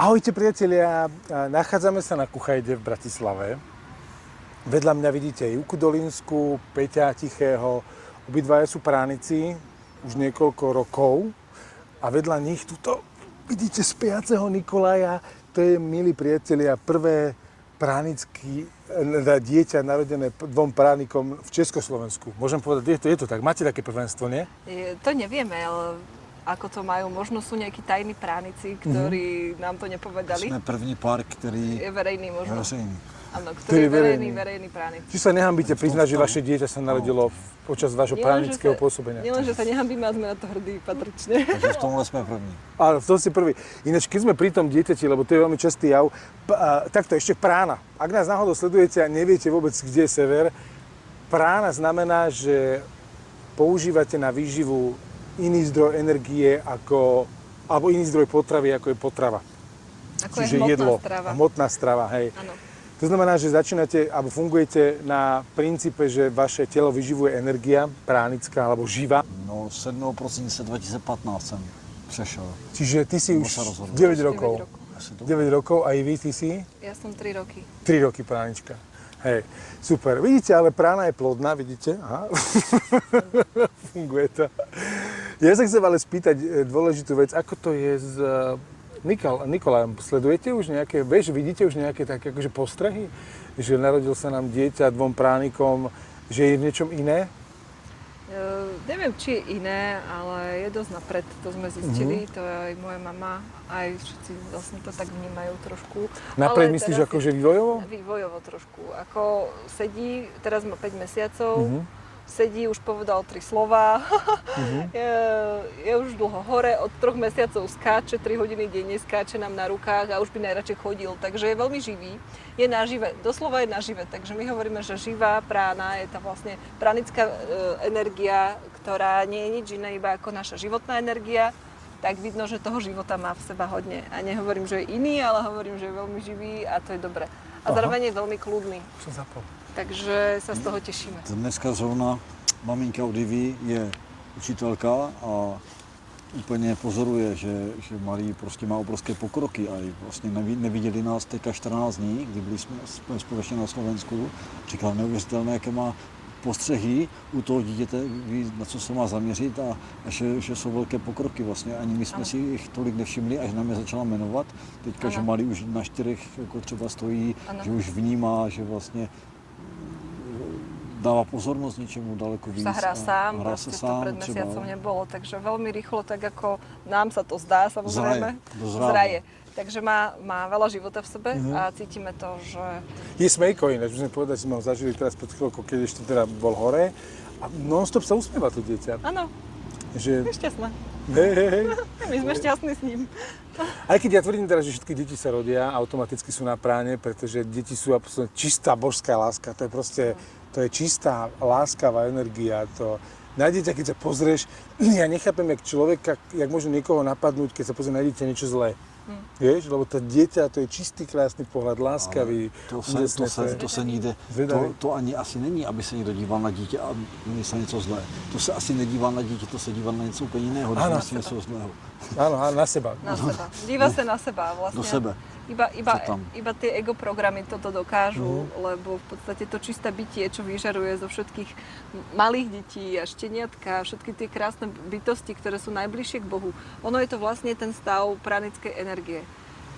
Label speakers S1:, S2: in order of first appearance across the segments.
S1: Ahojte priatelia, nachádzame sa na Kuchajde v Bratislave. Vedľa mňa vidíte Ivku Dolinsku, Peťa Tichého, obidvaja sú pránici už niekoľko rokov a vedľa nich tuto vidíte spiaceho Nikolaja, to je, milí priatelia, prvé pránické dieťa narodené dvom pránikom v Československu. Môžem povedať, je to tak? Máte také prvenstvo, nie?
S2: To nevieme, ale ako to majú. Možno sú nejakí tajní pránici, ktorí nám to nepovedali.
S3: Jsme první pár, který
S2: je verejný možno.
S3: Veřejný.
S2: Áno, ktorý je verejný pránici.
S1: Či sa nehambíte priznať, že vaše dieťa sa narodilo počas vášho pránického pôsobenia?
S2: Nielen, že sa nehambíme, ale sme na to hrdí patrične.
S3: Takže v tomhle jsme první.
S1: Ale v tom ste prvý. Ináč, keď sme pri tom dieťati, lebo to je veľmi častý jav, takto ešte prána. Ak nás náhodou sledujete a neviete vôbec, kde je sever, prána znamená, že používate na výživu iný zdroj energie alebo iný zdroj potravy, ako je potrava.
S2: Ako
S1: čiže
S2: je hmotná
S1: jedlo,
S2: strava.
S1: Hmotná strava, hej.
S2: Áno.
S1: To znamená, že začínate, alebo fungujete na princípe, že vaše telo vyživuje energia pránická alebo živa.
S3: No 7. prosince 2015 jsem přešel.
S1: Čiže ty si už
S3: sa rozhodol.
S1: 9 rokov. 9 rokov a i vy, ty si?
S2: Ja som 3 roky.
S1: 3 roky pránička. Hej, super. Vidíte, ale prána je plodná, vidíte? Aha. Funguje to. Ja sa chcem ale spýtať dôležitú vec, ako to je s Nikolajom. Sledujete už nejaké, vidíte už nejaké také akože postrehy? Že narodil sa nám dieťa dvom pránikom, že je v niečom iné?
S2: Neviem, či je iné, ale je dosť napred, to sme zistili, to je aj moja mama, aj všetci vlastne to tak vnímajú trošku.
S1: Napred myslíš akože vývojovo?
S2: Vývojovo trošku, ako sedí, teraz má 5 mesiacov, sedí, už povedal 3 slová, je už dlho hore, od 3 mesiacov skáče, 3 hodiny denne skáče nám na rukách a už by najradšej chodil, takže je veľmi živý, je nažive, doslova je nažive, takže my hovoríme, že živá prána je tá vlastne pránická energia, ktorá nie je nič iné iba ako naša životná energia, tak vidno, že toho života má v seba hodne. A nehovorím, že je iný, ale hovorím, že je veľmi živý a to je dobré. A zároveň je veľmi kľudný.
S1: Čo zapol?
S2: Takže sa z toho tešíme.
S3: Dneska zrovna maminka od Ivy je učitelka a úplně pozoruje, že malý prostě má obrovské pokroky a vlastně neviděli nás teďka 14 dní, kdy byli jsme společně na Slovensku. Říkala neuvěřitelné, jaké má postřehy u toho dítěte, ví, na co se má zaměřit a že jsou velké pokroky vlastně. Ani my jsme si jich tolik nevšimli, až nám je začala jmenovat. Teďka, že malý už na 4 jako třeba stojí, že už vnímá, že vlastně dáva pozornosť niečomu daleko víc.
S2: Sa hrá sám, proste to pred mesiacom nebolo, takže veľmi rýchlo, tak ako nám sa to zdá, samozrejme, zraje. Takže má veľa života v sebe a cítime to, že...
S1: Je smejko ináč, musím povedať, že sme ho zažili teraz pred chvíľkou, keď ešte teda bol hore a non-stop sa usmieva to dieťa.
S2: Áno,
S1: že...
S2: je šťastné.
S1: Hej.
S2: My sme šťastní s ním.
S1: Aj keď ja tvrdím teraz, že všetky deti sa rodia, automaticky sú na práne, pretože deti sú absolútne čistá božská láska. To je proste, to je čistá láskavá energia. To, na dieťa, keď sa pozrieš, ja nechápem, jak človeka, jak môže niekoho napadnúť, keď sa pozrie na dieťa niečo zlé. Vieš, lebo to dieťa, to je čistý, krásný pohľad, láskavý.
S3: To se nikde, to ani asi není, aby se někdo díval na dítě a myslel něco zlé. To se asi nedívá na dítě, to se dívá na něco úplně jiného, když myslí něco zlého.
S1: Áno, na seba.
S2: Na seba. Díva sa na seba vlastne.
S3: Do sebe.
S2: Iba tie ego programy toto dokážu, lebo v podstate to čisté bytie, čo vyžaruje zo všetkých malých detí a šteniatka, všetky tie krásne bytosti, ktoré sú najbližšie k Bohu. Ono je to vlastne ten stav pranickej energie.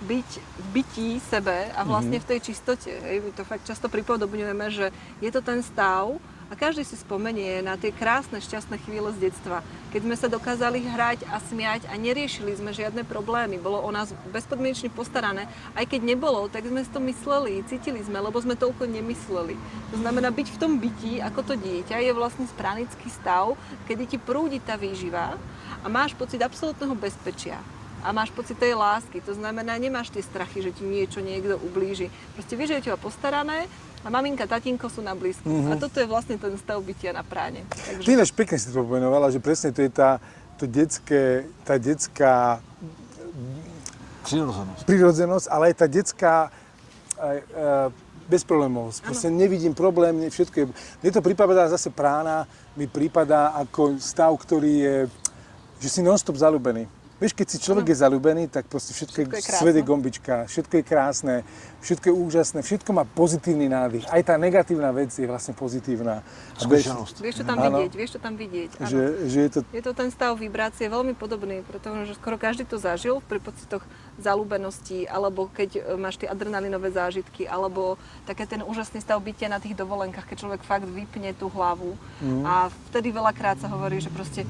S2: Byť v bytí sebe a vlastne v tej čistote. My to fakt často pripodobňujeme, že je to ten stav a každý si spomenie na tie krásne, šťastné chvíle z detstva, keď sme sa dokázali hrať a smiať a neriešili sme žiadne problémy. Bolo o nás bezpodmienečne postarané. Aj keď nebolo, tak sme si to mysleli, cítili sme, lebo sme toľko nemysleli. To znamená, byť v tom bytí, ako to dieťa, je vlastne pranický stav, kedy ti prúdi tá výživa a máš pocit absolútneho bezpečia. A máš pocit tej lásky. To znamená, nemáš tie strachy, že ti niečo niekto ublíži. Proste vieš, že je teba postarané a maminka, tatínko sú na blízku. A toto je vlastne ten stav bytia na práne. Takže...
S1: Ty ináč pekne si to pomenovala, že presne to je tá detská prirodzenosť, ale aj tá detská bezproblémovosť. Proste nevidím problém, všetko je... Mne to prípada zase prána, mi prípada ako stav, ktorý je, že si non-stop zaľúbený. Vieš, keď si človek je zaľúbený, tak proste všetko je
S2: krásne.
S1: svet je gombička, všetko je krásne, všetko je úžasné, všetko má pozitívny nádych. Aj tá negatívna vec je vlastne pozitívna.
S3: Skúsenosť.
S2: Vieš to tam
S1: Áno.
S2: vidieť, vieš to tam vidieť. Áno.
S1: Že je to...
S2: Je to ten stav vibrácie veľmi podobný, pretože skoro každý to zažil pri pocitoch zalúbenosti, alebo keď máš tie adrenalinové zážitky, alebo také ten úžasný stav bytia na tých dovolenkách, keď človek fakt vypne tú hlavu. A vtedy veľakrát sa hovorí, že proste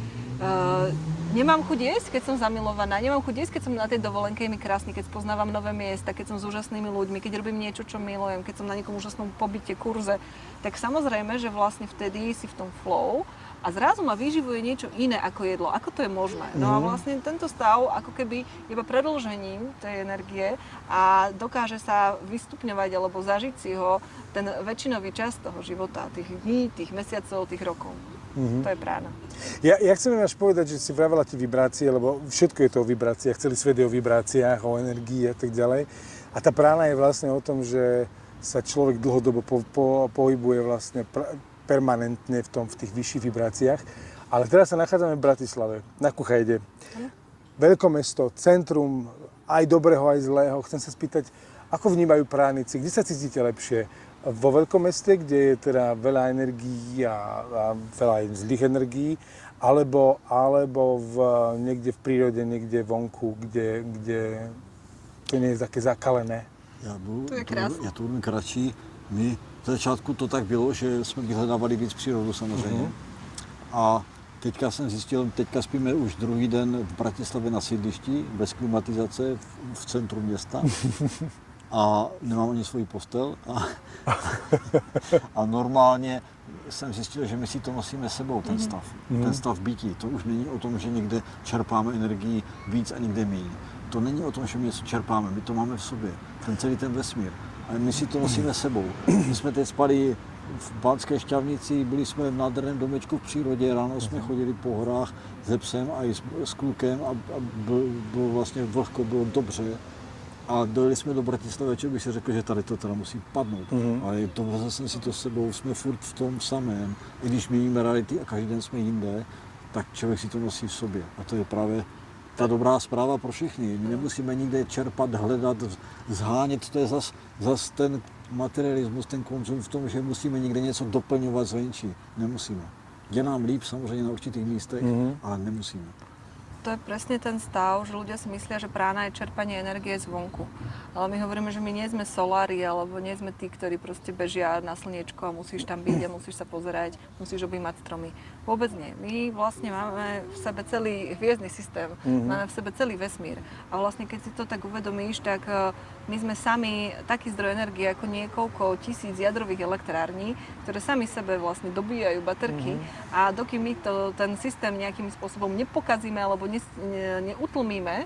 S2: nemám chuť jesť, keď som zamilovaná, nemám chuť jesť, keď som na tej dovolenke, je mi krásny, keď spoznávam nové miesta, keď som s úžasnými ľuďmi, keď robím niečo, čo milujem, keď som na nejakom úžasnom pobyte, kurze, tak samozrejme, že vlastne vtedy si v tom flow a zrazu ma vyživuje niečo iné ako jedlo. Ako to je možné? No a vlastne tento stav ako keby iba predĺžením tej energie a dokáže sa vystupňovať alebo zažiť si ho ten väčšinový čas toho života, tých dní, tých mesiacov, tých rokov. To je prána.
S1: Ja chcem až povedať, že si vravela tie vibrácie, lebo všetko je to o vibráciách, celý svet je o vibráciách, o energii a tak ďalej. A tá prána je vlastne o tom, že sa človek dlhodobo pohybuje vlastne permanentne v tých vyšších vibráciách. Ale teraz sa nachádzame v Bratislave, na Kuchajde. Veľkomesto, centrum aj dobrého, aj zlého. Chcem sa spýtať, ako vnímajú pránici, kde sa cítite lepšie? Vo veľkomeste, kde je teda veľa energií a veľa aj zlých energií, alebo niekde v prírode, niekde vonku, kde to nie je také zakalené.
S2: krásné.
S3: Já to budu kratší. My v začátku to tak bylo, že jsme vyhledávali víc přírodu samozřejmě. A teďka jsem zjistil, teďka spíme už druhý den v Bratislavě na sídlišti, bez klimatizace, v centru města. A nemám ani svůj postel. A normálně jsem zjistil, že my si to nosíme sebou, ten stav. Ten stav bytí. To už není o tom, že někde čerpáme energii víc a někde míň. To není o tom, že my něco čerpáme, my to máme v sobě. Celý ten vesmír. A my si to nosíme sebou. My jsme teď spali v Banské Štiavnici, byli jsme v nádherném domečku v přírodě, ráno jsme chodili po horách se psem a i s klukem a bylo vlastně vlhko, bylo dobře. A dojeli jsme do Bratislavy, čo bych si řekl, že tady to teda musí padnout. Ale to jsem si to s sebou, jsme furt v tom samém. I když měníme reality a každý den jsme jinde, tak člověk si to nosí v sobě. A to je právě ta dobrá zpráva pro všechny. My nemusíme nikde čerpat, hledat, zhánět. To je zas ten materialismus, ten konzum v tom, že musíme někde něco doplňovat zvenčí. Nemusíme. Je nám líp samozřejmě na určitých místech, ale nemusíme.
S2: To je presne ten stav, že ľudia si myslia, že prána je čerpanie energie zvonku. Ale my hovoríme, že my nie sme solári, alebo nie sme tí, ktorí proste bežia na slniečko a musíš tam byť a musíš sa pozerať, musíš objímať stromy. Vôbec nie. My vlastne máme v sebe celý hviezdny systém, máme v sebe celý vesmír. A vlastne keď si to tak uvedomíš, tak my sme sami taký zdroj energie ako niekoľko tisíc jadrových elektrární, ktoré sami sebe vlastne dobíjajú baterky a dokým my ten systém nejakým spôsobom nepokazíme alebo neutlmíme,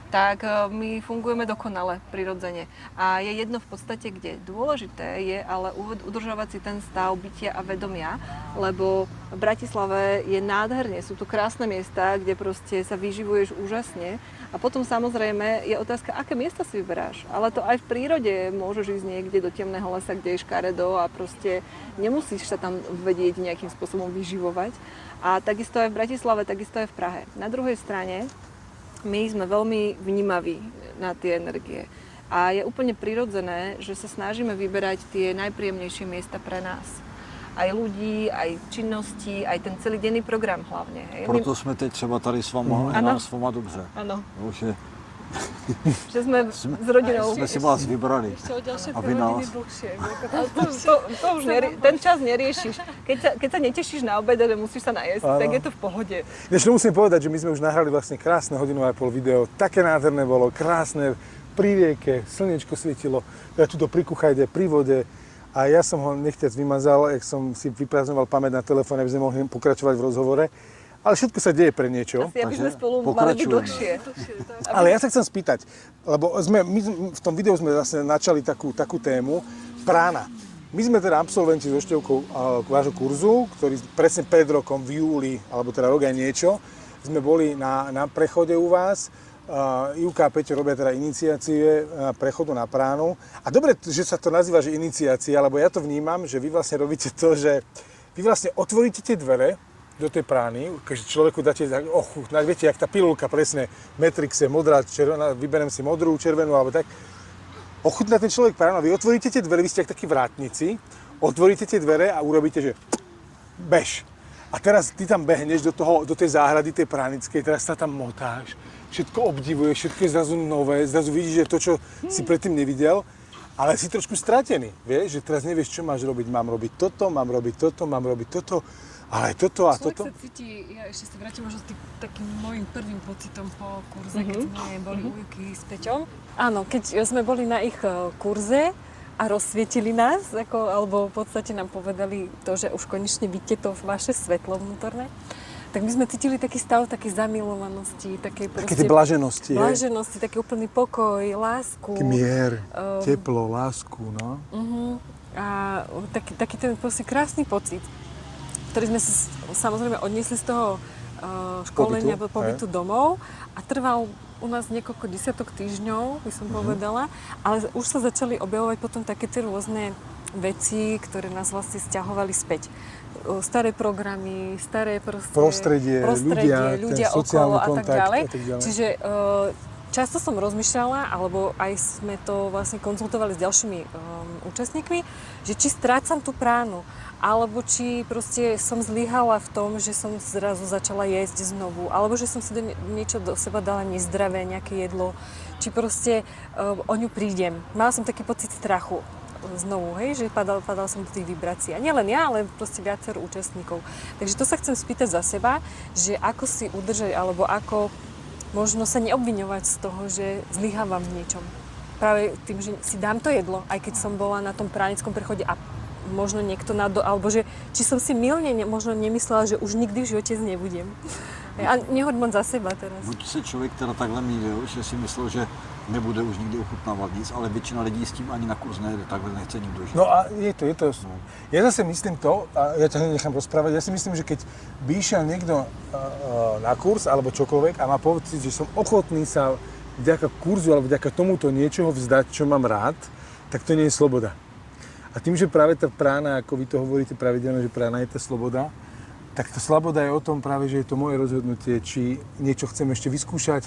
S2: tak my fungujeme dokonale, prirodzene. A je jedno v podstate kde. Dôležité je ale udržovať si ten stav bytia a vedomia, lebo v Bratislave je nádherne, sú to krásne miesta, kde proste sa vyživuješ úžasne. A potom samozrejme je otázka, aké miesta si vyberáš. Ale to aj v prírode môžeš ísť niekde do temného lesa, kde je škaredo a proste nemusíš sa tam vedieť nejakým spôsobom vyživovať. A takisto aj v Bratislave, takisto aj v Prahe. Na druhej strane my sme veľmi vnímaví na tie energie. A je úplne prirodzené, že sa snažíme vyberať tie najpríjemnejšie miesta pre nás. Aj ľudí, aj činnosti, aj ten celý denný program hlavne. Hej.
S3: Proto jsme teď třeba tady s váma, a nám s váma dobře.
S2: Áno.
S3: Že
S2: Že sme s rodinou.
S3: jsme si vás vybrali.
S4: Ešte o ďalšie
S3: A vy nás.
S4: dlhšie.
S2: To už ten čas neriešiš. Keď sa netešíš na obed, že musíš sa najesť, tak je to v pohode.
S1: Než musím povedať, že my sme už nahrali vlastne krásne hodinu a pol video. Také nádherné bolo, krásne, pri rieke, slnečko svietilo, ja tu pri Kuchajde, pri vode. A ja som ho nechťac vymazal, jak som si vyprázdňoval pamäť na telefóne, aby sme mohli pokračovať v rozhovore. Ale všetko sa deje pre niečo.
S2: Asi, aby sme spolu mali byť dlhšie.
S1: Ale ja sa chcem spýtať, lebo my v tom videu sme zase načali takú tému, prána. My sme teda absolventi so Števkou vášho kurzu, ktorý presne pred rokom, v júli, alebo teda rok aj niečo, sme boli na prechode u vás. Ivka a Peťo robia teda iniciácie prechodu na pránu. A dobre, že sa to nazýva, že iniciácia, lebo ja to vnímam, že vy vlastne robíte to, že vy vlastne otvoríte tie dvere do tej prány, keď človeku dáte ochutnať, viete, jak tá pilulka presne, Matrixe, modrá, červená, vyberiem si modrú, červenú alebo tak, ochutná ten človek pránu, vy otvoríte tie dvere, vy ste jak takí vrátnici, otvoríte tie dvere a urobíte, že bež. A teraz ty tam behneš do tej záhrady, tej pránickej, teraz sa tam motáš, všetko obdivuješ, všetko je zrazu nové, zrazu vidíš, že to, čo si predtým nevidel, ale si trošku stratený, vieš, že teraz nevieš, čo máš robiť. Mám robiť toto, mám robiť toto, ale toto a toto.
S4: Človek sa cíti, ja ešte sa vrátim možno takým môjim prvým pocitom po kurze, keď sme boli u Juky s Peťom. Áno, keď sme boli na ich kurze a rozsvietili nás, alebo v podstate nám povedali to, že už konečne vidíte to vaše svetlo vnútorné, tak my sme cítili taký stav takej zamilovanosti, takej proste...
S1: Také blaženosti,
S4: blaženosti, taký úplný pokoj, lásku.
S1: Taký mier, teplo, lásku, no.
S4: A taký ten proste krásny pocit, ktorý sme si samozrejme odniesli z toho školenia, pobytu domov a trval u nás niekoľko desiatok týždňov, by som povedala, ale už sa začali objavovať potom také tie rôzne veci, ktoré nás vlastne sťahovali späť. Staré programy, staré prostredie, ľudia okolo a tak ďalej. Čiže často som rozmýšľala, alebo aj sme to vlastne konzultovali s ďalšími účastníkmi, že či strácam tú pránu, alebo či proste som zlyhala v tom, že som zrazu začala jesť znovu, alebo že som si niečo do seba dala nezdravé, nejaké jedlo, či proste o ňu prídem. Mala som taký pocit strachu znovu, hej, že padal som do tých vibrácií. A nielen ja, ale proste viacero účastníkov. Takže to sa chcem spýtať za seba, že ako si udržať, alebo ako možno sa neobviňovať z toho, že zlyhávam v niečom. Práve tým, že si dám to jedlo, aj keď som bola na tom pránickom prechode a možno niekto alebo že či som si mylne možno nemyslela, že už nikdy v živote nebudem. A nehoď za seba teraz.
S3: Buď se člověk teda takhle mýlil, že si myslel, že nebude už nikdy ochutnávat nic, ale většina lidí s tím ani na kurz nejde, takhle nechce nikdo žít.
S1: No a je to. Ja zase myslím to, a ja ťa nechám rozprávať, ja si myslím, že keď by išiel niekto na kurz alebo čokoľvek a má pocit, že som ochotný sa vďaka kurzu alebo vďaka tomuto niečoho vzdať, čo mám rád, tak to nie je sloboda. A tým, že práve tá prána, ako vy to hovoríte pravidelne, že prána je tá sloboda, tak tá sloboda je o tom práve, že je to moje rozhodnutie, či niečo chcem ešte vyskúšať,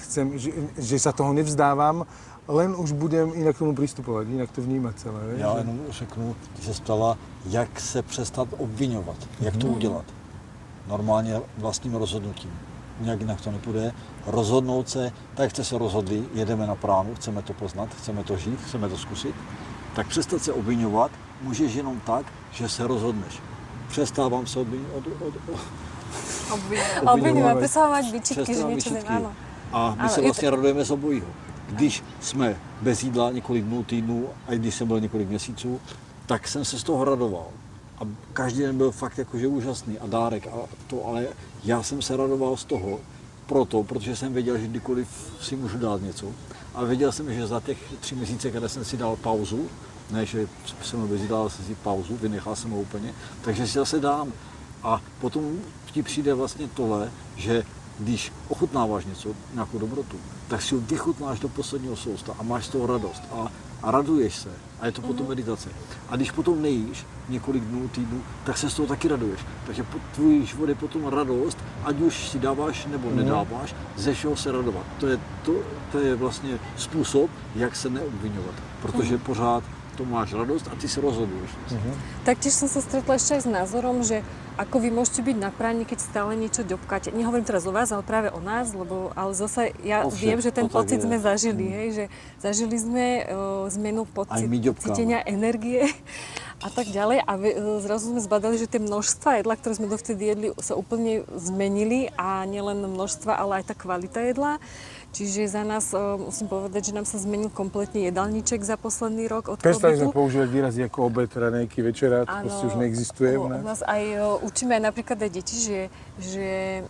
S1: že sa toho nevzdávam, len už budem inak k tomu pristupovať, inak to vnímať celé.
S3: Já jenom řeknu, že se ptala, jak se přestat obviňovat, jak to udělat. Normálně vlastním rozhodnutím. Nějak jinak to nepůjde. Rozhodnout se, tak jste se rozhodli, jedeme na pránu, chceme to poznat, chceme to žít, chceme to zkusit, tak přestat se obviňovat můžeš jenom tak, že se rozhodneš. Přestávám se
S4: obviňovať, presávať výčitky, že niečo áno.
S3: A my se vlastně radujeme z obojího. Když jsme bez jídla několik dnů, týdnů, a když jsem byl několik měsíců, tak jsem se z toho radoval. A každý den byl fakt jakože úžasný a dárek a to, ale já jsem se radoval z toho, protože jsem věděl, že kdykoliv si můžu dát něco. A věděl jsem, že za těch 3 měsíce, když jsem si dal pauzu, ne, že jsem byl bez jídla, ale jsem si pauzu, vynechal jsem ho úplně, takže si zase dám. A potom ti přijde vlastně tohle, že když ochutnáváš něco, nějakou dobrotu, tak si ho vychutnáš do posledního sousta a máš z toho radost a raduješ se a je to potom meditace. A když potom nejíš několik dnů, týdnů, tak se z toho taky raduješ. Takže tvůj život je potom radost, ať už si dáváš nebo nedáváš, ze všeho se radovat. To je vlastně způsob, jak se neobviňovat, protože pořád to máš radosť a ty sa rozhoduješ.
S4: Taktiež som sa stretla ešte aj s názorom, že ako vy môžete byť na práni, keď stále niečo ďobkáte. Nehovorím teraz o vás, ale práve o nás, ale zase ja viem, že ten pocit sme zažili, hej, že zažili sme zmenu cítenia energie a tak ďalej. A zrazu sme zbadali, že tie množstva jedla, ktoré sme dovtedy jedli, sa úplne zmenili a nielen množstva, ale aj tá kvalita jedla. Čiže za nás musím povedať, že nám sa zmenil kompletne jedálniček za posledný rok od pobytu.
S1: Prestali sme používať výrazy ako obed, raňajky, večera, to proste už neexistuje u nás.
S4: U nás aj učíme aj napríklad aj deti, že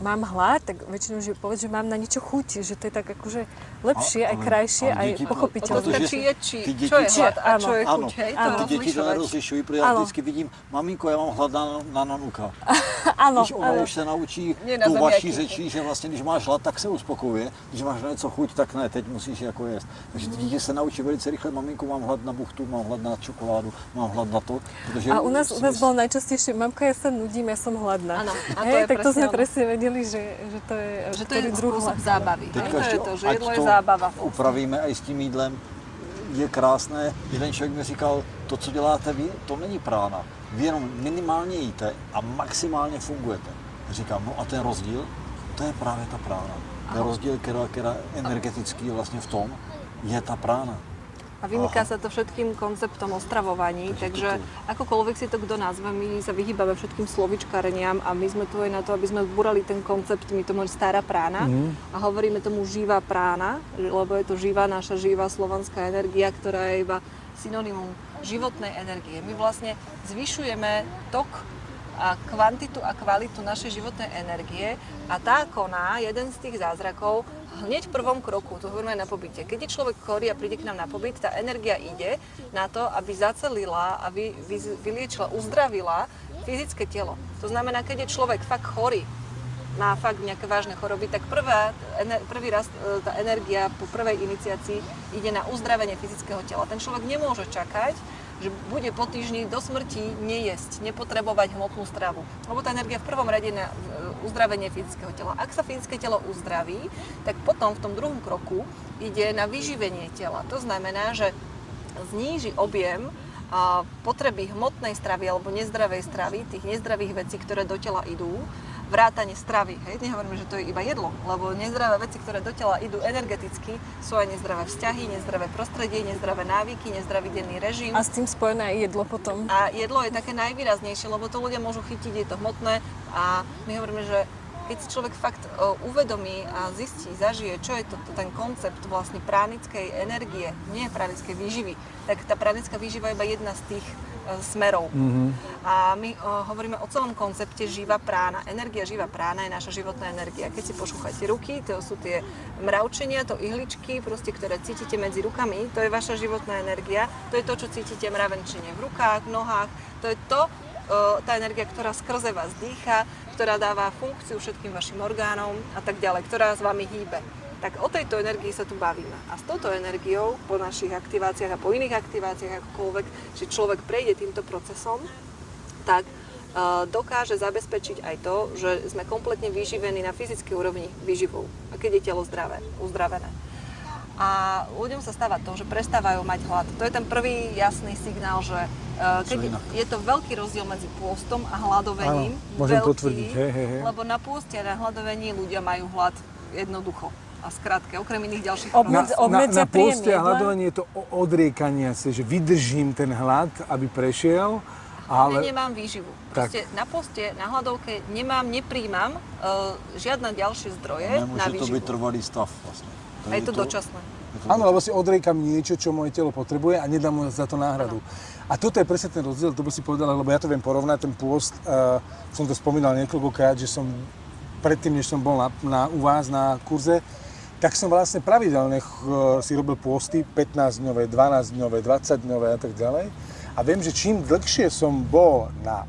S4: mám hlad, tak väčšinou že povedz, že mám na niečo chuť, že to je tak akože lepšie, aj krajšie, aj pochopiteľné.
S2: Čo je hlad a čo je chuť, hej?
S3: Ty deti to nerozlišujú, protože ja vždycky vidím, maminko, ja mám hlad na nanuka.
S4: Ano,
S3: Když ona už se naučí
S2: Nie na
S3: tu vaší
S2: zemiaky.
S3: řečí, že vlastně, když máš hlad, tak se uspokojuje, když máš na něco chuť, tak ne, teď musíš jako jíst. Takže ty dítě se naučí velice rychle, maminku, mám hlad na buchtu, mám hlad na čokoládu, mám hlad na to. Protože
S4: A u nás bolo najčastejšie, mamka, ja sa nudím, ja som hladná.
S2: Áno, a to
S4: Hej,
S2: je
S4: tak to
S2: presne
S4: sme
S2: ono.
S4: presne vedeli, že to je,
S2: Že to je
S4: ktorý druh
S2: spôsob
S4: hladu.
S2: zábavy.
S3: teďka
S2: To je
S3: ještě,
S2: to, že
S3: ať
S2: jedlo je
S3: to
S2: zábava.
S3: upravíme i s tím jídlem, je krásné. Jeden člověk mi říkal, to, co děláte vy, to není prána. Vy jenom minimálně jíte a maximálně fungujete. Říkám, no a ten rozdíl, to je právě ta prána. Ten rozdíl, která energetický vlastně v tom, je ta prána.
S2: A vymýka sa to všetkým konceptom o stravovaní, takže akokoľvek si to kto nazve, my sa vyhýbame všetkým slovičkáreniam a my sme tu aj na to, aby sme zbúrali ten koncept, my tomu stará prána a hovoríme tomu živá prána, lebo je to živá, naša živá slovanská energia, ktorá je iba synonymum životnej energie. My vlastne zvyšujeme tok a kvantitu a kvalitu našej životnej energie a tá koná jeden z tých zázrakov hneď v prvom kroku, to hovoríme aj na pobyte. Keď je človek chorý a príde k nám na pobyt, tá energia ide na to, aby zacelila a vyliečila, uzdravila fyzické telo. To znamená, keď je človek fakt chorý, má fakt nejaké vážne choroby, tak prvý raz tá energia po prvej iniciácii ide na uzdravenie fyzického tela. Ten človek nemôže čakať, že bude po týždni do smrti nejesť, nepotrebovať hmotnú stravu. Lebo tá energia v prvom rade na uzdravenie fyzického tela. Ak sa fyzické telo uzdraví, tak potom v tom druhom kroku ide na vyživenie tela. To znamená, že zníži objem potreby hmotnej stravy alebo nezdravej stravy, tých nezdravých vecí, ktoré do tela idú, vrátane stravy. Hej, nehovoríme, že to je iba jedlo, lebo nezdravé veci, ktoré do tela idú energeticky, sú aj nezdravé vzťahy, nezdravé prostredie, nezdravé návyky, nezdravý denný režim.
S4: A s tým spojené aj jedlo potom.
S2: A jedlo je také najvýraznejšie, lebo to ľudia môžu chytiť, je to hmotné a my hovoríme, že keď si človek fakt uvedomí a zistí, zažije, čo je to ten koncept vlastne pránickej energie, nie pránickej výživy, tak tá pránická výživa je iba jedna z tých smerov. A my hovoríme o celom koncepte živá prána. Energia živá prána je naša životná energia. Keď si pošúchate ruky, to sú tie mravčenia, to ihličky, proste, ktoré cítite medzi rukami, to je vaša životná energia. To je to, čo cítite mravenčenie v rukách, v nohách. To je to, tá energia, ktorá skrze vás dýcha, ktorá dáva funkciu všetkým vašim orgánom a tak ďalej, ktorá s vami hýbe. Tak o tejto energii sa tu bavíme. A s touto energiou po našich aktiváciách a po iných aktiváciách akokoľvek, že človek prejde týmto procesom, tak dokáže zabezpečiť aj to, že sme kompletne vyživení na fyzickej úrovni výživou. A keď je telo zdravé, uzdravené. A ľuďom sa stáva to, že prestávajú mať hlad. To je ten prvý jasný signál, že keď je to veľký rozdiel medzi pôstom a hladovením.
S1: Áno, môžem potvrdiť, hej.
S2: Lebo na pôste a na hladovení ľudia majú hlad jednoducho. A skrátke, okrem iných ďalších
S1: Na pôste a hľadovanie je to odriekanie sa, že vydržím ten hlad, aby prešiel, ale
S2: nemám výživu. Proste na poste, na hladovke nepríjmam žiadne ďalšie zdroje na výživu.
S3: Nemôže to byť trvalý stav vlastne.
S2: A je to dočasné.
S1: áno, lebo si odriekam niečo, čo moje telo potrebuje a nedám mu za to náhradu. A toto je presne ten rozdiel, to by si povedala, lebo ja to viem porovnať, ten pôst, som to spomínal niekoľkokrát, že som predtým, než som bol u vás na kurze, tak som vlastne pravidelne si robil pôsty 15-dňové, 12-dňové, 20-dňové a tak ďalej. A viem, že čím dlhšie som bol na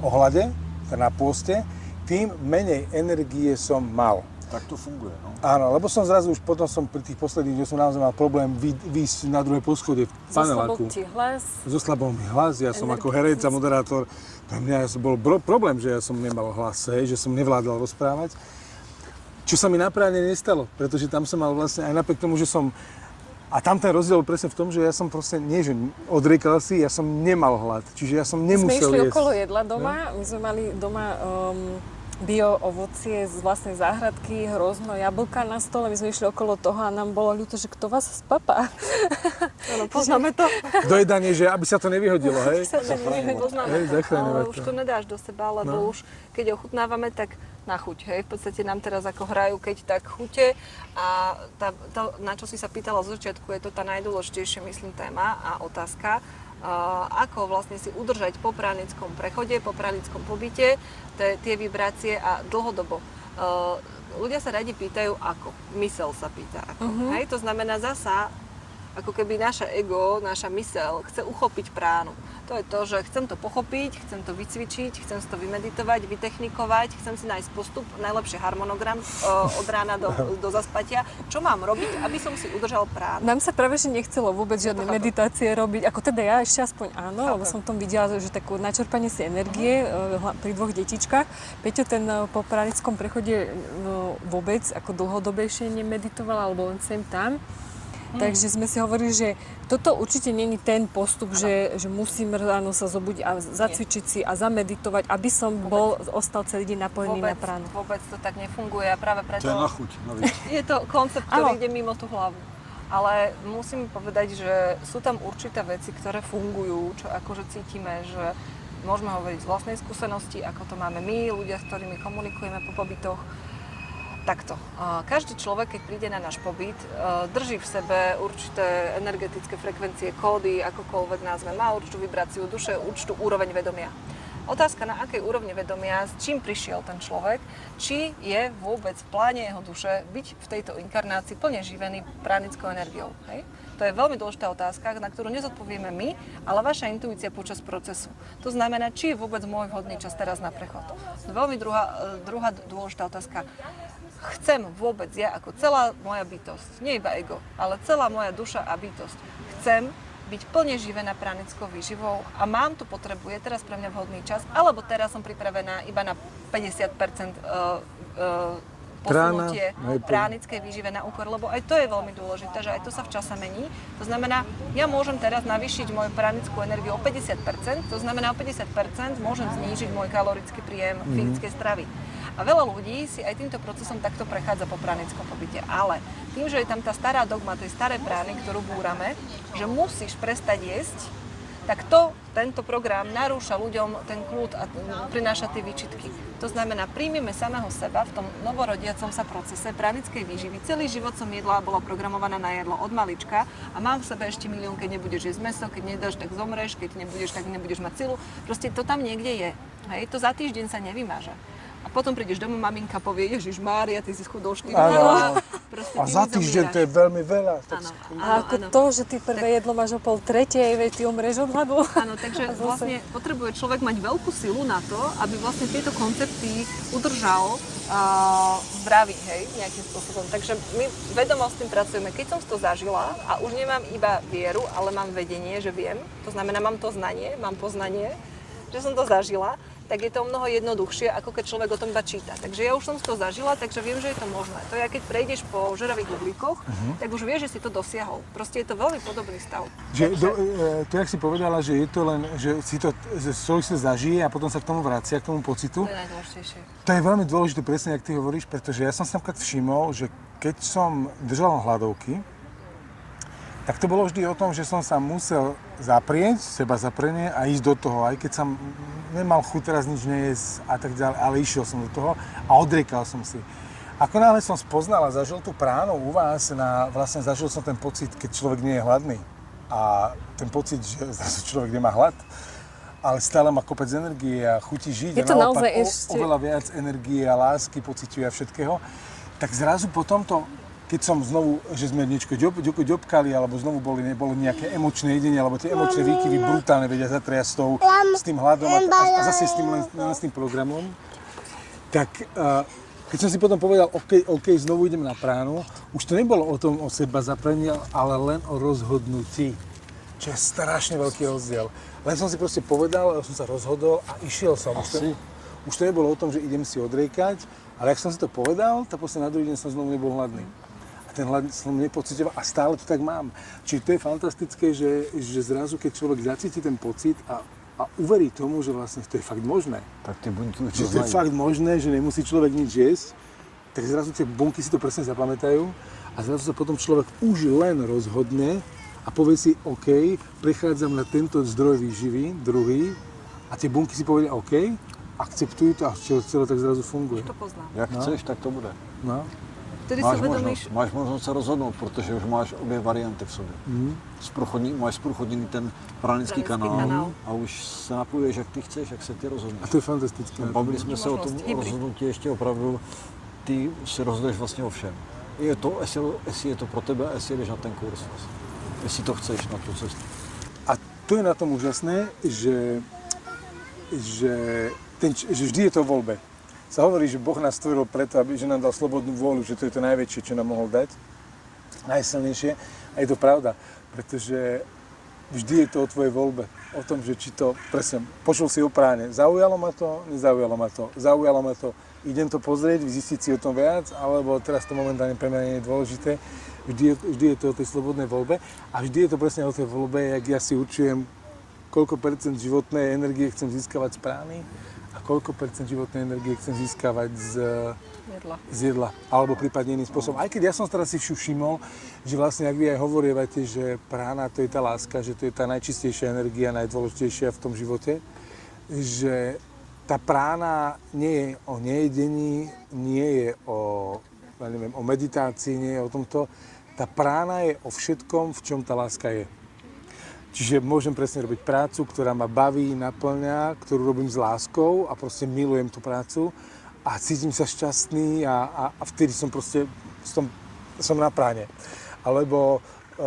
S1: ohľade, na pôste, tým menej energie som mal.
S3: Tak to funguje, no.
S1: Áno, lebo som zrazu už potom som pri tých posledných, kde som naozaj mal problém výjsť na druhé poschodie v paneláku.
S4: Zoslabol ti hlas.
S1: Zoslabol mi hlas, ja som ako herec a moderátor, pre mňa bol problém, že ja som nemal hlas, že som nevládal rozprávať. Čo sa mi nápravne nestalo, pretože tam som mal vlastne, aj napriek tomu, že som... A tam ten rozdiel bol presne v tom, že ja som proste, nie že odriekal si, ja som nemal hlad. Čiže ja som nemusel jesť.
S4: My išli okolo jedla doma, my sme mali doma bio ovocie z vlastnej záhradky, hrozno, jablka na stole, my sme išli okolo toho a nám bolo ľúto, že kto vás spapá.
S2: Áno, poznáme to.
S1: Dojedanie, že aby sa to nevyhodilo, hej?
S2: Poznáme
S1: Hej,
S2: to,
S1: zachraňovať
S2: ale
S1: to.
S2: už to nedáš do seba, lebo už keď ochutnávame, tak na chuť, hej. V podstate nám teraz ako hrajú keď tak chute a to, na čo si sa pýtala z začiatku, je to tá najdôležitejšia, myslím, téma a otázka. Ako vlastne si udržať po pránickom prechode, po pránickom pobyte tie vibrácie a dlhodobo. Ľudia sa radi pýtajú ako. Mysel sa pýta ako. Hej? To znamená zasa Ako keby naše ego, naša myseľ chce uchopiť pránu. To je to, že chcem to pochopiť, chcem to vycvičiť, chcem si to vymeditovať, vytechnikovať, chcem si nájsť postup, najlepšie harmonogram od rána do zaspatia. Čo mám robiť, aby som si udržal pránu?
S4: Nám sa práve že nechcelo vôbec žiadne meditácie robiť, ako teda ja ešte aspoň áno, lebo som tom videla, že takú načerpanie si energie pri 2 detičkách. Peťo ten po pranickom prechode vôbec ako dlhodobejšie nemeditoval, alebo len sem tam. Takže sme si hovorili, že toto určite není ten postup, že musím ráno sa zobudiť a zacvičiť si a zameditovať, aby som ostal celý deň napojený na pránu.
S2: Vôbec to tak nefunguje a práve preto...
S3: To je na chuť navíc.
S2: Je to koncept, ktorý ide mimo tú hlavu. Ale musím povedať, že sú tam určité veci, ktoré fungujú, čo akože cítime, že môžeme hovoriť z vlastnej skúsenosti, ako to máme my, ľudia, s ktorými komunikujeme po pobytoch. Takto. Každý človek, keď príde na náš pobyt, drží v sebe určité energetické frekvencie, kódy, akokoľvek názve, má určitú vibráciu duše, určitú úroveň vedomia. Otázka, na akej úrovni vedomia, s čím prišiel ten človek, či je vôbec v pláne jeho duše byť v tejto inkarnácii plne živený pránickou energiou. Hej? To je veľmi dôležitá otázka, na ktorú nezodpovieme my, ale vaša intuícia počas procesu. To znamená, či je vôbec môj vhodný čas teraz na prechod. Veľmi druhá dôležitá otázka. Chcem vôbec ja, ako celá moja bytosť, nie iba ego, ale celá moja duša a bytosť, chcem byť plne živená pránickou výživou a mám tu potrebu, je teraz pre mňa vhodný čas, alebo teraz som pripravená iba na 50% posunutie pránickej výžive na úkor, lebo aj to je veľmi dôležité, že aj to sa v čase mení. To znamená, ja môžem teraz navýšiť moju pránickú energiu o 50%, to znamená o 50% môžem znížiť môj kalorický príjem fyzickej stravy. A veľa ľudí si aj týmto procesom takto prechádza po pránickom pobyte. Ale tým, že je tam tá stará dogma tej starej prány, ktorú búrame, že musíš prestať jesť, tak tento program narúša ľuďom ten kľud a prináša tie výčitky. To znamená, príjmime samého seba v tom novorodiacom sa procese pránickej výživy. Celý život som jedla a bola programovaná na jedlo od malička a mám v sebe ešte milión, keď nebudeš jesť mäso, keď nedáš, tak zomreš, keď nebudeš, tak nebudeš mať silu. Proste to tam niekde je. Hej, to za týždeň sa nevymaže. A potom prídeš domov, maminka povie, Ježiš Mária, ty si schudol 4 kg.
S1: A za týždeň to je veľmi veľa.
S4: A ako to, že ty prvé jedlo máš o 2:30, veď ty umreš od hladu.
S2: Áno, takže vlastne potrebuje človek mať veľkú silu na to, aby vlastne tieto koncepty udržal zdravý, hej, nejakým spôsobom. Takže my vedomo s tým pracujeme. Keď som to zažila a už nemám iba vieru, ale mám vedenie, že viem, to znamená, mám to znanie, mám poznanie, že som to zažila, tak je to o mnoho jednoduchšie, ako keď človek o tom iba číta. Takže ja už som to zažila, takže viem, že je to možné. To je, keď prejdeš po žeravých uhlíkoch, tak už vieš, že si to dosiahol. Proste je to veľmi podobný stav.
S1: To, jak si povedala, že je to len, že si to človek sa zažije a potom sa k tomu vracia, k tomu pocitu.
S2: To je najdôležitejšie.
S1: To je veľmi dôležité, presne, jak ty hovoríš, pretože ja som si napríklad všimol, že keď som držal hladovky, tak to bolo vždy o tom, že som sa musel zaprieť, seba zaprenie a ísť do toho, aj keď som nemal chuť teraz nič nejesť a tak ďalej, ale išiel som do toho a odriekal som si. Ako náhle som spoznal a zažil tú pránu u vás, vlastne zažil som ten pocit, keď človek nie je hladný. A ten pocit, že človek nemá hlad, ale stále má kopec energie a chutí žiť.
S4: Je to
S1: a naopak
S4: oveľa
S1: viac energie a lásky pociťuje a všetkého. Tak zrazu po tomto, keď som znovu, že sme niečo ďobkali, alebo znovu nebolo nejaké emočné jedenie, alebo tie emočné výkyvy brutálne vedia zatriasť s tým hladom a zase s tým programom, tak keď som si potom povedal, OK, znovu idem na pránu, už to nebolo o tom o seba zaprení, ale len o rozhodnutí, čo je strašne veľký rozdiel. Len som si proste povedal, som sa rozhodol a išiel som. Už to nebolo o tom, že idem si odriekať, ale ak som si to povedal, tak proste na druhý deň som znovu nebol hladný. Ten hlad som nepocitoval a stále to tak mám. Čiže to je fantastické, že zrazu, keď človek zacíti ten pocit a uverí tomu, že vlastne to je fakt možné.
S3: Tak tie bunky už
S1: to je fakt možné, že nemusí človek nič jesť, tak zrazu tie bunky si to presne zapamätajú a zrazu sa potom človek už len rozhodne a povie si, OK, prechádzam na tento zdroj výživy, druhý, a tie bunky si povedia, OK, akceptujú to a celé tak zrazu funguje.
S2: To poznám.
S3: Jak chceš, tak to bude.
S1: No.
S3: Máš možnost se rozhodnout, protože už máš obě varianty v sobě. Máš zprůchodněný ten pranický kanál a už se napojuješ, jak ty chceš, jak se ty rozhodneš.
S1: A to je fantastické.
S3: Bavili jsme se o tom rozhodnutí ještě opravdu, ty se rozhodneš vlastně o všem. Je to, jestli je to pro tebe, jestli jdeš na ten kurz. jestli to chceš na tu cestu.
S1: A to je na tom úžasné, že vždy je to o voľbe. Sa hovorí, že Boh nás stvoril preto, že nám dal slobodnú vôľu, že to je to najväčšie, čo nám mohol dať, najsilnejšie. A je to pravda, pretože vždy je to o tvojej voľbe. O tom, že či to, presne, počul si o práne, zaujalo ma to, nezaujalo ma to, zaujalo ma to, idem to pozrieť, zistiť si o tom viac, alebo teraz to momentálne pre mňa nie je dôležité. Vždy je to o tej slobodnej voľbe a vždy je to presne o tej voľbe, jak ja si určujem, koľko percent životnej energie chcem získavať z prány a koľko percent životnej energie chcem získavať z jedla. Alebo prípadne iným spôsobom. Aj keď ja som teraz si všimol, že vlastne, ak vy aj hovorievate, že prána to je tá láska, že to je tá najčistejšia energia, najdôležitejšia v tom živote, že tá prána nie je o nejedení, nie je o meditácii, nie je o tomto. Tá prána je o všetkom, v čom tá láska je. Čiže môžem presne robiť prácu, ktorá ma baví, naplňa, ktorú robím s láskou a proste milujem tú prácu a cítim sa šťastný a vtedy som proste som na práne. Alebo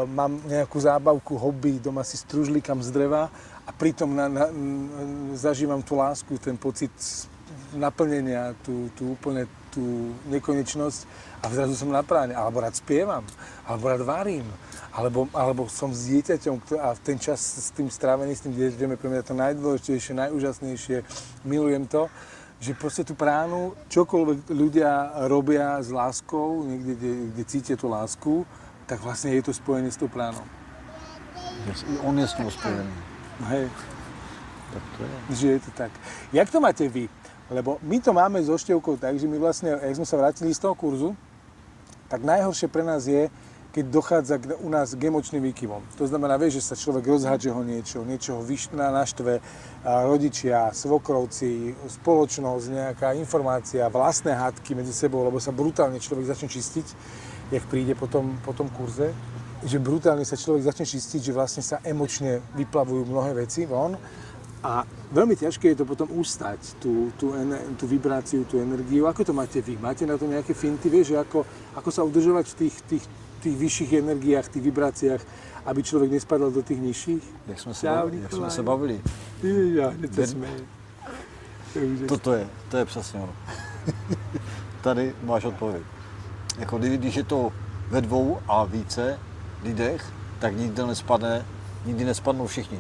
S1: mám nejakú zábavku, hobby, doma si stružlíkam z dreva a pritom zažívam tú lásku, ten pocit naplnenia, tú nekonečnosť a zrazu som na práne. Alebo rád spievam, alebo rád varím, alebo som s dieťaťom a ten čas s tým strávený, s tým dieťaťom je pre mňa to najdôležitejšie, najúžasnejšie, milujem to, že proste tú pránu, čokoľvek ľudia robia s láskou, niekde, kde cítia tú lásku, tak vlastne je to spojené s tou pránou.
S3: On je s ňou spojený.
S1: Hej.
S3: Tak to je.
S1: Že je to tak. Jak to máte vy? Lebo my to máme so Števkou tak, že my vlastne, jak sme sa vrátili z toho kurzu, tak najhoršie pre nás je, keď dochádza u nás k emočným výkyvom. To znamená, vieš, že sa človek rozhádže ho niečoho naštve, rodičia, svokrovci, spoločnosť, nejaká informácia, vlastné hádky medzi sebou, lebo sa brutálne človek začne čistiť, jak príde po tom kurze, že brutálne sa človek začne čistiť, že vlastne sa emočne vyplavujú mnohé veci von. A veľmi ťažké je to potom ustať, tú vibráciu, tú energiu. Ako to máte vy? Máte na to nejaké finty, vieš, ako sa udržovať v tých vyšších energiách, tých vibráciách, aby človek nespadal do tých nižších?
S3: Jak jsme se bavili.
S1: Ja, to smeje.
S3: To je přesně ono. Tady máš odpověď. Jako když je to ve dvou a více lidech, tak nikdy nespadnou všichni.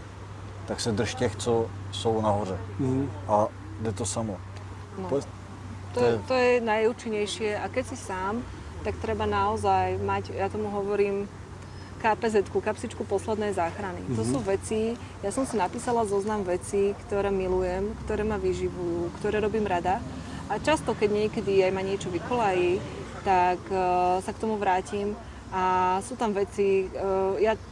S3: Tak se drž těch, co jsou nahoře. A jde to samo.
S2: No. To je najúčinnejšie a keď si sám, tak treba naozaj mať, ja tomu hovorím, KPZ-ku, kapsičku poslednej záchrany. To sú veci, ja som si napísala zoznam vecí, ktoré milujem, ktoré ma vyživujú, ktoré robím rada. A často, keď niekedy aj ma niečo vykolají, tak sa k tomu vrátim a sú tam veci,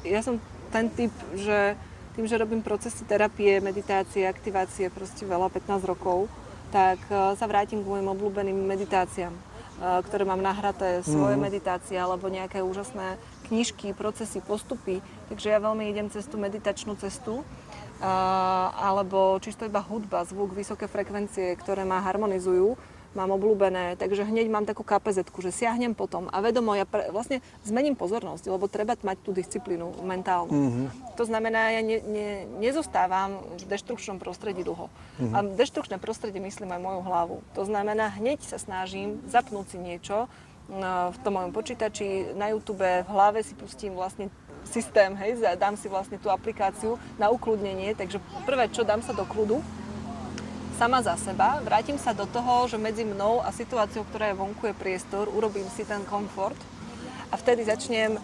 S2: ja som ten typ, že tým, že robím procesy terapie, meditácie, aktivácie proste veľa, 15 rokov, tak sa vrátim k mojim obľúbeným meditáciám, ktoré mám nahraté, svoje meditácie alebo nejaké úžasné knižky, procesy, postupy. Takže ja veľmi idem cez tú meditačnú cestu, alebo čisto iba hudba, zvuk, vysoké frekvencie, ktoré ma harmonizujú, mám obľúbené, takže hneď mám takú KPZ-ku, že siahnem potom a vedomo, ja vlastne zmením pozornosť, lebo treba mať tú disciplínu mentálnu. To znamená, ja nezostávam v deštrukčnom prostredí dlho. A deštrukčné prostredie myslím aj moju hlavu. To znamená, hneď sa snažím zapnúť si niečo v tom mojom počítači, na YouTube, v hlave si pustím vlastne systém, hej, dám si vlastne tú aplikáciu na ukludnenie, takže prvé, čo dám sa do kľudu, sama za seba, vrátim sa do toho, že medzi mnou a situáciou, ktorá je vonku, je priestor, urobím si ten komfort a vtedy začnem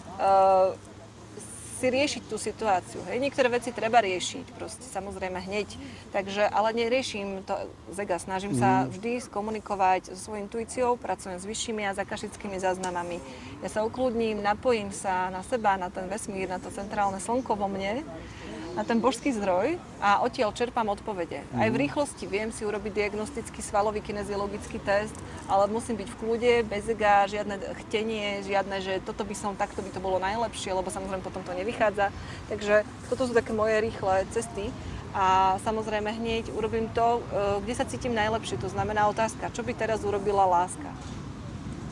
S2: si riešiť tú situáciu. Hej. Niektoré veci treba riešiť, proste, samozrejme hneď, takže, ale neriešim to zega, snažím sa vždy skomunikovať so svojou intuíciou, pracujem s vyššími a zakašickými záznamami. Ja sa ukludním, napojím sa na seba, na ten vesmír, na to centrálne slnko vo mne, na ten božský zdroj a odtiaľ čerpám odpovede. Aj v rýchlosti viem si urobiť diagnostický svalový kineziologický test, ale musím byť v kľude, bez ega, žiadne chtenie, žiadne, že toto by som, takto by to bolo najlepšie, lebo samozrejme potom to nevychádza. Takže toto sú také moje rýchle cesty a samozrejme hneď urobím to, kde sa cítim najlepšie. To znamená otázka, čo by teraz urobila láska?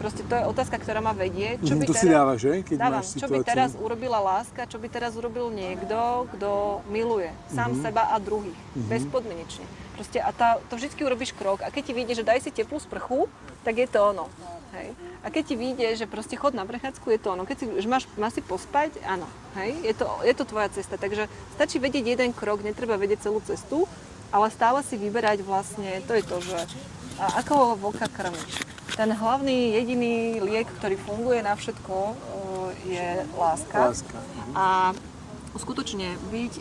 S2: Proste to je otázka, ktorá ma vedie. Čo by
S1: To si dávaš, že? Keď
S2: dávam,
S1: máš
S2: čo by
S1: situáciu.
S2: teraz urobila láska, čo by teraz urobil niekto, kto miluje sám seba a druhých. Bezpodmienečne. Proste a to vždycky urobíš krok. A keď ti vyjde, že daj si teplú sprchu, tak je to ono. Hej. A keď ti vyjde, že proste chod na prechádzku, je to ono. Keď si, že máš si pospať, áno. Hej. Je to tvoja cesta. Takže stačí vedieť jeden krok, netreba vedieť celú cestu, ale stále si vyberať vlastne, to je to, že ako ho voľka krmiš. Ten hlavný, jediný liek, ktorý funguje na všetko, je láska. A skutočne byť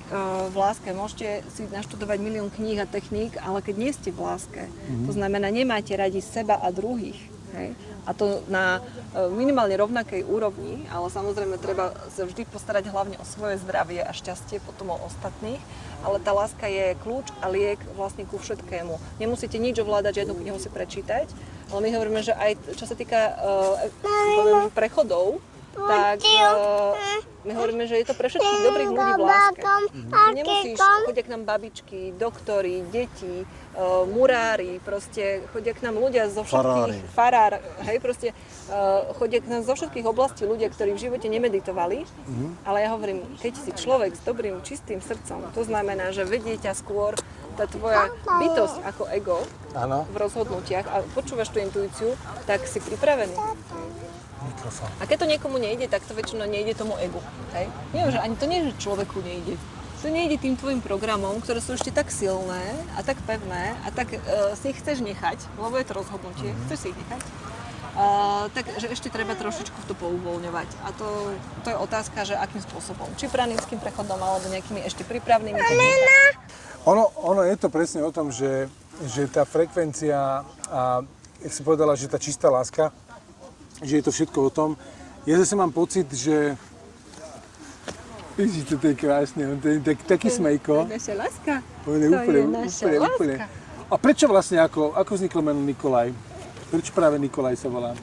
S2: v láske, môžete si naštudovať milión kníh a techník, ale keď nie ste v láske, to znamená, nemáte radi seba a druhých, hej? A to na minimálne rovnakej úrovni, ale samozrejme treba sa vždy postarať hlavne o svoje zdravie a šťastie, potom o ostatných, ale tá láska je kľúč a liek vlastne ku všetkému. Nemusíte nič ovládať, žiadnu knihu si prečítať, ale my hovoríme, že aj čo sa týka prechodov, tak my hovoríme, že je to pre všetkých dobrých ľudí v láske. Nemusíš, chodia k nám babičky, doktori, deti, murári, proste chodia k nám ľudia zo všetkých, hej, proste chodia k nám zo všetkých oblastí ľudia, ktorí v živote nemeditovali, ale ja hovorím, keď si človek s dobrým, čistým srdcom, to znamená, že vedie ťa skôr tá tvoja bytosť ako ego v rozhodnutiach a počúvaš tú intuíciu, tak si pripravený.
S1: Mikrofón.
S2: A keď to niekomu nejde, tak to väčšinou nejde tomu egu. Hej? Nie, že ani to nie, že človeku nejde. To nejde tým tvojim programom, ktoré sú ešte tak silné a tak pevné a tak si ich chceš nechať, lebo je to rozhodnutie, chceš si ich nechať. Takže ešte treba trošičku to pouvoľňovať. A to je otázka, že akým spôsobom. Či pranickým prechodom, alebo nejakými ešte prípravnými technikami.
S1: Ono je to presne o tom, že tá frekvencia a, jak si povedala, že tá čistá láska, že je to všetko o tom. Ja zase mám pocit, že vidíte, to je krásne, on to je taký smejko.
S2: To je naša láska.
S1: On je úplne. A prečo vlastne, ako vzniklo meno Nikolaj? Prečo práve Nikolaj sa volá?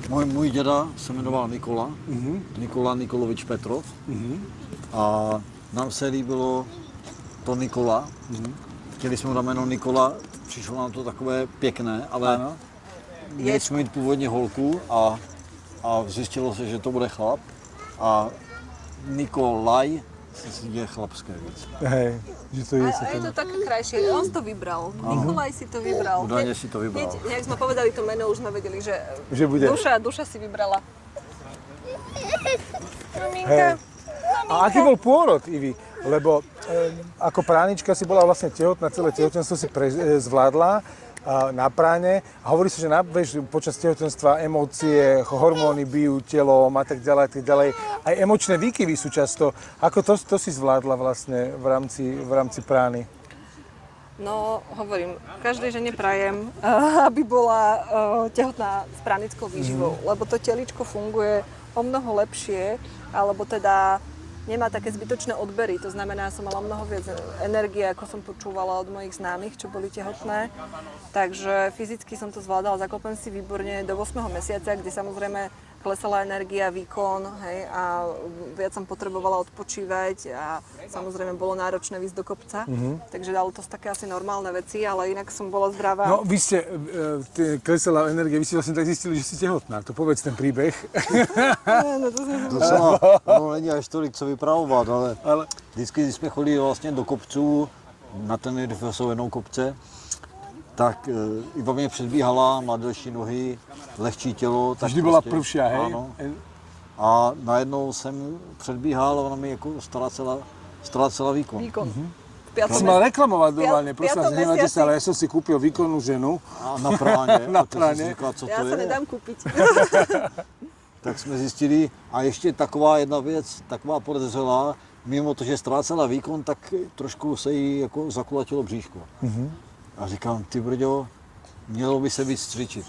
S3: Můj děda se jmenoval Nikola, Nikola Nikolovič Petrov. A nám se líbilo to Nikola. Chtěli jsme mu dát jméno Nikola, přišlo nám to takové pěkné, ale měli jsme mít původně holku a zjistilo se, že to bude chlap. A Nikolaj je chlapské víc.
S1: Hej, že to je
S2: A je to také krajšie, on si to vybral. Nikolaj si to vybral.
S3: Údajne si to vybral.
S2: Jak sme povedali to meno, už sme vedeli, že
S1: bude.
S2: Duša si vybrala.
S1: Hej. A aký bol pôrod, Ivi? Lebo ako pránička si bola vlastne tehotná, celé tehotenstvo si zvládla na práne. A hovorí sa, že počas tehotenstva emócie, hormóny bijú telom a tak ďalej. Aj emočné výkyvy sú často. Ako to si zvládla vlastne v rámci prány?
S2: No, hovorím, každej žene prajem, aby bola tehotná s pránickou výživou, lebo to teličko funguje o mnoho lepšie, alebo teda nemá také zbytočné odbery. To znamená, som mala mnoho viac energie, ako som počúvala od mojich známych, čo boli tehotné. Takže fyzicky som to zvládala, zaklopem si výborne do 8. mesiaca, kde samozrejme klesala energia, výkon, hej, a viac som potrebovala odpočívať a samozrejme bolo náročné výjsť do kopca. Takže dalo to také asi normálne veci, ale inak som bola zdravá.
S1: No, vy ste, klesala energia, vy ste vlastne tak zistili, že ste tehotná. To povedz ten príbeh.
S3: Docela, ono není až tolik co vypravovat, ale vždycky, když jsme chodili vlastně do kopců, na ten jsou jenom kopce, tak Iva mě předbíhala, má delší nohy, lehčí tělo. Tak
S1: vždy byla prvšia, hej?
S3: Ano. A najednou jsem předbíhal a ona mi jako ztrácela výkon.
S1: Som mal reklamovať normálne, prosím vás, nemáte sa, ale ja som si kúpil výkonnú ženu.
S3: A na práně.
S1: Na práně.
S3: Říkala, co to
S2: Ja
S3: je?
S2: sa nedám kúpiť.
S3: Tak jsme zjistili, a ještě taková jedna věc, taková podezřelá, mimo to, že ztrácela výkon, tak trošku se jí jako zakulatilo bříško. A říkám, ty brďo, mělo by se víc cvičit.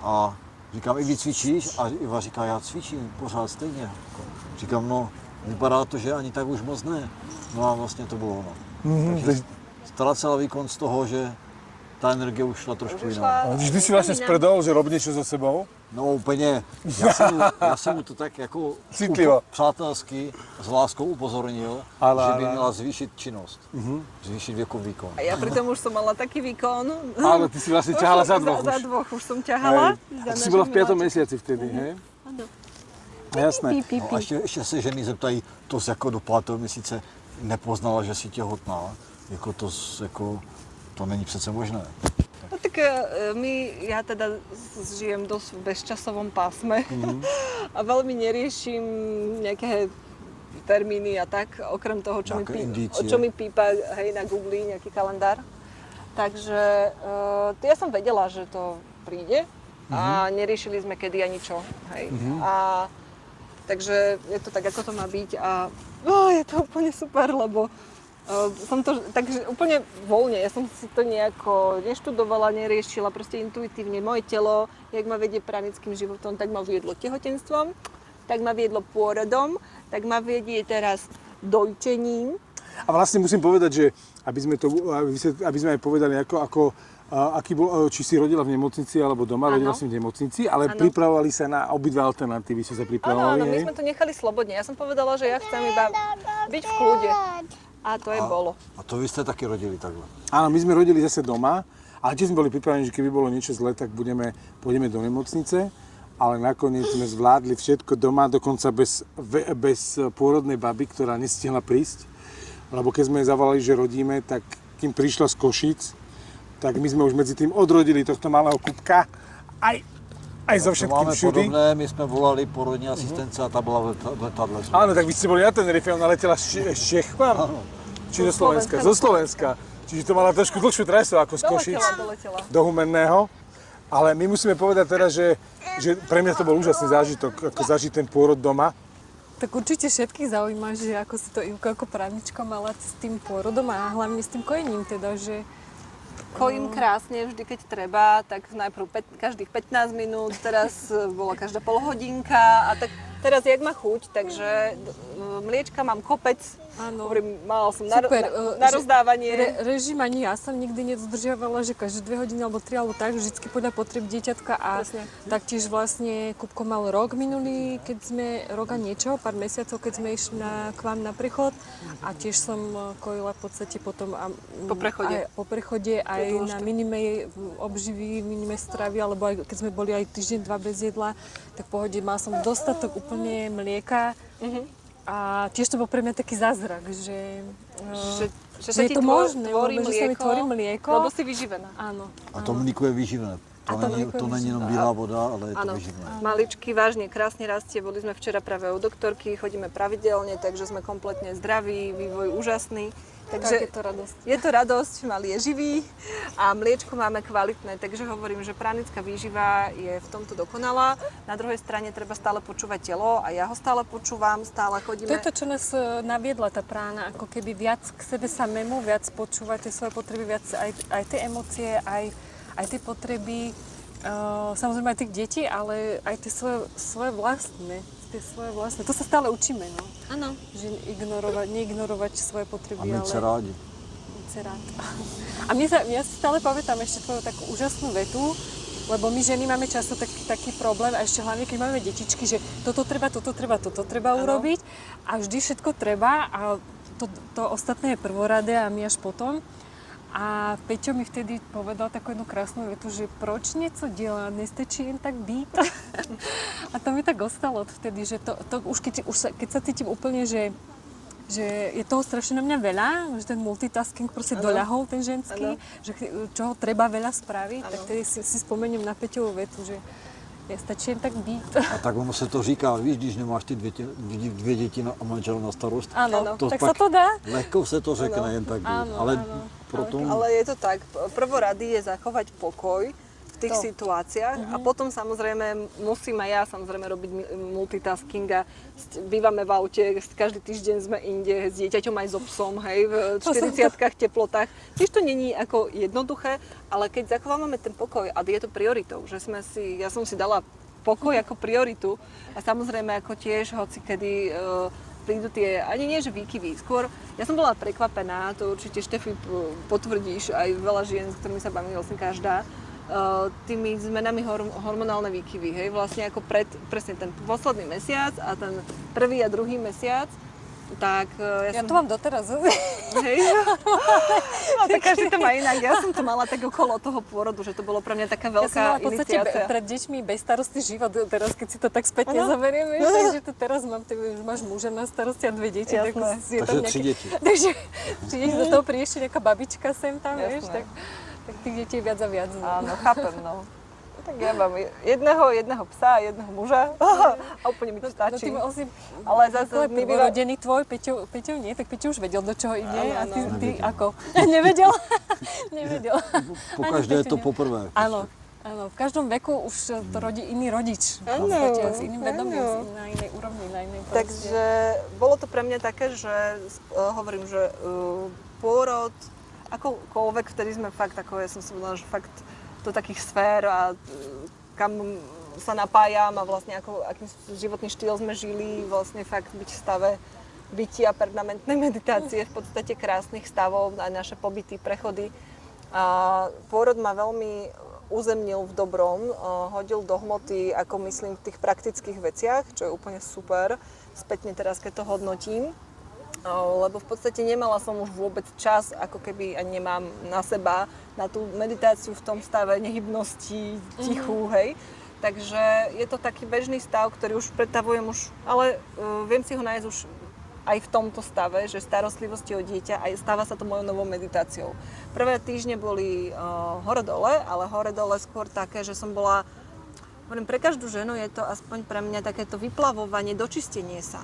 S3: A říkám, i vy cvičíš? A Iva říká, já cvičím pořád stejně. Říkám, no, vypadá to, že ani tak už moc ne. No a vlastně to bylo ono. Takže ztrácela výkon z toho, že ta energie už šla trošku
S2: Už
S3: jiná.
S2: šla-
S1: Vždy si vlastne spredol, že rob niečo so sebou.
S3: No úplně, já jsem mu to tak jako
S1: Citlivo.
S3: přátelsky s láskou upozornil,
S1: Ale,
S3: že by
S1: ale.
S3: měla zvýšit činnost, zvýšit věkový výkon.
S2: A ja pritom už som mala taký výkon.
S1: Áno, ty si vlastne ťahala za dvoch
S2: Za
S1: už.
S2: dvoch už som ťahala.
S1: A ty si bola v 5. mesiaci vtedy, hej?
S2: Áno.
S1: Jasné.
S3: No a ještě se ženy zeptají, to jsi jako do 5. měsíce nepoznala, že jsi těhotná, to není přece možné.
S2: No tak ja teda žijem dosť v bezčasovom pásme a veľmi neriešim nejaké termíny a tak, okrem toho,
S3: Nejaké indície.
S2: čo mi pípa hej, na Google, nejaký kalendár. Takže ja som vedela, že to príde a neriešili sme kedy ani čo. Hej. A takže je to tak, ako to má byť a je to úplne super, lebo som to takže úplne voľne, ja som si to nejako neštudovala, neriešila, proste intuitívne. Moje telo, jak ma vedie pranickým životom, tak ma viedlo tehotenstvom, tak ma viedlo pôrodom, tak ma vedie teraz dojčením.
S1: A vlastne musím povedať, že aby sme aj povedali, aký bol, či si rodila v nemocnici alebo doma, rodila si v nemocnici, ale pripravovali sa na obidve alternatívy, si sa pripravovali.
S2: Áno, my sme to nechali slobodne. Ja som povedala, že ja chcem iba byť v kľude. A to aj bolo.
S3: A to vy jste taky rodili takhle?
S1: Áno, my sme rodili zase doma, ale tiež sme boli pripravení, že keby bolo niečo zlé, tak pôjdeme do nemocnice, ale nakoniec sme zvládli všetko doma, dokonca bez pôrodnej baby, ktorá nestihla prísť. Lebo keď sme jej zavolali, že rodíme, tak kým prišla z Košic, tak my sme už medzi tým odrodili tohto malého kubka, aj so všetkým
S3: máme
S1: všudy.
S3: podobné, my jsme volali porodní asistence a ta byla v letadle.
S1: Áno, tak vy ste boli na Tenerife, ona letela z Čech, či zo Slovenska? Zo Slovenska. Čiže to mala trošku dlhšiu trasu ako z Košic
S2: Doletela.
S1: do Humenného. Ale my musíme povedať teraz, že pre mňa to bol úžasný zážitok, ako zažiť ten pôrod doma.
S4: Tak určite všetkých zaujíma, že ako si to Ivka ako právnička mala s tým pôrodom a hlavne s tým kojením teda, že
S2: Kojím krásne vždy, keď treba, tak najprv každých 15 minút, teraz bola každá pol hodinka a tak teraz jak má chuť, takže mliečka mám kopec.
S4: áno.
S2: Hovorím, mala som
S4: Super,
S2: na rozdávanie.
S4: Režim ani ja som nikdy nedodržiavala, že každé 2 hodiny alebo 3 alebo tak, vždycky podľa potrieb dieťatka a
S2: Presne.
S4: taktiež vlastne Kupko mal rok minulý, keď sme, rok a niečo, pár mesiacov, keď sme išli k vám na prechod a tiež som kojila v podstate potom
S2: Po prechode.
S4: Aj, po prechode aj na minimej obživy, minimej stravy, alebo aj keď sme boli aj týždeň, 2 bez jedla, tak v pohode mal som dostatok úplne mlieka. A tiež to bol pre mňa taký zázrak, že
S2: Že sa
S4: je
S2: ti
S4: to možné,
S2: tvorí
S4: že sa mi tvorí mlieko.
S2: lebo si vyživená.
S4: Áno.
S3: A to mlíko je výživné. To není jenom bílá voda, ale je to výživné.
S2: Maličky vážne krásne rastie. Boli sme včera práve u doktorky, chodíme pravidelne, takže sme kompletne zdraví, vývoj úžasný. Takže
S4: je to radosť.
S2: Je to radosť, malý je živý a mliečko máme kvalitné, takže hovorím, že pránická výživa je v tomto dokonalá. Na druhej strane treba stále počúvať telo a ja ho stále počúvam, stále chodíme.
S4: To je to, čo nás naviedla tá prána, ako keby viac k sebe samému, viac počúvať tie svoje potreby, viac aj tie emócie, aj tie potreby, samozrejme aj tých detí, ale aj tie svoje vlastné. To sa stále učíme, no.
S2: Áno.
S4: Že neignorovať svoje potreby,
S3: A mít se rádi.
S4: Mít se rád. A ja si stále pamätám ešte tvoju takú úžasnú vetu, lebo my ženy máme často taký problém, a ešte hlavne, keď máme detičky, že toto treba urobiť a vždy všetko treba a to ostatné je prvoradé a my až potom. A Peťo mi vtedy povedal takú jednu krásnu vetu, že proč niečo delá, nestačí jen tak byť. A to mi tak ostalo odvtedy, že to už keď sa cítim úplne, že je toho strašne na mňa veľa, že ten multitasking proste doľahol, ten ženský, že čoho treba veľa spraviť, tak tedy si spomeniem na Peťovú vetu, že stačí jen tak být.
S3: A tak ono se to říká, víš, když nemáš ty dvě děti a manžel na starost.
S4: Áno,
S3: to
S4: tak
S3: pak
S4: sa to dá.
S3: Lehko se to řekne, jen tak být.
S4: Áno,
S3: Ale
S4: áno.
S3: potom...
S2: Ale je to tak, prvorady je zachovať pokoj v tých situáciách a potom samozrejme musím aj ja samozrejme robiť multitasking a bývame v aute, každý týždeň sme inde s dieťaťom aj so psom, hej, v 40-kách teplotách. Tiež to není ako jednoduché, ale keď zachovávame ten pokoj a je to prioritou, že ja som si dala pokoj ako prioritu a samozrejme ako tiež hoci kedy prídu tie, ani nie že výkyvy, skôr ja som bola prekvapená, to určite Štefi potvrdíš, aj veľa žien, s ktorými sa bavím, vlastne každá, tými zmenami hormonálne výkyvy, hej, vlastne ako presne ten posledný mesiac a ten prvý a druhý mesiac, tak
S4: ja to mám doteraz.
S2: Hej. No, tak každý to má inak. Ja som to mala tak okolo toho pôrodu, že to bolo pre mňa taká veľká
S4: ja som mala v podstate
S2: iniciácia.
S4: pred deťmi bezstarostný život, teraz keď si to tak spätne zoberieme, takže to teraz mám, ty už máš muža na starosti a 2 deti. Tak je
S3: Takže 3 deti.
S4: Takže či do toho príde ešte nejaká babička sem tam, vieš, tak tých detí je viac a viac.
S2: Áno, chápem, no. Tak ja mám jedného psa a jedného muža a úplne mi to stačí.
S4: No, ty
S2: ale zase mi býva...
S4: rodený tvoj, Peťo nie, tak Peťo už vedel, do čoho ide a ty ako? Nevedel? Nevedel.
S3: Pokaždé je to poprvé.
S4: Áno. Áno, v každom veku už to rodí iný rodič. V podstate s iným vedomím, na inej úrovni, na inej proste.
S2: Takže bolo to pre mňa také, že hovorím, že pôrod, akokoľvek, vtedy sme fakt, ako ja som si povedala, že fakt do takých sfér a kam sa napájam a vlastne aký životný štýl sme žili, vlastne fakt byť v stave bytia, permanentnej meditácie, v podstate krásnych stavov, aj naše pobyty, prechody. A pôrod ma veľmi uzemnil v dobrom, hodil do hmoty, ako myslím, v tých praktických veciach, čo je úplne super, spätne teraz, keď to hodnotím. Lebo v podstate nemala som už vôbec čas, ako keby ani nemám na seba, na tú meditáciu v tom stave nehybnosti, tichu, hej. Takže je to taký bežný stav, ktorý už pretavujem ale viem si ho nájsť už aj v tomto stave, že starostlivosti o dieťa, aj stáva sa to mojou novou meditáciou. Prvé týždne boli hore-dole, ale hore-dole skôr také, že som bola, pre každú ženu je to aspoň pre mňa takéto vyplavovanie, dočistenie sa.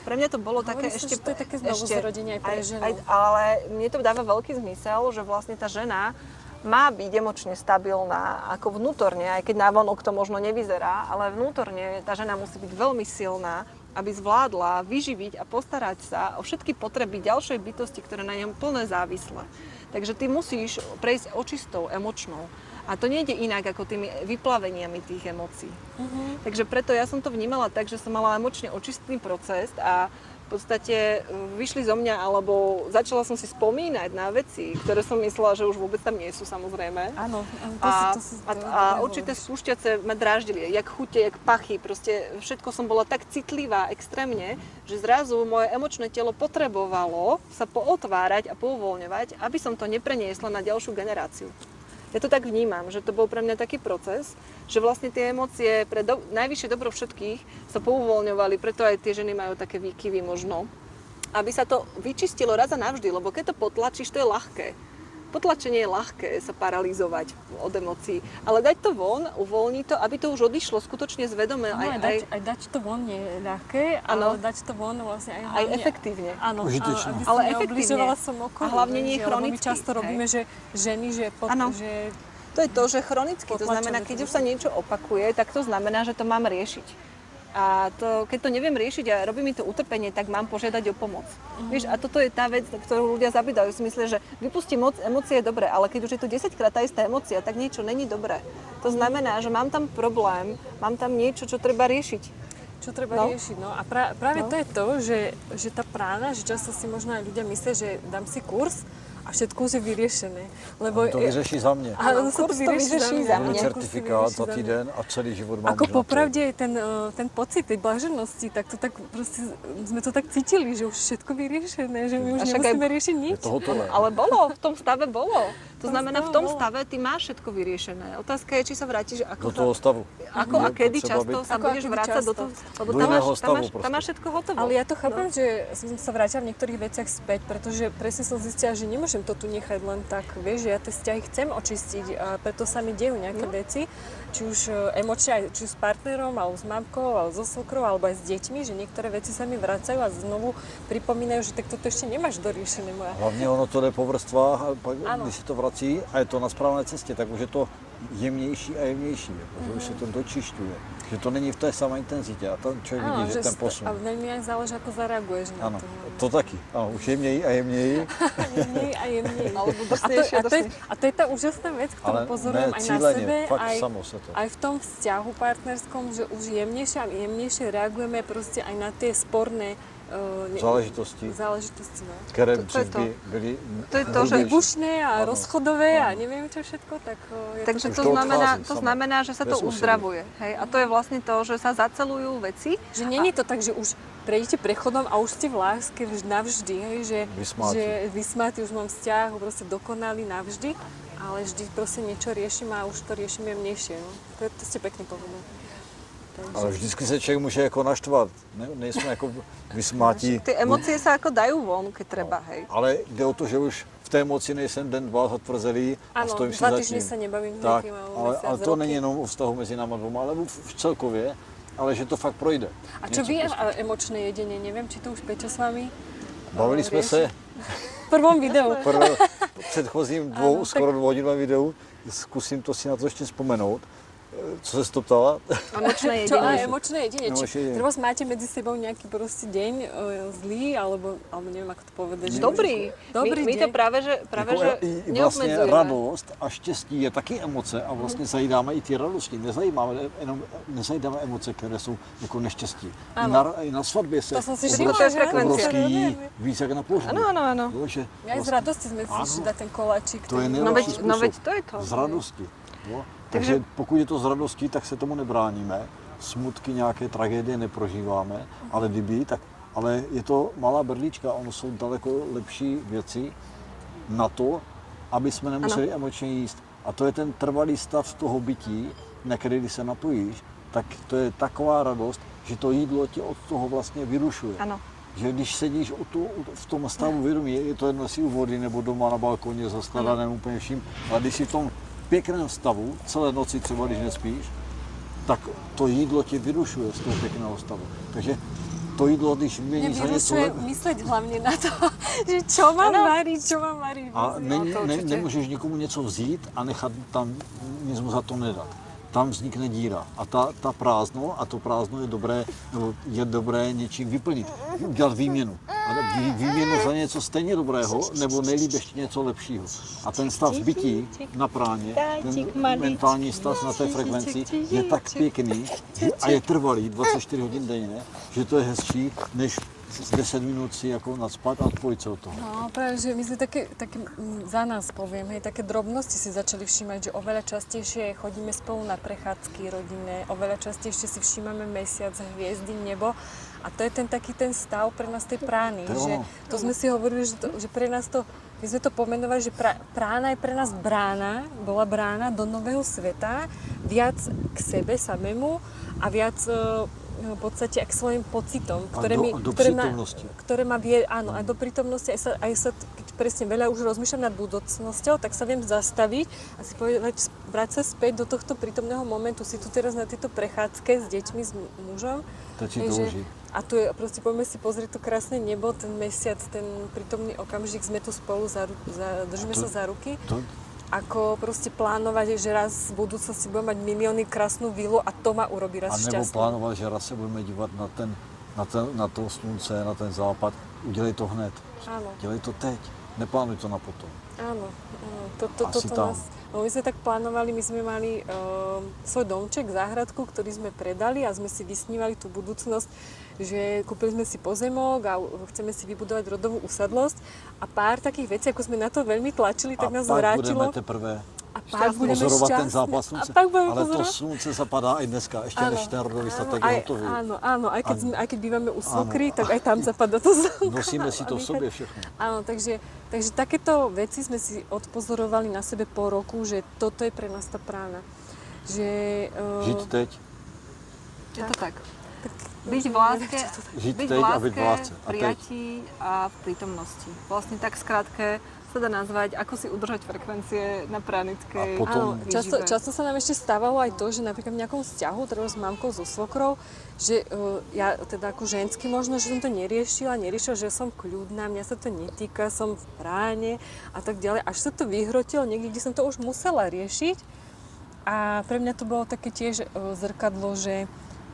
S2: Pre mňa to bolo také ešte...
S4: to je také znovuzrodenie aj pre ženu.
S2: Ale mne to dáva veľký zmysel, že vlastne tá žena má byť emočne stabilná, ako vnútorne, aj keď navonok to možno nevyzerá, ale vnútorne tá žena musí byť veľmi silná, aby zvládla vyživiť a postarať sa o všetky potreby ďalšej bytosti, ktoré na ňom plne závislé. Takže ty musíš prejsť očistou, emočnou. A to nejde inak ako tými vyplaveniami tých emócií. Takže preto ja som to vnímala tak, že som mala emočne očistný proces a v podstate vyšli zo mňa, alebo začala som si spomínať na veci, ktoré som myslela, že už vôbec tam nie sú, samozrejme.
S4: Áno.
S2: A určité spúšťace ma dráždili, jak chute, jak pachy, proste všetko som bola tak citlivá extrémne, že zrazu moje emočné telo potrebovalo sa pootvárať a pouvoľňovať, aby som to nepreniesla na ďalšiu generáciu. Ja to tak vnímam, že to bol pre mňa taký proces, že vlastne tie emócie pre najvyššie dobro všetkých sa pouvoľňovali, preto aj tie ženy majú také výkyvy možno, aby sa to vyčistilo raz a navždy, lebo keď to potlačíš, to je ľahké. Potlačenie je ľahké sa paralizovať od emócií, ale dať to von, uvoľniť to, aby to už odišlo skutočne zvedome.
S4: Aj dať to von je ľahké, ale dať to von vlastne aj hlavne...
S2: Aj efektívne.
S4: Áno,
S3: užitočne.
S4: ale efektívne. Som okolo,
S2: a hlavne nie chronicky.
S4: My často robíme, že ženy, že...
S2: To je to, že chronicky, to znamená, keď už sa niečo opakuje, tak to znamená, že to mám riešiť. A keď to neviem riešiť a robí mi to utrpenie, tak mám požiadať o pomoc. Vieš, a toto je tá vec, ktorú ľudia zabídajú. Si myslia, že vypustí moc, emócie je dobré, ale keď už je to 10-krát tá istá emócia, tak niečo není dobré. To znamená, že mám tam problém, mám tam niečo, čo treba riešiť.
S4: Čo treba riešiť, no. A práve to je to, že tá prána, že často si možno aj ľudia myslia, že dám si kurz, a všetko už je vyriešené. Lebo
S3: to vyřeší za mě.
S4: Áno, kurz to vyřeší za mňa.
S3: Certifikát za týden a celý život mám.
S4: Ako popravde ten pocit tej blaženosti, tak to tak proste, sme to tak cítili, že už všetko vyriešené, že my už nemusíme riešiť nič.
S3: Je to hotové.
S2: Ale v tom stave bolo. To znamená, v tom stave ty máš všetko vyriešené. Otázka je, či sa vrátiš
S3: do toho stavu.
S2: Ako a kedy často sa budeš vrácať do toho, lebo tam máš všetko hotové.
S4: Ale ja to chápem, že som sa vrátila v niektorých veciach späť, pretože presne som zistila, že nemôžem to tu nechať len tak, vieš, že ja tie vzťahy chcem očistiť a preto sa mi dejú nejaké veci, či už emočne, či už s partnerom, alebo s mamkou, alebo so svokrou, alebo aj s deťmi, že niektoré veci sa mi vracajú a znovu pripomínajú, že tak toto ešte nemáš doriešené moja.
S3: Hlavne ono to jde po vrstvách a pak, když se to vrací a je to na správné cestě, tak už je to jemnější a jemnější, protože už se to dočišťuje. Že to není v té samé intenzitě a tam člověk vidí, že ten posun.
S4: A veľmi aj záleží, ako zareaguješ na to.
S3: To taky. Áno, už jemněji a jemněji.
S4: Jemněji a jemněji. A to je tá úžasná vec, ktorú pozorujem aj na sebe, aj v tom vzťahu partnerskom, že už jemnejšie a jemnejšie reagujeme proste aj na tie sporné
S3: záležitosti,
S4: no.
S3: které
S2: To je
S3: dřív
S2: to.
S3: by byly
S2: To je to, že
S4: výbušné a
S3: Áno.
S4: rozchodové a
S3: Áno.
S4: neviem čo všetko, tak je
S2: Takže
S3: Už
S2: to
S3: to
S2: znamená,
S3: odchází
S2: to
S3: samo.
S2: znamená, že sa to
S3: Bez úsilia.
S2: uzdravuje. Hej? A to je vlastne to, že sa zacelujú veci.
S4: že není to tak, že už prejdete prechodom a už ste v láske navždy, hej, že vysmáti, už mám vzťah, proste dokonalý navždy, ale vždy proste niečo riešim a už to riešim jemnejšie. No. To ste pekne povedali.
S3: Ale vždycky se člověk může jako naštvat, nejsme jako vysmátí.
S2: Tie emócie sa ako dajú von, keď treba, hej.
S3: Ale jde o to, že už v té emoci nejsem den, dva zatvrzelý a
S4: Áno,
S3: stojím si
S4: 2
S3: za
S4: týždne
S3: tím.
S4: sa nebavím s
S3: Tak,
S4: niekým,
S3: ale to není jenom o vztahu mezi náma dvoma, ale v celkově, ale že to fakt projde.
S4: A čo vy emočné jedenie? Neviem, či to už Peťo s vami
S3: Bavili jsme se
S4: v prvom videu.
S3: v předchozím skoro dvouhodinovém videu, zkusím to si na to ještě vzpomenout. Co se to ptala?
S2: Emočné
S4: Čo
S2: jedenie.
S4: a emočné jedenie?
S3: Emočné
S4: Či
S3: jedenie.
S4: teraz máte medzi sebou nejaký proste deň zlý, alebo neviem, ako to povedať. že-
S2: Dobrý.
S4: Dobrý
S2: my
S4: deň.
S2: to práve, že
S3: I vlastně
S2: neobmedzujeme.
S3: radost a štěstí je taky emoce a vlastně zajídáme i ty radosti. Nezajídáme emoce, které jsou jako neštěstí. I na svatbě se
S4: To som si
S2: všimla,
S4: všimla,
S2: to je
S4: že?
S2: frekvencia.
S3: obrovský víc jak na pohřbu.
S2: Áno, áno.
S3: Jo, že
S4: Ja aj z radosti sme si
S3: Áno.
S4: išli dať ten koláčik.
S3: to je
S4: ten-
S2: No
S3: nejlepší
S2: veď, no
S3: způsob.
S2: veď to je to.
S3: Z radosti. Jo? Takže pokud je to z radosti, tak se tomu nebráníme. Smutky, nějaké tragédie neprožíváme, ale kdyby, tak ale je to malá berlička, ono jsou daleko lepší věci na to, aby jsme nemuseli emočně jíst. A to je ten trvalý stav toho bytí, na který když se napojíš, tak to je taková radost, že to jídlo tě od toho vlastně vyrušuje.
S2: Áno.
S3: Že když sedíš v tom stavu vědomí, je to jedno si u vody nebo doma na balkoně zaskladaném úplně vším, ale když si v tom pěkném stavu, celé noci třeba, když nespíš, tak to jídlo tě vyrušuje z toho pěkného stavu. Takže to jídlo, když měníš za něco
S4: Nevyrušuje
S3: lepší,
S4: mysleť hlavne na to, že čo mám variť, čo mám variť.
S3: a
S2: to určitě.
S3: nemůžeš nikomu něco vzít a nechat tam nic mu za to nedat. Tam vznikne díra a ta prázdno, a to prázdno je dobré něčím vyplnit, udělat výměnu. A výměnu za něco stejně dobrého, nebo nejlíp ještě něco lepšího. A ten stav bytí na práně, ten mentální stav na té frekvenci je tak pěkný a je trvalý 24 hodin denně, že to je hezčí, než z 10 minút si jako nadspat a odpojiť sa od toho.
S4: No práve, že my sme také za nás poviem, hej, také drobnosti si začali všímať, že oveľa častejšie chodíme spolu na prechádzky rodinné, oveľa častejšie si všímame mesiac, hviezdy, nebo. A to je ten stav pre nás tej prány,
S3: To je
S4: že
S3: ono.
S4: to sme si hovorili, že pre nás to, my sme to pomenovali, že prána je pre nás brána, bola brána do nového sveta, viac k sebe samému a viac v podstate k svojim pocitom,
S3: do prítomnosti.
S4: ktoré ma vie, áno, aj do prítomnosti, aj sa, keď presne veľa už rozmýšľam nad budúcnosťou, tak sa viem zastaviť a si povedať, brať sa späť do tohto prítomného momentu. Si tu teraz na tejto prechádzke s deťmi, s mužom.
S3: Tak si to užiť.
S4: A tu je, proste poďme si pozrieť to krásne nebo, ten mesiac, ten prítomný okamžik, sme tu spolu, držíme sa za ruky. Ako proste plánovať, že raz v budúcnosti budem mať milióny, krásnu vilu a to ma urobí raz
S3: A nebo
S4: šťastný.
S3: plánovat, že raz se budeme dívat na to slunce, na ten západ. Udělej to hned.
S4: Áno.
S3: Dělej to teď. Neplánuj to na potom.
S4: Áno,
S3: Asi
S4: toto
S3: tam.
S4: nás... No my sme tak plánovali, my sme mali svoj domček, záhradku, ktorý sme predali a sme si vysnívali tú budúcnosť, že kúpili sme si pozemok a chceme si vybudovať rodovú usadlosť a pár takých vecí, ako sme na to veľmi tlačili, tak nás
S3: pak
S4: vrátilo.
S3: budeme teprve
S4: A pak budeme
S3: pozorovat ten
S4: šťastní.
S3: západ
S4: A
S3: slunce.
S4: pak budeme
S3: Ale to
S4: pozorovať.
S3: slunce zapadá i dneska, ještě než ten rodový statek je
S4: Aj,
S3: hotový.
S4: áno, aj keď bývame u svokry, tak aj tam zapadá to slnko.
S3: Nosíme si to v
S4: A
S3: sobě všechno.
S4: Áno, takže takéto veci sme si odpozorovali na sebe po roku, že toto je pre nás tá prána. Že,
S3: Žít teď,
S2: Je to tak. Byť v láske,
S3: Žiť
S2: byť
S3: teď
S2: v
S3: a byť v
S2: láske,
S3: lásce. A
S2: prijatí a v prítomnosti. Vlastne tak skrátke sa dá nazvať, ako si udržať frekvencie na
S3: A
S2: pranickej
S3: potom-
S4: Áno,
S2: výžive.
S4: často sa nám ešte stávalo aj to, že napríklad v nejakom vzťahu, teda s mamkou, so svokrou, že ja teda ako ženský možno, že som to neriešila, že som kľudná, mňa sa to netýka, som v práne a tak ďalej. Až sa to vyhrotilo niekde, kde som to už musela riešiť. A pre mňa to bolo také tiež zrkadlo, že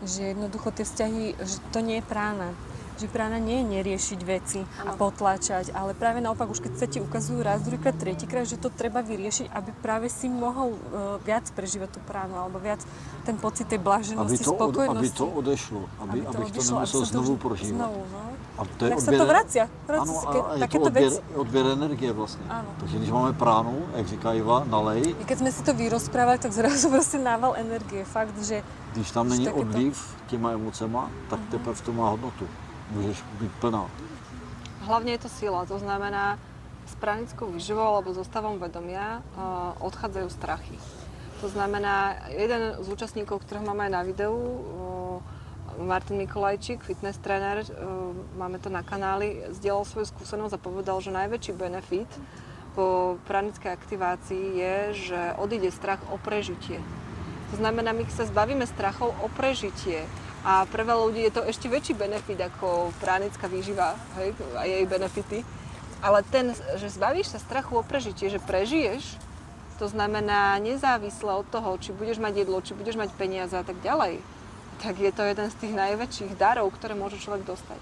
S4: jednoducho tie vzťahy, že to nie je prána. že prána nie je neriešiť veci a potláčať, ale práve naopak už keď sa ti ukazujú raz, druhýkrát, tretíkrát, že to treba vyriešiť, aby práve si mohol viac prežívať tú pránu alebo viac ten pocit tej blaženosti, spokojnosti.
S3: Aby to odešlo, abych to nemusel znovu prožívat.
S4: Znovu, no.
S3: A to je
S4: Jak sa to vracia.
S3: Ano, a je to
S4: takéto veci.
S3: odběr energie vlastně.
S4: Ano.
S3: Takže když máme pránu, jak říká Iva, nalej.
S4: I keď sme si to vyrozprávali, tak zrazu proste nával energie. Fakt, že...
S3: Když tam není
S4: takéto...
S3: odliv těma emocema, tak teprve to má hodnotu. Můžeš být plná.
S2: Hlavne je to sila, to znamená, s pránickou výživou alebo so stavom vedomia odchádzajú strachy. To znamená, jeden z účastníkov, ktorého máme aj na videu, Martin Mikolajčík, fitness tréner, máme to na kanáli, zdieľal svoju skúsenosť a povedal, že najväčší benefit po pranickej aktivácii je, že odíde strach o prežitie. To znamená, my sa zbavíme strachov o prežitie. A pre veľa ľudí je to ešte väčší benefit ako pránická výživa, hej, a jej benefity. Ale ten, že zbavíš sa strachu o prežitie, že prežiješ, to znamená nezávisle od toho, či budeš mať jedlo, či budeš mať peniaze a tak ďalej, tak je to jeden z tých najväčších darov, ktoré môže človek dostať.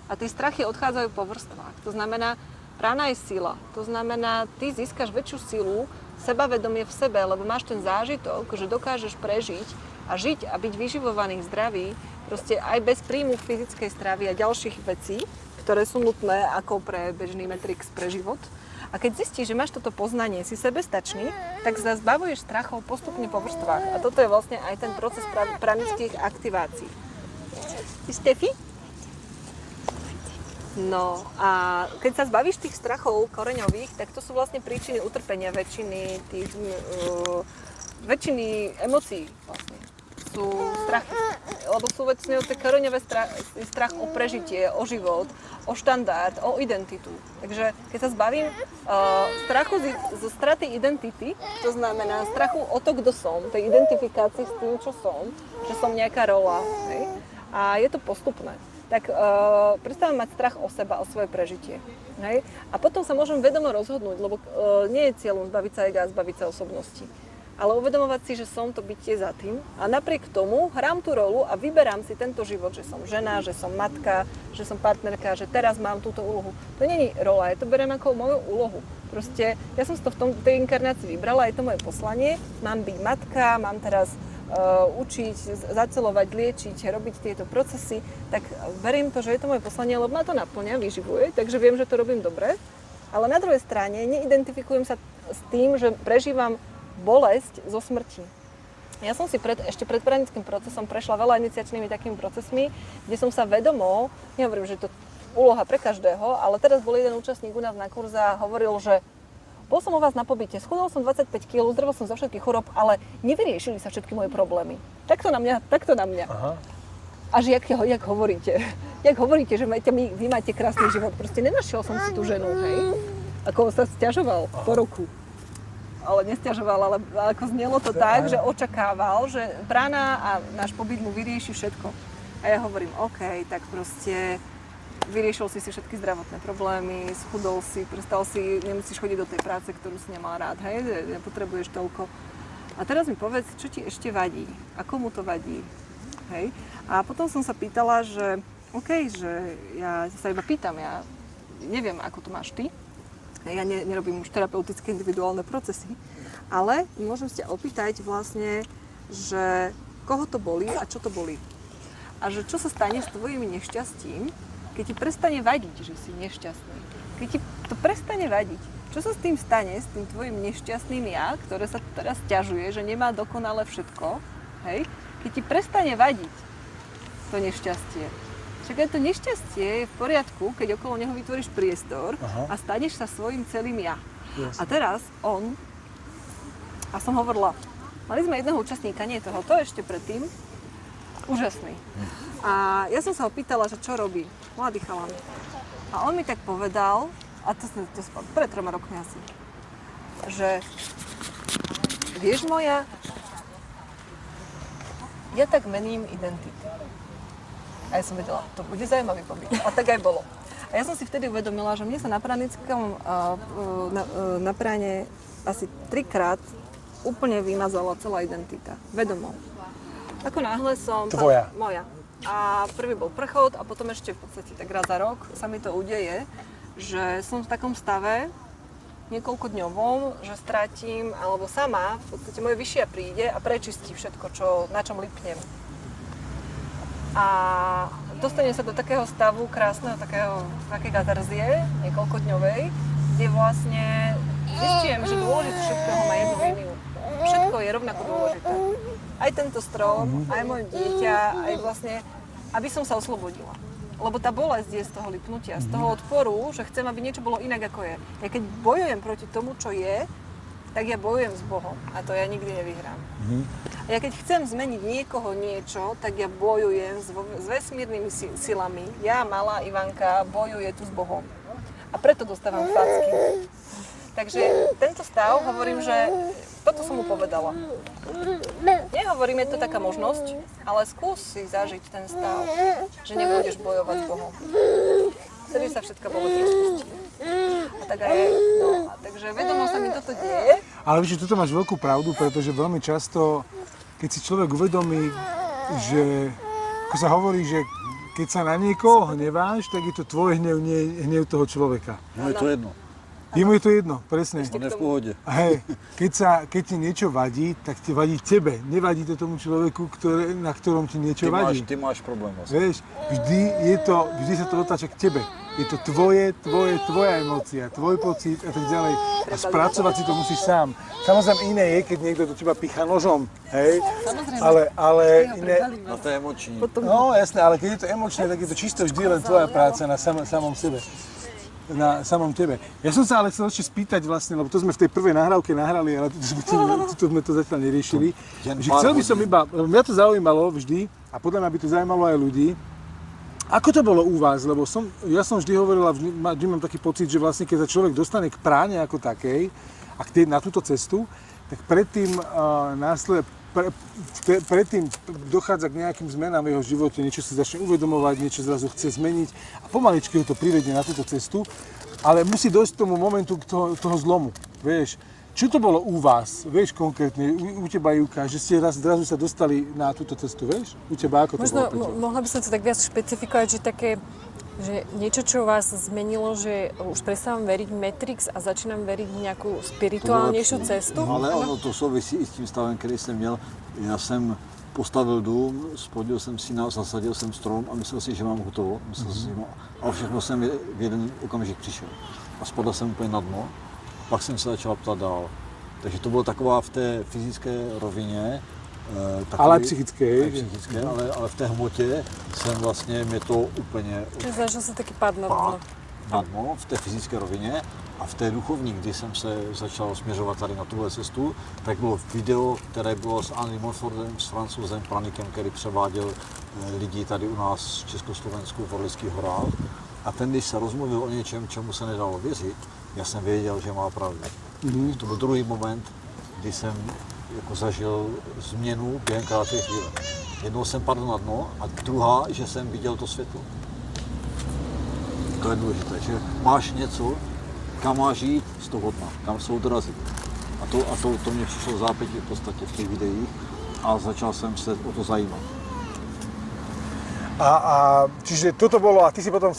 S2: A tie strachy odchádzajú po vrstvách. To znamená, prána je sila. To znamená, ty získaš väčšiu silu, sebavedomie v sebe, lebo máš ten zážitok, že dokážeš prežiť a žiť a byť vyživovaný, zdravý, proste aj bez príjmu fyzickej stravy a ďalších vecí, ktoré sú nutné ako pre bežný Matrix pre život. A keď zistíš, že máš toto poznanie, si sebestačný, tak sa zbavuješ strachov postupne po vrstvách. A toto je vlastne aj ten proces pranických aktivácií. Ty Stefi? No a keď sa zbavíš tých strachov koreňových, tak to sú vlastne príčiny utrpenia väčšiny emócií vlastne. Sú strachy. Lebo sú väčšinou tie koreňové strach o prežitie, o život, o štandard, o identitu. Takže keď sa zbavím strachu zo straty identity, to znamená strachu o to, kto som, tej identifikácii s tým, čo som, že som nejaká rola, hej? A je to postupné. Tak prestávam mať strach o seba, o svoje prežitie. Hej? A potom sa môžem vedomo rozhodnúť, lebo nie je cieľom zbaviť sa ega a zbaviť sa osobnosti. Ale uvedomovať si, že som to bytie za tým a napriek tomu hrám tú rolu a vyberám si tento život, že som žena, že som matka, že som partnerka, že teraz mám túto úlohu. To nie je rola, ja to beriem ako moju úlohu. Proste ja som si to v tej inkarnácii vybrala, je to moje poslanie, mám byť matka, mám teraz učiť, zacelovať, liečiť, robiť tieto procesy, tak verím to, že je to moje poslanie, lebo ma to naplňa, vyživuje, takže viem, že to robím dobre. Ale na druhej strane neidentifikujem sa s tým, že prežívam bolesť zo smrti. Ja som si ešte pred pranickým procesom prešla veľa iniciačnými takými procesmi, kde som sa vedomo, nehovorím, že to je úloha pre každého, ale teraz bol jeden účastník u nás na kurze a hovoril, že bol som u vás na pobyte, schudol som 25 kg, uzdravil som zo všetkých chorób, ale nevyriešili sa všetky moje problémy. Takto na mňa. Aha. Až jak hovoríte, že vy máte krásny život, proste nenašiel som si tú ženu, hej, ako sa sťažoval po roku. Ale nesťažoval, ale ako znelo to tak, že očakával, že prána a náš pobyt mu vyrieši všetko. A ja hovorím, OK, tak proste vyriešil si všetky zdravotné problémy, schudol si, prestal si, nemusíš chodiť do tej práce, ktorú si nemal rád, hej, nepotrebuješ toľko. A teraz mi povedz, čo ti ešte vadí a komu to vadí, hej. A potom som sa pýtala, že OK, že ja sa iba pýtam, ja neviem, ako to máš ty. Ja nerobím už terapeutické individuálne procesy, ale môžem sa opýtať vlastne, že koho to bolí a čo to bolí. A že čo sa stane s tvojim nešťastím, keď ti prestane vadiť, že si nešťastný. Keď ti to prestane vadiť, čo sa s tým stane, s tým tvojim nešťastným ja, ktoré sa teraz sťažuje, že nemá dokonale všetko, hej? Keď ti prestane vadiť to nešťastie. Však to nešťastie je v poriadku, keď okolo neho vytvoríš priestor a staneš sa svojím celým ja. Yes. A teraz a som hovorila, mali sme jedného účastníka, nie toho, to ešte predtým, úžasný. A ja som sa ho pýtala, že čo robí, mladý chalan. A on mi tak povedal, a to pred 3 rokmi asi, že vieš moja, ja tak mením identity. A ja som vedela, to bude zaujímavý pobyt. A tak aj bolo. A ja som si vtedy uvedomila, že mne sa na pranickom na práne asi 3-krát úplne vymazala celá identita. Vedomo. Ako náhle som...
S1: Tvoja?
S2: Moja. a prvý bol prechod a potom ešte v podstate tak raz za rok sa mi to udeje, že som v takom stave niekoľkodňovom, že stratím, alebo sama, v podstate moje vyššia príde a prečistí všetko, na čom lipnem. A dostanem sa do takého stavu krásneho, také katarzie, niekoľkodňovej, kde vlastne zistím, že dôležitosť všetkého má jednu líniu. Všetko je rovnako dôležité. Aj tento strom, aj moje dieťa, aj vlastne, aby som sa oslobodila. Lebo tá bolesť je z toho lipnutia, z toho odporu, že chcem, aby niečo bolo inak, ako je. Ja keď bojujem proti tomu, čo je, tak ja bojujem s Bohom a to ja nikdy nevyhrám. A ja keď chcem zmeniť niekoho niečo, tak ja bojujem s vesmírnymi silami. Ja, malá Ivanka, bojuje tu s Bohom. A preto dostávam facky. Takže tento stav, hovorím, že toto som mu povedala. Nehovorím, je to taká možnosť, ale skús si zažiť ten stav, že nebudeš bojovať s Bohom. Vtedy sa všetka bolesť rozpustí. A tak aj je. No, a takže vedomo sa mi toto deje.
S1: Ale víš, že toto máš veľkú pravdu, pretože veľmi často, keď si človek uvedomí, že, ako sa hovorí, že keď sa na niekoho hneváš, tak je to tvoj hnev, nie hnev toho človeka.
S3: No je to jedno.
S1: Jemu je to jedno, presne.
S3: On je v pohode.
S1: Hej, keď ti niečo vadí, tak ti vadí tebe. Nevadí to tomu človeku, na ktorom ti niečo vadí.
S3: Ty máš problém vlastne.
S1: Vieš, vždy sa to otáča k tebe. Je to tvoja emócia, tvoj pocit a tak ďalej. A spracovať si to musíš sám. Samozrejme iné je, keď niekto do teba pícha nožom, hej? Ale iné...
S3: No to je emoční.
S1: No jasné, ale keď je to emočné, tak je to čisto vždy len tvoja práca na samom sebe. Na samom tebe. Ja som sa ale chcel ešte spýtať vlastne, lebo to sme v tej prvej nahrávke nahrali, ale tu sme to zatiaľ neriešili. Chcel by som iba, lebo mňa to zaujímalo vždy a podľa mňa by to zaujímalo aj ľudí. Ako to bolo u vás? Lebo ja som vždy hovoril a vždy mám taký pocit, že vlastne keď sa človek dostane k práne ako takej a na túto cestu, tak predtým predtým dochádza k nejakým zmenám v jeho živote, niečo si začne uvedomovať, niečo zrazu chce zmeniť a pomaličky ho to privedie na túto cestu, ale musí dojsť k tomu momentu toho zlomu, vieš. Čo to bolo u vás, vieš konkrétne, u teba Júka, že ste zrazu sa dostali na túto cestu, vieš? U teba ako to
S4: možno,
S1: bolo?
S4: Mohla by som to tak viac špecifikovať, že niečo, čo vás zmenilo, že už prestávam veriť v Matrix a začínam veriť v nejakú spirituálnejšiu cestu?
S3: Ale ono to souvisí i s tím stavem, který jsem měl. Já jsem postavil dům, spodil jsem si zasadil jsem strom a myslel si, že mám hotovo. A všechno jsem v jeden okamžik přišel. A spadl jsem úplně na dno. Pak jsem se začal ptát dál. Takže to bylo taková v té fyzické rovině.
S1: Ale aj psychické.
S3: Ale v té hmotě jsem vlastně, mě to úplně...
S4: Čiže zažil si taký pád na dno.
S3: Na dno, v té fyzické rovině. A v té duchovní, kdy jsem se začal směřovat tady na tuhle cestu, tak bylo video, které bylo s Andy Monfordem, s Francouzem Pranikem, který převáděl lidi tady u nás v Československu v Orlických horách. A ten, když se rozmluvil o něčem, čemu se nedalo věřit, já jsem věděl, že má pravdu. To byl druhý moment, kdy jsem jako zažil změnu během krátké chvíle. Jednou jsem padl na dno a druhá, že jsem viděl to světlo. To je důležité, že máš něco, kam máš jít z toho dna, kam se odrazit. A to mě přišlo zápětí v podstatě v těch videích a začal jsem se o to zajímat.
S1: Čiže toto bolo, a ty si potom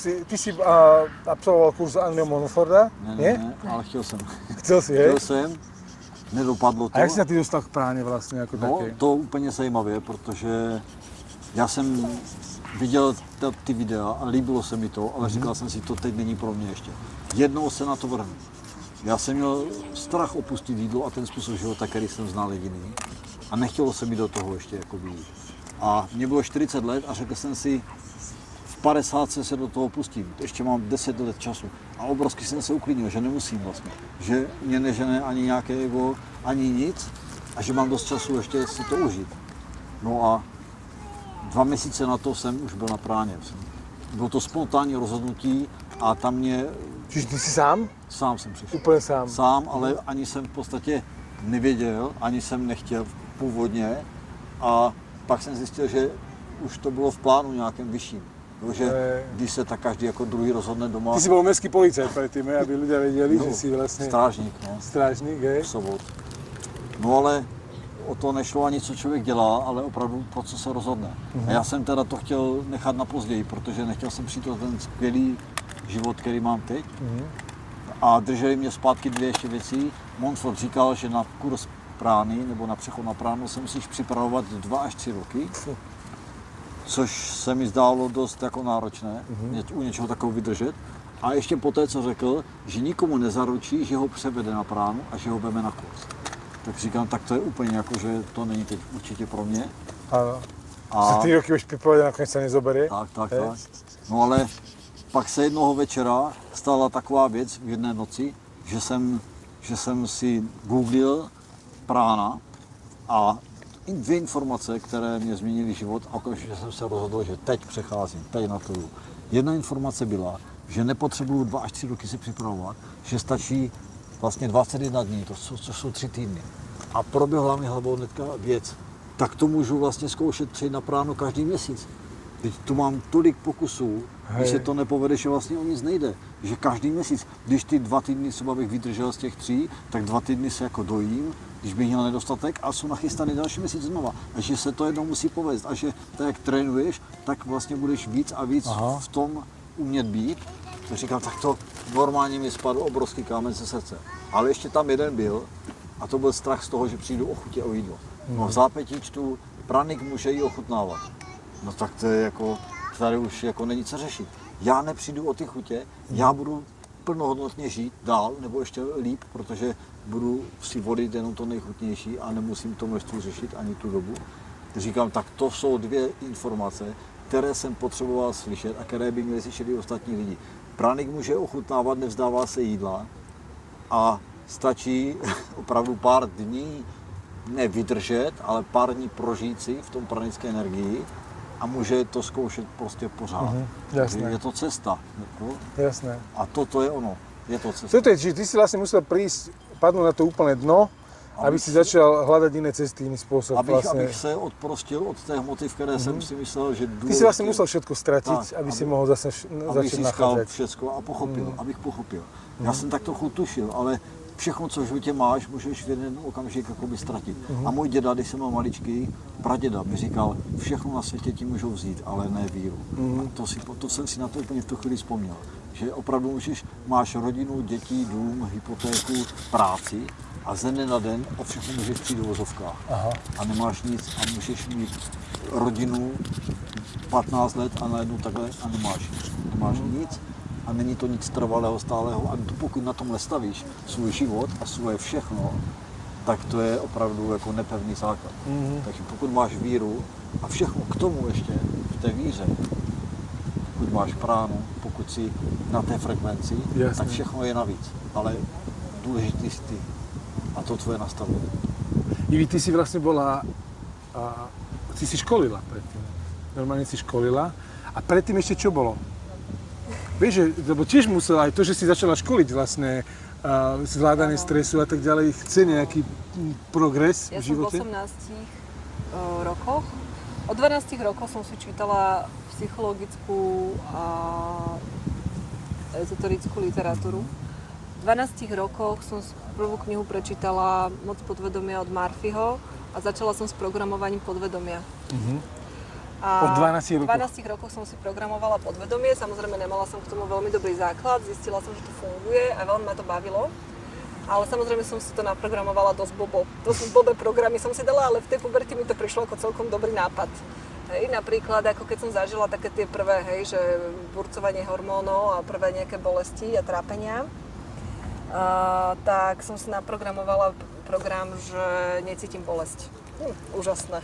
S1: absolvoval kurz Andyho Monforda, nie?
S3: Ne, ale chtěl jsem.
S1: Chcel si, hej?
S3: Chtěl jsem, nedopadlo to.
S1: A jak si sa ty dostal k práne vlastne ako také?
S3: To úplně zajímavé, protože já jsem viděl ty videa a líbilo se mi to, ale říkal jsem si, to teď není pro mě ještě. Jednou se na to vrhnu. Já jsem měl strach opustit jídlo a ten způsob života, který jsem znal jediný. A nechtělo se mi do toho ještě jako jít. A mě bylo 40 let a řekl jsem si, v 50 se do toho pustím. Ještě mám 10 let času. A obrovsky jsem se uklidnil, že nemusím vlastně. Že mě nežene ani nějaké ego, ani nic. A že mám dost času ještě si to užít. No a 2 měsíce na to jsem už byl na práně. Bylo to spontánní rozhodnutí a tam mě...
S1: Čiže ty si sám?
S3: Sám jsem přišel.
S1: Úplně sám.
S3: Sám, ale ani jsem v podstatě nevěděl, ani jsem nechtěl původně. A pak jsem zjistil, že už to bylo v plánu nějakém vyšším. Že když se tak každý jako druhý rozhodne doma...
S1: Ty si bol mestský policajt predtým, aby ľudia vedeli, že si vlastne...
S3: Strážník, no.
S1: Strážník, hej?
S3: Sobot. No ale o to nešlo ani, co člověk dělá, ale opravdu pro co se rozhodne. A já jsem teda to chtěl nechat na později, protože nechtěl jsem přijít o ten skvělý život, který mám teď. A drželi mě zpátky dvě ještě věci. Montfort říkal, že na kurz prány nebo na přechod na pránu se musíš připravovat 2 až 3 roky, což se mi zdálo dost jako náročné, u něčeho takového vydržet. A ještě poté, co řekl, že nikomu nezaručí, že ho převede na pránu a že ho veme na kurz. Tak říkám, tak to je úplně jako, že to není teď určitě pro mě.
S1: Áno. Za 3 roky už pripovedené, nakoniec sa nezoberie.
S3: Tak. No ale pak se jednoho večera stala taková věc v jedné noci, že jsem si googlil prána a 2 informace, které mě změnily život a okamžitě jsem se rozhodl, že teď přecházím, teď na to jdu. Jedna informace byla, že nepotřebuju 2 až 3 roky si připravovat, že stačí vlastně 21 dní, což jsou 3 týdny. A proběhla mi hlavou hnedka věc, tak to můžu vlastně zkoušet přijít na pránu každý měsíc. Teď tu mám tolik pokusů, když se to nepovede, že vlastně o nic nejde. Že každý měsíc, když ty 2 týdny třeba bych vydržel z těch 3, tak 2 týdny se jako dojím, když bych měl nedostatek a jsou nachystaný další měsíc znova. A že se to jednou musí povést a že tak jak trénuješ, tak vlastně budeš víc a víc v tom umět být. Tak říkám, tak to normálně mi spadl obrovský kámen ze srdce. Ale ještě tam jeden byl a to byl strach z toho, že přijdu o chutě o jídlo. No v zápětí čtu, praník může jí ochutnávat. No tak to je jako, tady už jako není co řešit. Já nepřijdu o ty chutě, já budu plnohodnotně žít dál, nebo ještě líp, protože budu si volit jenom to nejchutnější a nemusím to množství řešit ani tu dobu. Říkám, tak to jsou 2 informace, které jsem potřeboval slyšet a které by měli slyšet i ostatní lidi. Praník může ochutnávat, nevzdává se jídla a stačí opravdu pár dní nevydržet, ale pár dní prožít si v tom pranické energii a může to zkoušet prostě pořád.
S1: Jasné.
S3: Je to cesta.
S1: Jasné.
S3: A toto je ono. Je to cesta.
S1: Toto je, čiže ty si vlastne musel prísť, padnúť na to úplné dno, aby si začal hľadať iné cesty, iný spôsob.
S3: Abych se odprostil od té hmoty, v které jsem si myslel, že důležitý.
S1: Ty si vlastne musel všetko stratiť, aby si mohol zase
S3: abych
S1: začať
S3: získal
S1: nachádzať.
S3: všechno a pochopil, abych pochopil. Já jsem tak trochu tušil, ale všechno, co v životě máš, můžeš v jeden okamžik jakoby ztratit. A můj děda, když jsem byl maličký, praděda mi říkal, všechno na světě ti můžou vzít, ale ne víru. A to jsem si na to úplně v tu chvíli vzpomněl. Že opravdu máš rodinu, děti, dům, hypotéku, práci a ze dne na den o všechno můžeš přijít do vozovkách. A nemáš nic a můžeš mít rodinu 15 let a najednou takhle a nemáš nic. A není to nic trvalého, stálého. A pokud na tomhle stavíš svůj život a svoje všechno, tak to je opravdu jako nepevný základ. Takže pokud máš víru a všechno k tomu ještě v té víře, pokud máš pránu, pokud si na té frekvenci, tak všechno je navíc. Ale důležitý jsi ty a to tvoje nastavení.
S1: Ivi, ty si vlastne bola, ty si školila predtým. Normálne si školila. A predtým ešte čo bolo? Vieš, že, lebo tiež musela aj to, že si začala školiť vlastne zvládanie stresu a tak ďalej, chce nejaký progres v živote?
S2: Ja som v 18 rokoch. Od 12 rokov som si čítala psychologickú a ezoterickú literatúru. V 12 rokoch som prvú knihu prečítala Moc podvedomia od Murphyho a začala som s programovaním podvedomia.
S1: Od 12 rokov?
S2: V 12 rokoch som si programovala podvedomie, samozrejme nemala som k tomu veľmi dobrý základ, zistila som, že to funguje a veľmi ma to bavilo. Ale samozrejme som si to naprogramovala dosť blbé programy som si dala, ale v tej puberte mi to prišlo ako celkom dobrý nápad. Hej, napríklad, ako keď som zažila také tie prvé, hej, že burcovanie hormónov a prvé nejaké bolesti a trápenia, tak som si naprogramovala program, že necítim bolesť. Úžasné.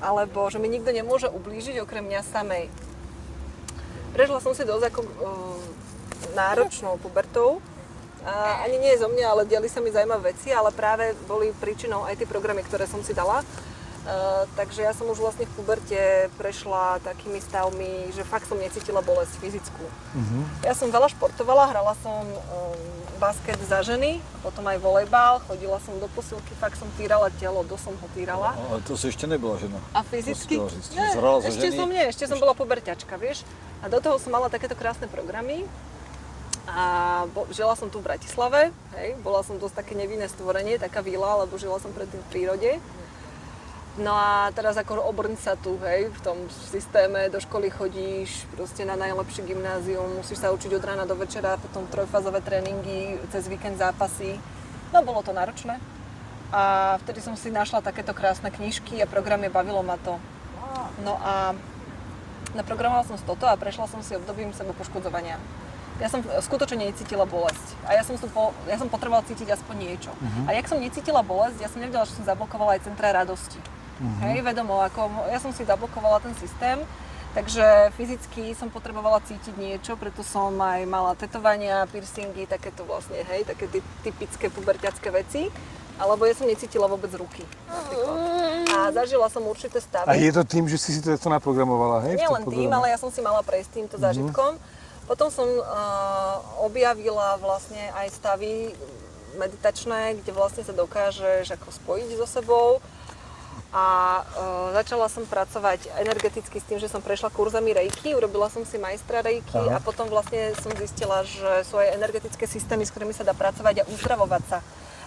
S2: Alebo že mi nikto nemôže ublížiť okrem mňa samej. Prežila som si dosť ako náročnou pubertou. Ani nie je zo mňa, ale diali sa mi zaujímavé veci, ale práve boli príčinou aj tie programy, ktoré som si dala. Takže ja som už vlastne v puberte prešla takými stavmi, že fakt som necítila bolesť fyzickú. Ja som veľa športovala, hrala som basket za ženy, potom aj volejbal, chodila som do posilky, fakt som týrala telo, dosť som ho týrala.
S3: Ale to si ešte nebola žena.
S2: A fyzicky?
S3: Nie,
S2: ešte som bola puberťačka, vieš. A do toho som mala takéto krásne programy. A žila som tu v Bratislave, hej, bola som dosť také nevinné stvorenie, taká vila, lebo žila som predtým v prírode. No a teraz ako obrň sa tu, hej, v tom systéme, do školy chodíš, proste na najlepšie gymnázium, musíš sa učiť od rána do večera, potom trojfázové tréningy, cez víkend zápasy. No bolo to náročné. A vtedy som si našla takéto krásne knižky a programy, bavilo ma to. No a naprogramovala som si toto a prešla som si obdobím sebapoškodzovania. Ja som skutočne necítila bolesť a ja som potrebovala cítiť aspoň niečo. A jak som necítila bolesť, ja som nevedela, že som zablokovala aj centra radosti. Hej, vedomo, ja som si zablokovala ten systém, takže fyzicky som potrebovala cítiť niečo, preto som aj mala tetovania, piercingy, takéto vlastne, hej, také typické puberťacké veci, alebo ja som necítila vôbec ruky. A zažila som určité stavy.
S1: A je to tým, že si to naprogramovala, hej?
S2: Nie len tým, ale ja som si mala prejsť týmto zážitkom. Potom som objavila vlastne aj stavy meditačné, kde vlastne sa dokážeš ako spojiť so sebou. A začala som pracovať energeticky s tým, že som prešla kurzami Reiki, urobila som si majstra Reiki a potom vlastne som zistila, že sú aj energetické systémy, s ktorými sa dá pracovať a uzdravovať sa.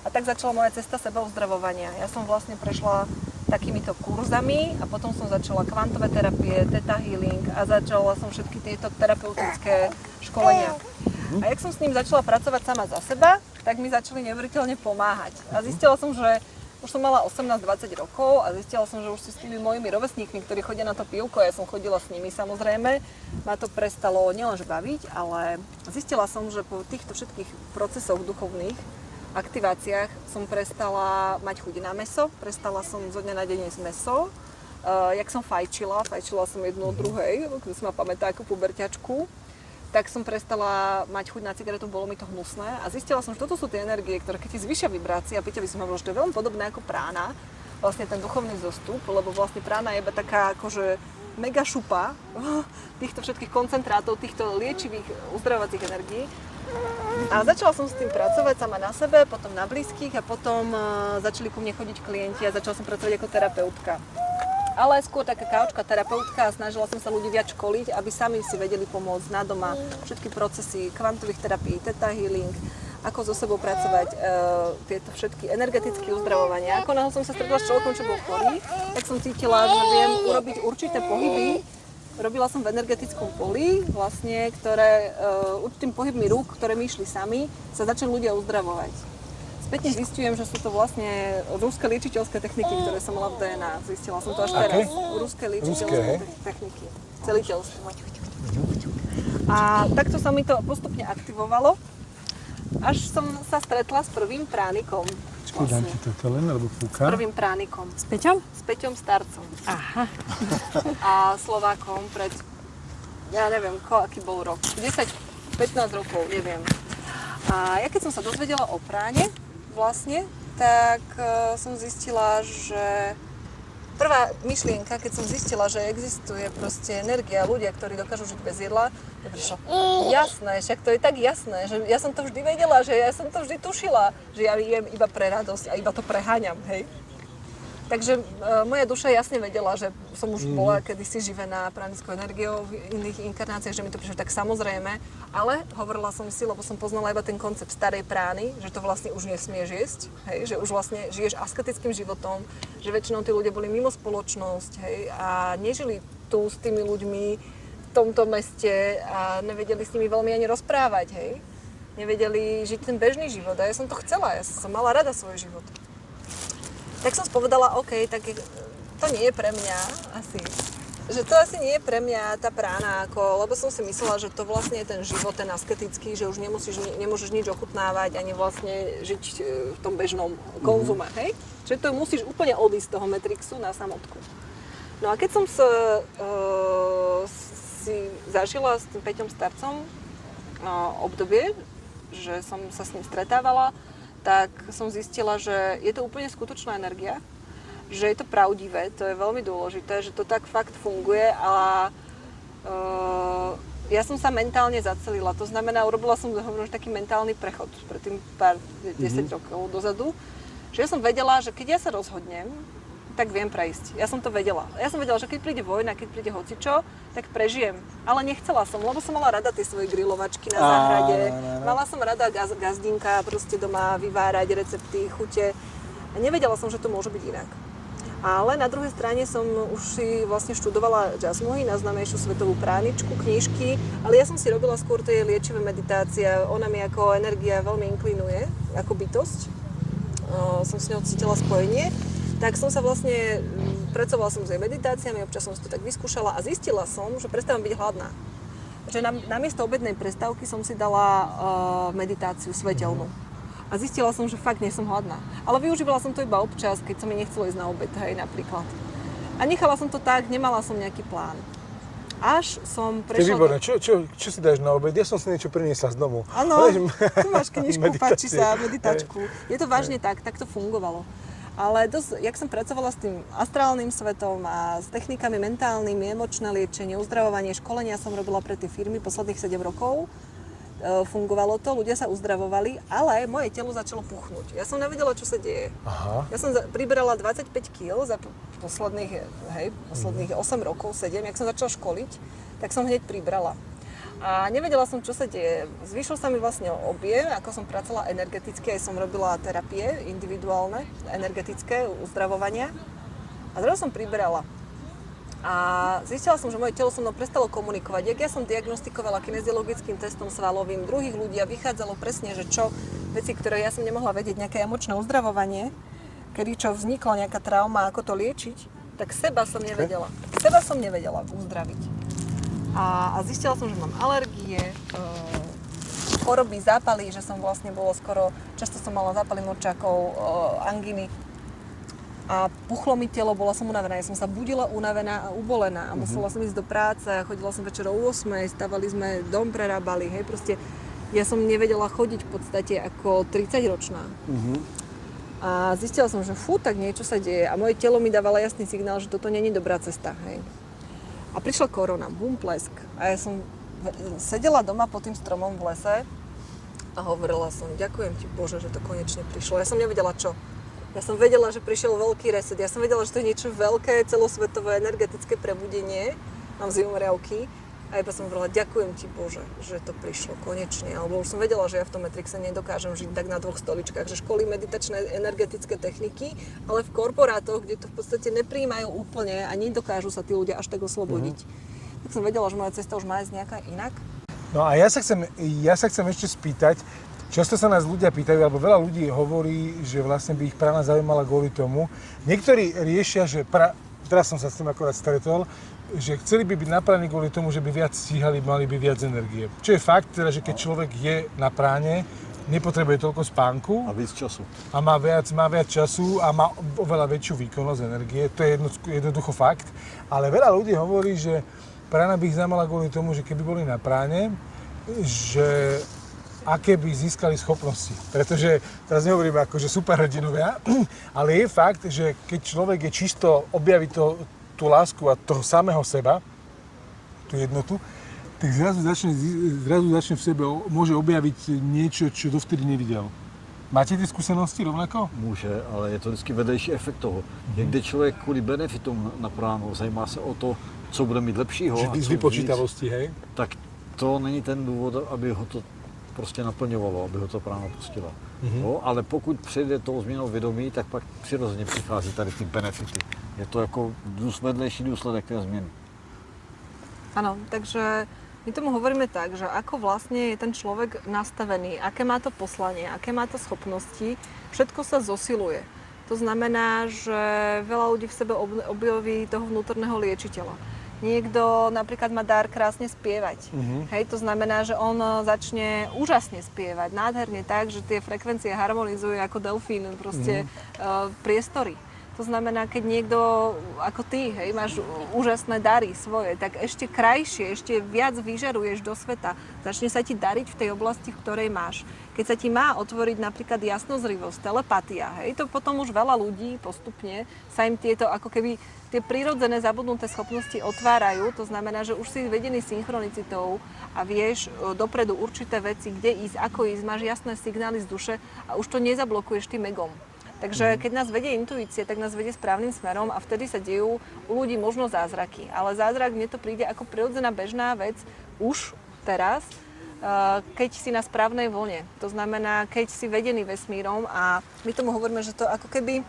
S2: A tak začala moja cesta sebauzdravovania. Ja som vlastne prešla takýmito kurzami a potom som začala kvantové terapie, theta healing a začala som všetky tieto terapeutické školenia. A jak som s ním začala pracovať sama za seba, tak mi začali neuveriteľne pomáhať. A zistila som, že už som mala 18-20 rokov a zistila som, že už si s tými mojimi rovesníkmi, ktorí chodia na to pivko, ja som chodila s nimi samozrejme, ma to prestalo nielenže baviť, ale zistila som, že po týchto všetkých procesoch duchovných, aktiváciách som prestala mať chuť na mäso, prestala som zo dňa na deň jesť mäso. Jak som fajčila som jednu od druhej, kto si ma pamätá ako puberťačku, tak som prestala mať chuť na cigaretu, bolo mi to hnusné a zistila som, že toto sú tie energie, ktoré keď ti zvýšia vibrácia, Peťa by som hovorila, že to je veľmi podobné ako prána, vlastne ten duchovný zostup, lebo vlastne prána je iba taká akože mega šupa týchto všetkých koncentrátov, týchto liečivých uzdravovacích energií. A začala som s tým pracovať sama na sebe, potom na blízkych a potom začali ku mne chodiť klienti a začala som pracovať ako terapeutka. Ale skôr taká kaučka terapeutka a snažila som sa ľudí viac školiť, aby sami si vedeli pomôcť na doma. Všetky procesy kvantových terapií, theta healing, ako so sebou pracovať, tieto všetky energetické uzdravovania. Ako náhle som sa stretla s človekom, čo bol chorý, tak som cítila, že viem urobiť určité pohyby. Robila som v energetickom poli, vlastne, ktoré určitým pohybmi rúk, ktoré mi išli sami, sa začali ľudia uzdravovať. Spätne zistujem, že sú to vlastne ruské liečiteľské techniky, ktoré som mala v DNA. Zistila som to až teraz. Ruské liečiteľské techniky. Celiteľstvo. A takto sa mi to postupne aktivovalo, až som sa stretla s prvým pránikom.
S1: Počkej, dám ti toto len, alebo fúka.
S2: S prvým pránikom.
S4: S Peťom?
S2: S Peťom Starcom.
S4: Aha.
S2: A Slovákom pred, ja neviem, aký bol rok. 10-15 rokov, neviem. A ja keď som sa dozvedela o práne, vlastne, tak som zistila, že prvá myšlienka, keď som zistila, že existuje proste energia, ľudia, ktorí dokážu žiť bez jedla, je prišlo, jasné, však to je tak jasné, že ja som to vždy vedela, že ja som to vždy tušila, že ja jem iba pre radosť a iba to preháňam, hej. Takže moja duša jasne vedela, že som už bola kedysi živená pránickou energiou v iných inkarnáciách, že mi to prišlo tak samozrejme, ale hovorila som si, lebo som poznala iba ten koncept starej prány, že to vlastne už nesmieš jesť, hej, že už vlastne žiješ asketickým životom, že väčšinou tí ľudia boli mimo spoločnosť, hej, a nežili tu s tými ľuďmi v tomto meste a nevedeli s nimi veľmi ani rozprávať, hej. Nevedeli žiť ten bežný život a ja som to chcela, ja som mala rada svoj život. Tak som spovedala, OK, tak to nie je pre mňa asi. Že to asi nie je pre mňa tá prána, lebo som si myslela, že to vlastne je ten život, ten asketický, že už nemôžeš nič ochutnávať, ani vlastne žiť v tom bežnom konzume, hej? Že to musíš úplne odísť z toho Matrixu na samotku. No a keď som si zažila s tým Peťom Starcom obdobie, že som sa s ním stretávala, tak som zistila, že je to úplne skutočná energia, že je to pravdivé, to je veľmi dôležité, že to tak fakt funguje a ja som sa mentálne zacelila. To znamená, urobila som taký mentálny prechod pred tým pár 10 rokov dozadu, že ja som vedela, že keď ja sa rozhodnem, tak viem prejsť. Ja som to vedela. Ja som vedela, že keď príde vojna, keď príde hocičo, tak prežijem. Ale nechcela som, lebo som mala rada tie svoje grilovačky na záhrade. Mala som rada gazdinka proste doma vyvárať recepty, chute. A nevedela som, že to môže byť inak. Ale na druhej strane som už si vlastne študovala Jasmine, najznámejšiu svetovú práničku, knižky, ale ja som si robila skôr tie liečivé meditácie. Ona mi ako energia veľmi inklinuje, ako bytosť. Som s ňou cítila spojenie. Tak som sa vlastne, pracovala som s jej meditáciami, občas som si to tak vyskúšala a zistila som, že prestávam byť hladná. Že namiesto obednej prestávky som si dala meditáciu svetelnú. A zistila som, že fakt nie som hladná. Ale využívala som to iba občas, keď sa mi nechcelo ísť na obed, hej, napríklad. A nechala som to tak, nemala som nejaký plán. Až som
S1: To je
S2: prešla...
S1: výborné. Čo si dáš na obed? Ja som si niečo priniesla z domu.
S2: Áno, tu máš knižku, páči
S1: Meditácie.
S2: sa, meditačku. Je to vážne tak to fungovalo. Ale jak som pracovala s tým astrálnym svetom a s technikami mentálnymi, emočné liečenie, uzdravovanie, školenia som robila pre tie firmy posledných 7 rokov. Fungovalo to, ľudia sa uzdravovali, ale moje telo začalo puchnúť. Ja som nevedela, čo sa deje.
S1: Aha.
S2: Ja som priberala 25 kg za posledných 8 rokov, 7, jak som začala školiť, tak som hneď pribrala. A nevedela som, čo sa deje. Zvyšil sa mi vlastne objem, ako som pracovala energeticky, aj som robila terapie individuálne, energetické, uzdravovania. A zrazu som priberala. A zistila som, že moje telo so mnou prestalo komunikovať. Jak ja som diagnostikovala kineziologickým testom svalovým druhých ľudí a vychádzalo presne, že čo veci, ktoré ja som nemohla vedieť, nejaké emočné uzdravovanie, kedy čo vznikla nejaká trauma, ako to liečiť, tak seba som nevedela. Seba som nevedela uzdraviť. A zistila som, že mám alergie, choroby, zápaly, že som vlastne bolo skoro, často som mala zápaly močákov, anginy. A puchlo mi telo, bola som unavená. Ja som sa budila unavená a ubolená a musela som ísť do práce. Chodila som večer o 8, stavali sme dom, prerábali, hej, proste ja som nevedela chodiť v podstate ako 30-ročná. A zistila som, že tak niečo sa deje a moje telo mi dávalo jasný signál, že toto není dobrá cesta, hej. A prišla korona, bum, plesk. A ja som sedela doma pod tým stromom v lese a hovorila som, ďakujem ti Bože, že to konečne prišlo. Ja som nevedela čo. Ja som vedela, že prišiel veľký reset. Ja som vedela, že to je niečo veľké, celosvetové energetické prebudenie. Mám zimomriavky. A iba som hovorila, ďakujem ti Bože, že to prišlo konečne. Alebo už som vedela, že ja v tom Matrixe nedokážem žiť tak na 2 stoličkách, že školím meditačné energetické techniky, ale v korporátoch, kde to v podstate neprijímajú úplne a nedokážu sa tí ľudia až tak oslobodiť. Tak som vedela, že moja cesta už má ísť nejaká inak.
S1: No a ja sa chcem ešte spýtať, často sa nás ľudia pýtajú, alebo veľa ľudí hovorí, že vlastne by ich prána zaujímala kvôli tomu. Niektorí riešia, že teraz som sa s tým akorát stretol, že chceli by byť na práne kvôli tomu, že by viac stíhali, mali by viac energie. Čo je fakt, teda, že keď človek je na práne, nepotrebuje toľko spánku.
S3: A víc času.
S1: A má viac času a má oveľa väčšiu výkonnosť energie. To je jednoducho fakt. Ale veľa ľudí hovorí, že prána by ich zaujímala kvôli tomu, že keby boli na práne, že aké by získali schopnosti. Pretože teraz nehovoríme ako, že superhrdinovia, ale je fakt, že keď človek je čisto objaví tú lásku a toho samého seba, tú jednotu, tak zrazu začne v sebe, môže objaviť niečo, čo dovtedy nevidel. Máte ty skúsenosti rovnako?
S3: Může, ale je to vždycky vedlejší efekt toho. Někdy člověk kvůli benefitům na pránu zajímá se o to, co bude mít lepšího.
S1: Že
S3: a
S1: z
S3: co
S1: vypočítavosti, hej?
S3: Tak to není ten důvod, aby ho to prostě naplňovalo, aby ho to práno pustilo. No, ale pokud přijde tou změnou vědomí, tak pak přirozeně přichází tady ty benefity. Je to jako vedlejší důsledek té změny.
S2: Áno, takže my tomu hovoríme tak, že ako vlastne je ten človek nastavený, aké má to poslanie, aké má to schopnosti, všetko sa zosiluje. To znamená, že veľa ľudí v sebe objaví toho vnútorného liečiteľa. Niekto napríklad má dar krásne spievať. Hej, to znamená, že on začne úžasne spievať, nádherne tak, že tie frekvencie harmonizujú ako delfín, proste priestory. To znamená, keď niekto ako ty, hej, máš úžasné dary svoje, tak ešte krajšie, ešte viac vyžaruješ do sveta. Začne sa ti dariť v tej oblasti, v ktorej máš. Keď sa ti má otvoriť napríklad jasnozrivosť, telepatia, hej, to potom už veľa ľudí postupne sa im tieto ako keby tie prirodzené zabudnuté schopnosti otvárajú. To znamená, že už si vedený synchronicitou a vieš dopredu určité veci, kde ísť, ako ísť, máš jasné signály z duše a už to nezablokuješ tým egom. Takže keď nás vedie intuícia, tak nás vedie správnym smerom a vtedy sa dejú u ľudí možno zázraky. Ale zázrak mne to príde ako prirodzená bežná vec už teraz, keď si na správnej vlne. To znamená, keď si vedený vesmírom a my tomu hovoríme, že to ako keby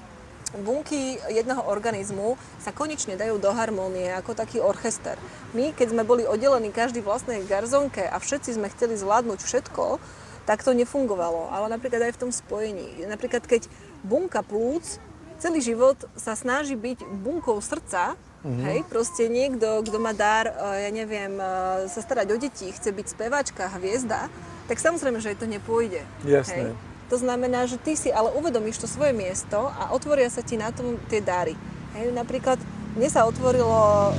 S2: bunky jedného organizmu sa konečne dajú do harmónie ako taký orchester. My, keď sme boli oddelení každý v vlastnej garzonke a všetci sme chceli zvládnuť všetko, tak to nefungovalo. Ale napríklad aj v tom spojení. Napríklad keď bunka plúc celý život sa snaží byť bunkou srdca, hej, proste niekto, kto má dar, ja neviem, sa starať o deti, chce byť speváčka, hviezda, tak samozrejme, že jej to nepôjde.
S1: Jasné.
S2: Hej. To znamená, že ty si ale uvedomíš to svoje miesto a otvoria sa ti na tom tie dary. Hej, napríklad mne sa otvorilo,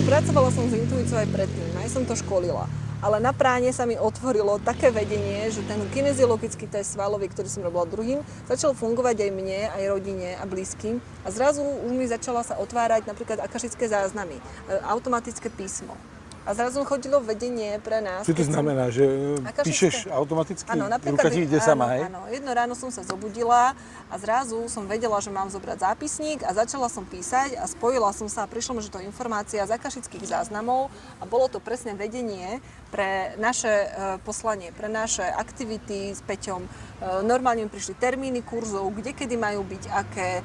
S2: pracovala som s intuíciou aj predtým, aj som to školila. Ale na práne sa mi otvorilo také vedenie, že ten kineziologický test svalový, ktorý som robila druhým, začal fungovať aj mne, aj rodine a blízkym. A zrazu už mi začala sa otvárať napríklad akašické záznamy, automatické písmo. A zrazu chodilo vedenie pre nás.
S1: Čo to znamená, že píšeš automaticky?
S2: Áno,
S1: Ruka ti ide sama, hej?
S2: Áno, jedno ráno som sa zobudila a zrazu som vedela, že mám zobrať zápisník a začala som písať a spojila som sa a prišlo mi, že to je informácia z akašických záznamov a bolo to presne vedenie pre naše poslanie, pre naše aktivity s Peťom. Normálne mi prišli termíny kurzov, kde kedy majú byť aké.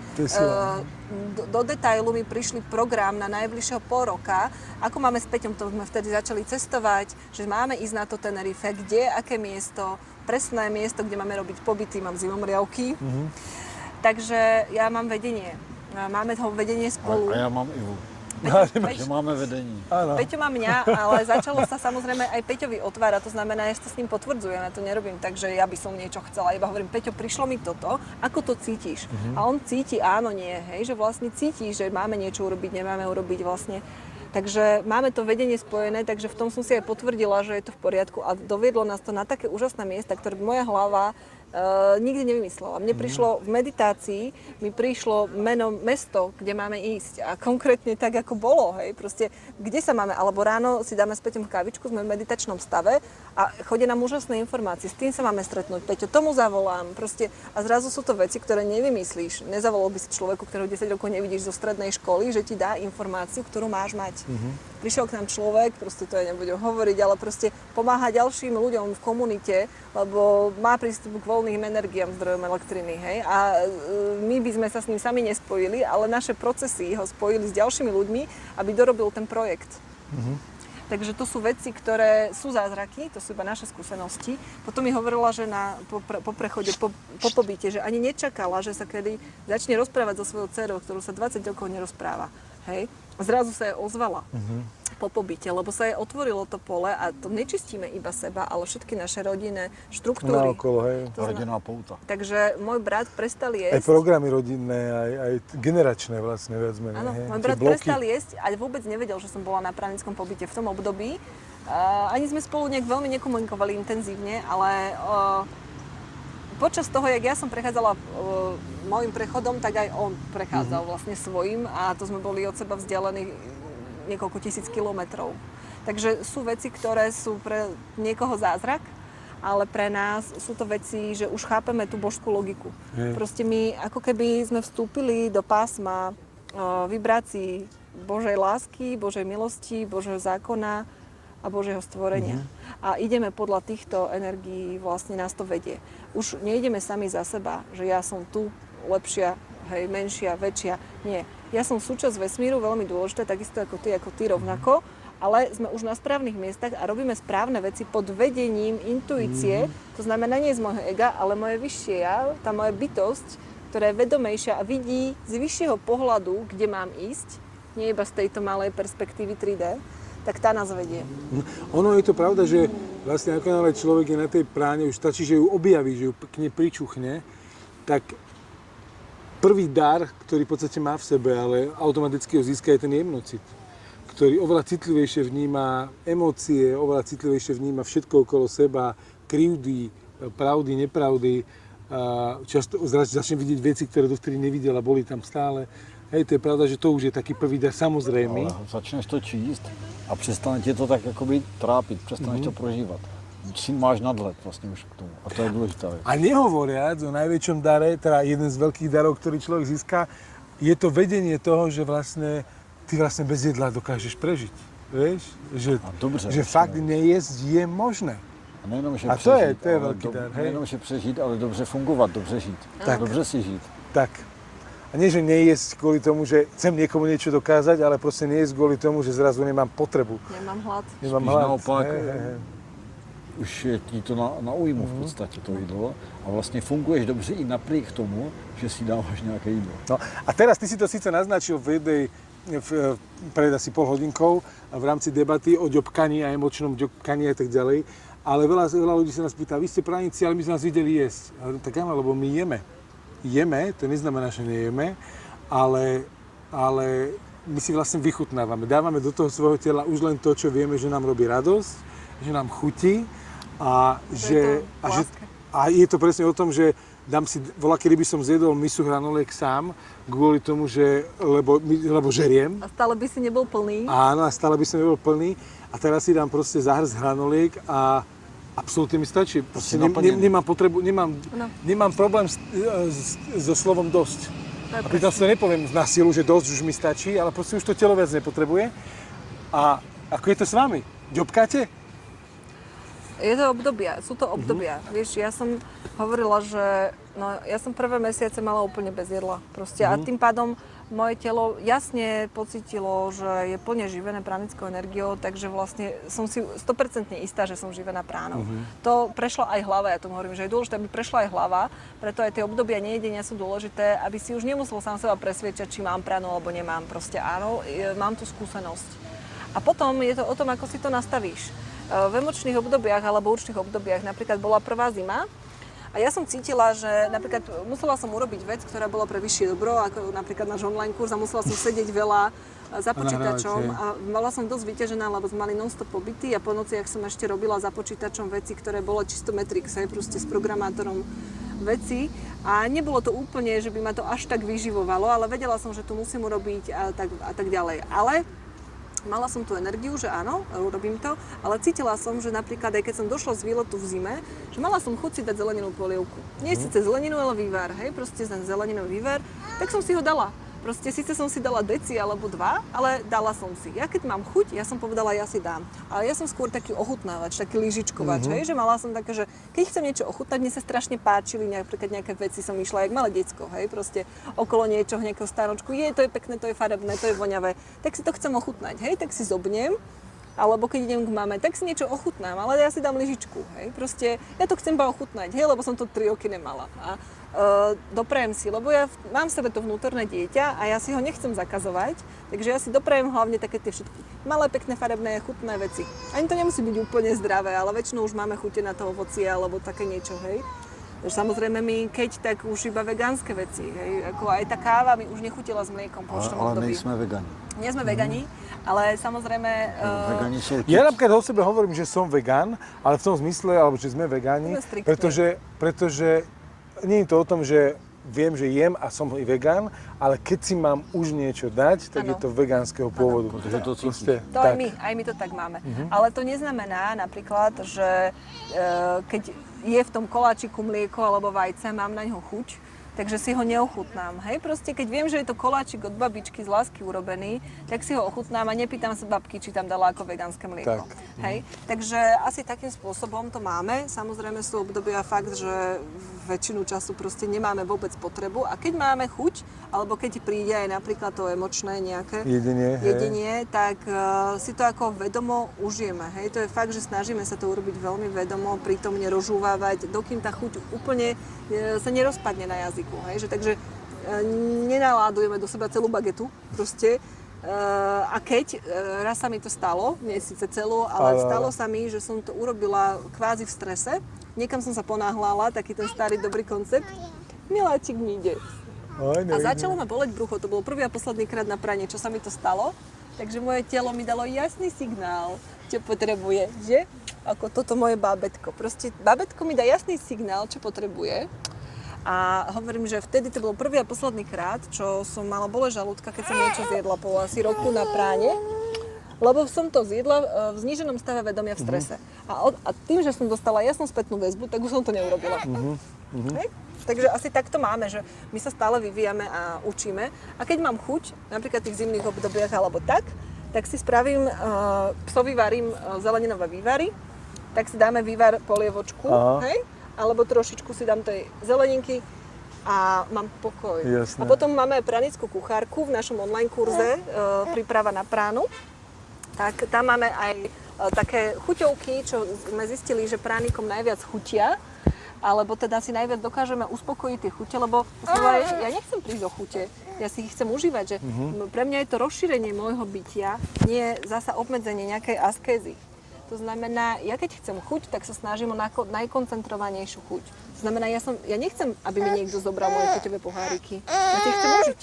S2: Do detailu mi prišli program na najbližšieho pol roka. Ako máme s Peťom, to sme vtedy začali cestovať, že máme ísť na to Tenerife, kde, aké miesto, presné miesto, kde máme robiť pobyty, mám zimomriavky. Takže ja mám vedenie. Máme toho vedenie spolu.
S3: A ja mám Ivu. Že máme vedení.
S2: Peťo má mňa, ale začalo sa samozrejme aj Peťovi otvárať, to znamená, že to s ním potvrdzujem, ja to nerobím tak, že ja by som niečo chcela, iba hovorím, Peťo, prišlo mi toto, ako to cítiš? A on cíti áno, nie, hej, že vlastne cíti, že máme niečo urobiť, nemáme urobiť vlastne. Takže máme to vedenie spojené, takže v tom som si aj potvrdila, že je to v poriadku a doviedlo nás to na také úžasné miesta, ktoré moja hlava nikdy nevymyslela. Mne prišlo v meditácii, mi prišlo mesto, kde máme ísť a konkrétne tak, ako bolo, hej, proste, kde sa máme, alebo ráno si dáme s Peťom kávičku, sme v meditačnom stave a chodia nám úžasné informácie, s tým sa máme stretnúť, Peťo, tomu zavolám, proste, a zrazu sú to veci, ktoré nevymyslíš. Nezavolal by si človeku, ktorého 10 rokov nevidíš zo strednej školy, že ti dá informáciu, ktorú máš mať. Prišiel k nám človek, proste to ja nebudem hovoriť, ale proste pomáha ďalším ľuďom v komunite, lebo má prístup k voľným energiám, zdrojom elektriny, hej. A my by sme sa s ním sami nespojili, ale naše procesy ho spojili s ďalšími ľuďmi, aby dorobil ten projekt. Takže to sú veci, ktoré sú zázraky, to sú iba naše skúsenosti. Potom mi hovorila, že po prechode, po pobyte, že ani nečakala, že sa kedy začne rozprávať so svojou dcerou, ktorú sa 20 rokov nerozpráva. Hej. Zrazu sa jej ozvala po pobyte, lebo sa jej otvorilo to pole a to nečistíme iba seba, ale všetky naše rodinné štruktúry.
S1: Naokolo, hej.
S3: Rodinná pouta.
S2: Takže môj brat prestal jesť.
S1: Aj programy rodinné, aj generačné vlastne viac menej.
S2: Áno,
S1: hej.
S2: môj brat prestal jesť a vôbec nevedel, že som bola na právnickom pobyte v tom období. Ani sme spolu veľmi nekomunikovali intenzívne, ale počas toho, jak ja som prechádzala môjim prechodom, tak aj on prechádzal vlastne svojím a to sme boli od seba vzdialení niekoľko tisíc kilometrov. Takže sú veci, ktoré sú pre niekoho zázrak, ale pre nás sú to veci, že už chápeme tú božskú logiku. Proste my ako keby sme vstúpili do pásma vibrácií Božej lásky, Božej milosti, Božieho zákona a Božieho stvorenia. A ideme podľa týchto energií, vlastne nás to vedie. Už neideme sami za seba, že ja som tu lepšia, hej, menšia, väčšia. Nie. Ja som súčasť vesmíru, veľmi dôležité, takisto ako ty rovnako, ale sme už na správnych miestach a robíme správne veci pod vedením intuície. To znamená nie z môjho ega, ale moje vyššie ja, tá moja bytosť, ktorá je vedomejšia a vidí z vyššieho pohľadu, kde mám ísť, nie iba z tejto malej perspektívy 3D, tak tá nás vedie.
S1: Ono je to pravda, že vlastne ako náhle človek je na tej práne, už stačí, že ju objaví, že ju k nej pričuchne, tak prvý dar, ktorý v podstate má v sebe, ale automaticky ho získa, je ten jemnocit, ktorý oveľa citlivejšie vníma emócie, oveľa citlivejšie vníma všetko okolo seba, krivdy, pravdy, nepravdy. Často začne vidieť veci, ktoré dovtedy nevidela, boli tam stále. Hej, to je pravda, že to už je taký prvý dar samozrejmý.
S3: Ale začneš to číst a přestane tě to tak jakoby trápit, přestaneš to prožívat. Si máš nadhled vlastne už k tomu a to je dôležitá vec.
S1: A nehovoriac o najväčšom dare, teda jeden z veľkých darov, ktorý človek získa, je to vedenie toho, že vlastne ty vlastne bez jedla dokážeš prežiť. Vieš? Že fakt nejesť je možné.
S3: A nejenom, že
S1: a
S3: přežít,
S1: to je veľký dar.
S3: Nejenom, že přežít, ale dobře fungovat, dobře žít.
S1: Tak.
S3: Dobře si žít.
S1: Tak. A nie, že nejesť kvôli tomu, že chcem niekomu niečo dokázať, ale proste nejesť kvôli tomu, že zrazu nemám potrebu.
S2: Nemám hlad.
S1: Nemám
S3: Spíš
S1: hlad.
S3: naopak,
S1: Hej.
S3: už je ti to na újmu v podstatě to jídlo a vlastně funguješ dobře i napriek tomu, že si dáváš nějaké jídlo.
S1: No a teraz ty si to síce naznačil pred asi pol hodinkou v rámci debaty o ďobkaní a emočnom ďobkaní a tak ďalej, ale veľa ľudí sa nás pýta, vy ste právnici, ale my sme nás videli jesť. Tak áno, lebo my jeme. Jeme, to neznamená, že nejeme, ale my si vlastne vychutnávame. Dávame do toho svojho tela už len to, čo vieme, že nám robí radosť, že nám chutí a je to presne o tom, že dám si, kedy by som zjedol misu hranoliek sám, kvôli tomu, lebo žeriem.
S2: A stále by si nebol plný.
S1: Áno, a stále by som nebol plný. A teraz si dám proste záhrst hranoliek a absolútne mi stačí. Proste nemám potrebu, nemám problém so slovom dosť. A pritom si to nepoviem na silu, že dosť už mi stačí, ale proste už to telo viac nepotrebuje. A ako je to s vami? Ďobkáte?
S2: Je to obdobia, sú to obdobia. Vieš, ja som hovorila, že ja som prvé mesiace mala úplne bez jedla. Proste a tým pádom moje telo jasne pocítilo, že je plne živené pránickou energiou, takže vlastne som si 100% istá, že som živená pránou. To prešla aj hlava, ja tomu hovorím, že je dôležité, aby prešla aj hlava, preto aj tie obdobia nejedenia sú dôležité, aby si už nemusel sám seba presviečať, či mám pránu alebo nemám. Proste áno, mám tú skúsenosť. A potom je to o tom, ako si to nastavíš. V emočných obdobiach alebo určitých obdobiach, napríklad bola prvá zima a ja som cítila, že napríklad musela som urobiť vec, ktorá bola pre vyššie dobro, ako napríklad náš online kurz a musela som sedieť veľa za počítačom a bola som dosť vyťažená, lebo sme mali non-stop pobyty a po nociach som ešte robila za počítačom veci, ktoré bolo čisto Matrix, aj proste s programátorom veci a nebolo to úplne, že by ma to až tak vyživovalo, ale vedela som, že to musím urobiť a tak ďalej. Ale mala som tú energiu, že áno, urobím to, ale cítila som, že napríklad aj keď som došla z výletu v zime, že mala som chuť si dať zeleninu polievku. Nie síce zeleninu, ale vývar, hej, proste ten zeleninový vývar, tak som si ho dala. Proste síce som si dala deci alebo dva, ale dala som si. Ja keď mám chuť, ja som povedala, ja si dám. Ale ja som skôr taký ochutnávač, taký lyžičkovač, hej, že mala som také, že keď chcem niečo ochutnať, mne sa strašne páčili, napríklad nejaké veci som išla, jak malé decko, hej, proste okolo niečoho, nejakého stánočku, to je pekné, to je farebné, to je voňavé, tak si to chcem ochutnať, hej, tak si zobnem. Alebo keď idem k mame, tak si niečo ochutnám, ale ja si dám lyžičku, hej, proste ja to chcem iba ochutnať, hej, lebo som to 3 roky nemala. A doprajem si, lebo ja mám v sebe to vnútorné dieťa a ja si ho nechcem zakazovať, takže ja si doprajem hlavne také tie všetky malé, pekné, farebné, chutné veci. Ani to nemusí byť úplne zdravé, ale väčšinou už máme chute na to ovocie alebo také niečo, hej. Takže samozrejme my keď, tak už iba vegánske veci, hej, ako aj tá káva mi už nechutila s mliekom po určitom období.
S3: Ale nejsme vegani.
S2: Nie sme vegani, ale samozrejme...
S3: Vegani sú
S1: Ja napríklad o sebe hovorím, že som vegán, ale v tom zmysle, alebo že sme vegáni, pretože nie je to o tom, že viem, že jem a som i vegán, ale keď si mám už niečo dať, tak je to vegánskeho pôvodu.
S3: Pretože to cítiš.
S2: To aj my to tak máme. Ale to neznamená napríklad, že keď je v tom koláčiku mlieko alebo vajce, mám na ňo chuť, takže si ho neochutnám. Hej, proste keď viem, že je to koláčik od babičky z lásky urobený, tak si ho ochutnám a nepýtam sa babky, či tam dala ako vegánske mlieko. Tak. Hej, takže asi takým spôsobom to máme. Samozrejme sú obdobia fakt, že väčšinu času proste nemáme vôbec potrebu a keď máme chuť, alebo keď príde aj napríklad to emočné nejaké jedenie, tak si to ako vedomo užijeme. Hej, to je fakt, že snažíme sa to urobiť veľmi vedomo, pritom nerozžúvávať, dokým tá chuť úplne sa nerozpadne na jazyku. Hej, že takže nenaládujeme do seba celú bagetu proste. A keď raz sa mi to stalo, nie síce celú, ale stalo sa mi, že som to urobila kvázi v strese. Niekam som sa ponáhľala, taký ten starý dobrý koncept. Miláčik mi ide. A začalo ma boleť brucho, to bol prvý a posledný krát na pranie, čo sa mi to stalo. Takže moje telo mi dalo jasný signál, čo potrebuje, že? Ako toto moje bábätko. Proste bábätko mi dá jasný signál, čo potrebuje. A hovorím, že vtedy to bol prvý a posledný krát, čo som mala boleť žalúdka, keď som niečo zjedla po asi roku na práne. Lebo som to zjedla v zníženom stave vedomia v strese. A tým, že som dostala jasnú spätnú väzbu, tak už som to neurobila. Hej? Takže asi takto máme, že my sa stále vyvíjame a učíme. A keď mám chuť, napríklad v tých zimných obdobiach alebo tak si spravím, psovi varím zeleninové vývary, tak si dáme vývar polievočku, hej? Alebo trošičku si dám tej zeleninky a mám pokoj.
S1: Jasné.
S2: A potom máme pranickú kuchárku v našom online kurze Príprava na pránu. Tak tam máme aj také chuťovky, čo sme zistili, že pránikom najviac chutia, alebo teda si najviac dokážeme uspokojiť tie chute, lebo ja nechcem prísť o chute, ja si ich chcem užívať, že pre mňa je to rozšírenie môjho bytia, nie zasa obmedzenie nejakej askézy. To znamená, ja keď chcem chuť, tak sa snažím o najkoncentrovanejšiu chuť. To znamená, ja nechcem, aby mi niekto zobral moje chuťové poháriky. Ja si ich chcem užiť.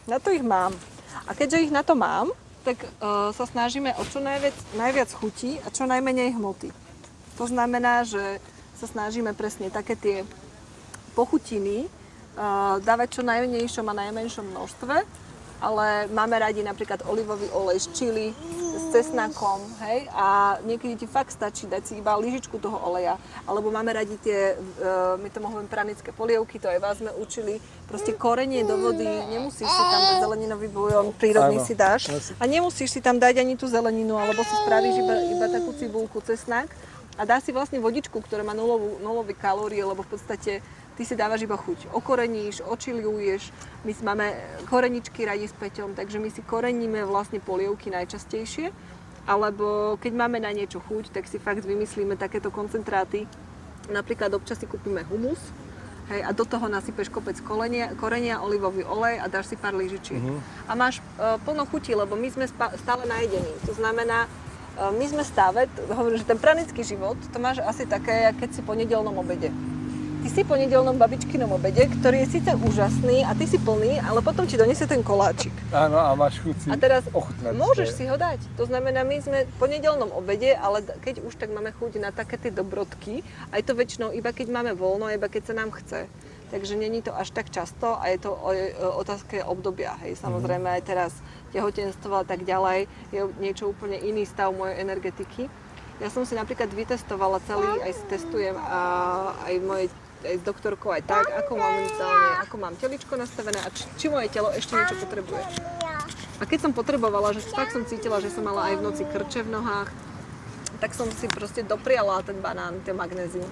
S2: Na to ich mám. A keďže ich na to mám, tak sa snažíme o čo najviac chutí a čo najmenej hmoty. To znamená, že sa snažíme presne také tie pochutiny dávať čo najmenšom a najmenšom množstve, ale máme radi napríklad olivový olej z čili, s cesnakom, hej, a niekedy ti fakt stačí dať si iba lyžičku toho oleja, alebo máme radi tie, my to hovoríme pranické polievky, to aj vás sme učili, proste korenie do vody, nemusíš si tam dať zeleninový buľón, prírodný si dáš a nemusíš si tam dať ani tú zeleninu, alebo si spravíš iba takú cibulku, cesnak a dáš si vlastne vodičku, ktorá má nulové kalórie, lebo v podstate ty si dávaš iba chuť. Okoreníš, očiliuješ, my máme koreničky radi s Peťom, takže my si koreníme vlastne polievky najčastejšie. Alebo keď máme na niečo chuť, tak si fakt vymyslíme takéto koncentráty. Napríklad občas si kúpime humus, hej, a do toho nasypeš kopec korenia, olivový olej a dáš si pár lyžičiek. A máš plno chutí, lebo my sme stále najedení. To znamená, my sme stále, hovorím, že ten pranický život, to máš asi také, keď si po nedeľnom obede. Ty si po nedeľnom babičkinom obede, ktorý je síce úžasný a ty si plný, ale potom ti donesie ten koláčik.
S1: Áno, a máš chuť si
S2: a teraz
S1: ochutnať.
S2: Môžeš si ho dať. To znamená, my sme po nedeľnom obede, ale keď už tak máme chuť na také tie dobrodky, aj to väčšinou iba keď máme voľno, iba keď sa nám chce. Takže není to až tak často a je to otázka obdobia. Hej. Samozrejme aj teraz tehotenstvo a tak ďalej je niečo úplne iný stav mojej energetiky. Ja som si napríklad vytestovala celý, aj si testujem aj s doktorkou aj tak, ako mám teličko nastavené a či moje telo ešte niečo potrebuje. A keď som potrebovala, že fakt som cítila, že som mala aj v noci krče v nohách, tak som si proste dopriala ten banán, ten magnézium.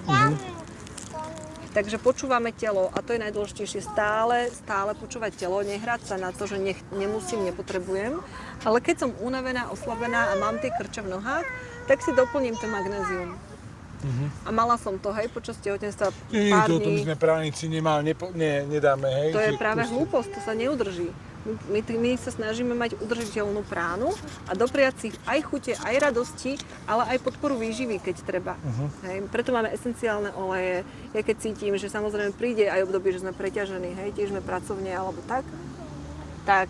S2: Takže počúvame telo a to je najdôležitejšie. Stále počúvať telo, nehrať sa na to, že nemusím, nepotrebujem. Ale keď som unavená, oslabená a mám tie krče v nohách, tak si doplním ten magnézium. A mala som to, hej, počas tehotenstva pár dní.
S1: To my sme právnici nedáme, hej.
S2: To je práve hlúposť, to sa neudrží. My sa snažíme mať udržiteľnú pránu a dopriať si aj chute, aj radosti, ale aj podporu výživy, keď treba. Hej. Preto máme esenciálne oleje. Ja keď cítim, že samozrejme príde aj obdobie, že sme preťažení, hej, tiež sme pracovne alebo tak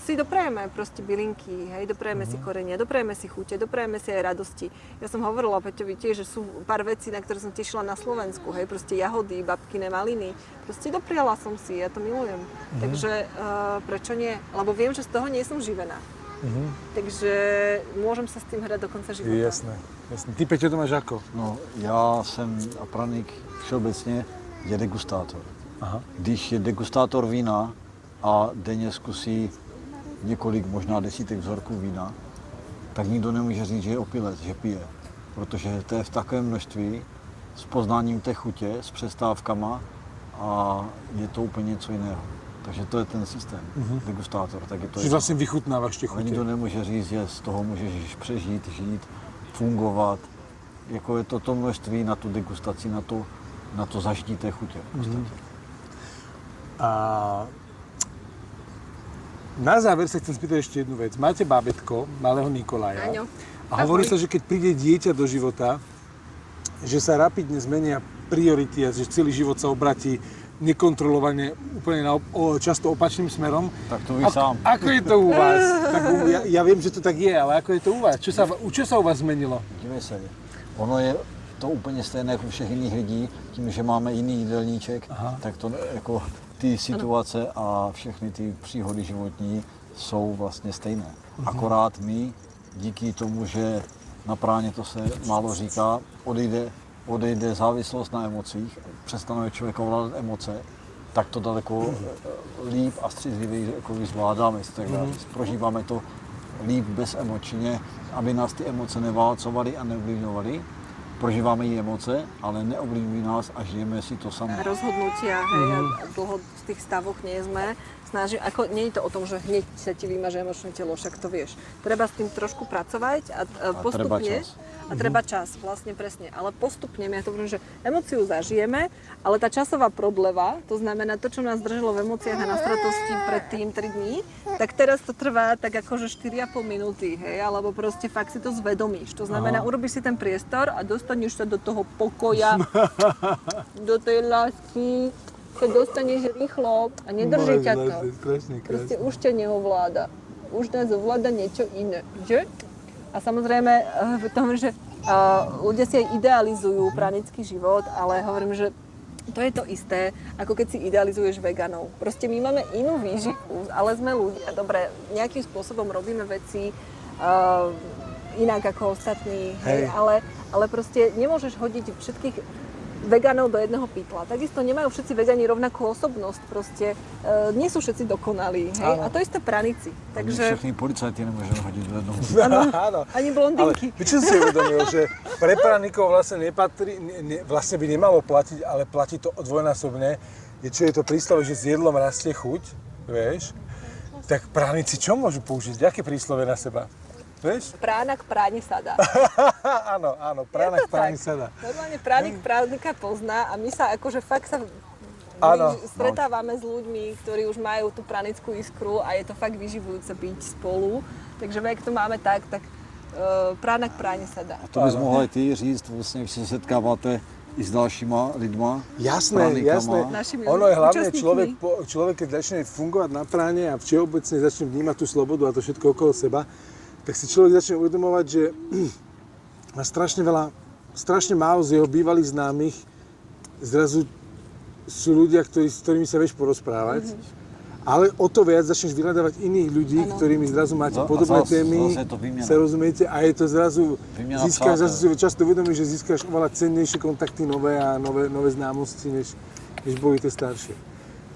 S2: si doprajeme proste bylinky, hej, doprajeme si korenia, doprajeme si chute, doprajeme si aj radosti. Ja som hovorila Peťovi tiež, že sú pár vecí, na ktoré som tešila na Slovensku, hej, proste jahody, babkine maliny. Proste dopriala som si, ja to milujem. Takže prečo nie? Lebo viem, že z toho nie som živená. Takže môžem sa s tým hrať do konca života.
S1: Jasné. Ty, Peťo, to máš ako?
S3: No, já jsem a praník všeobecně je degustátor.
S1: Aha.
S3: Když je degustátor vína a denně zkusí několik, možná desítek vzorků vína, tak nikdo nemůže říct, že je opilec, že pije. Protože to je v takovém množství, s poznáním té chutě, s přestávkama a je to úplně něco jiného. Takže to je ten systém, degustátor. Tak je to.
S1: Čiže vlastne vychutnávaš tie chute.
S3: Nikdo nemůže říct, že z toho můžeš přežít, žít, fungovat. Jako je to množství na tu degustaci, na to zažití té chutě.
S1: A na záver sa chcem spýtať ešte jednu vec. Máte bábätko, malého Nikolaja.
S2: Áno.
S1: A hovorí sa, že keď príde dieťa do života, že sa rapidne zmenia priority a že celý život sa obratí nekontrolovane úplne často opačným smerom.
S3: Tak to vy sám.
S1: Ako je to u vás? Tak ja viem, že to tak je, ale ako je to u vás? Čo sa u vás zmenilo?
S3: Dívej se, ono je to úplně stejné jako všech jiných lidí, tím, že máme jiný jídelníček, tak to jako ty situace a všechny ty příhody životní jsou vlastně stejné. Akorát my, díky tomu, že na práně to se málo říká, odejde závislost na emocích, přestane člověk ovládat emoce, tak to daleko líp a střízlivěji jako zvládáme. Prožíváme to líp bezemočně, aby nás ty emoce neválcovaly a neovlivňovaly. prožíváme i emoce, ale neovlivňují nás a žijeme si to sami.
S2: Rozhodnutia, hej, a dlho v tých stavoch nie sme. Nie je to o tom, že hneď sa ti vymaže emočné telo, však to vieš. Treba s tým trošku pracovať a postupne.
S3: Treba čas.
S2: A treba čas, vlastne presne. Ale postupne, ja to hovorím, že emóciu zažijeme, ale tá časová prodleva, to znamená to, čo nás držalo v emóciách a na stratosti predtým 3 dní, tak teraz to trvá tak akože 4,5 minúty, hej, alebo proste fakt si to zvedomíš. To znamená, urobíš si ten priestor a dostaneš sa do toho pokoja, do tej lásky, keď dostaneš rýchlo a nedrží ťa to. Proste už ťa neovláda. Už nás ovláda niečo iné, že? A samozrejme, to hovorím, že ľudia si aj idealizujú pranický život, ale hovorím, že to je to isté, ako keď si idealizuješ veganov. Proste my máme inú výživu, ale sme ľudia. Dobre, nejakým spôsobom robíme veci inak ako ostatní, hej. Ale proste nemôžeš hodiť všetkých veganov do jedného pytla. Takisto nemajú všetci vegani rovnakú osobnosť, proste nie sú všetci dokonalí, hej? A to isté pranici. Takže...
S3: Všechny policajti nemôžeme hodiť do jednoho.
S1: Áno.
S2: Ani blondinky.
S1: Ale čo si uvedomil, že pre praníkov vlastne vlastne by nemalo platiť, ale platí to dvojnásobne. Čo je to príslovie, že s jedlom rastie chuť, vieš? Tak pránici čo môžu použiť? Aké príslovie na seba? Vieš?
S2: Prána k práni sa dá.
S1: Áno, prána k práni sa dá.
S2: Normálne pránik pránika pozná a my sa akože fakt sa stretávame s ľuďmi, ktorí už majú tú pranickú iskru a je to fakt vyživujúce byť spolu. Takže ak to máme tak prána k práni sa dá.
S3: A to bys mohla aj ty říct, vlastne, když sa setkáváte i s dalšíma lidma,
S1: jasné. Ono je hlavne človek, keď začne fungovať na práne a všeobecne začne vnímať tú slobodu a to všetko okolo seba, tak si človek začne uvedomovať, že má strašne málo z jeho bývalých známych zrazu sú ľudia, s ktorými sa vieš porozprávať. Ale o to viac začneš vyhľadávať iných ľudí, ktorými zrazu máte podobné témy, sa rozumiete a je to zrazu, často uvedomíš, že získaš oveľa cennejšie kontakty nové a nové známosti, než boli tie staršie.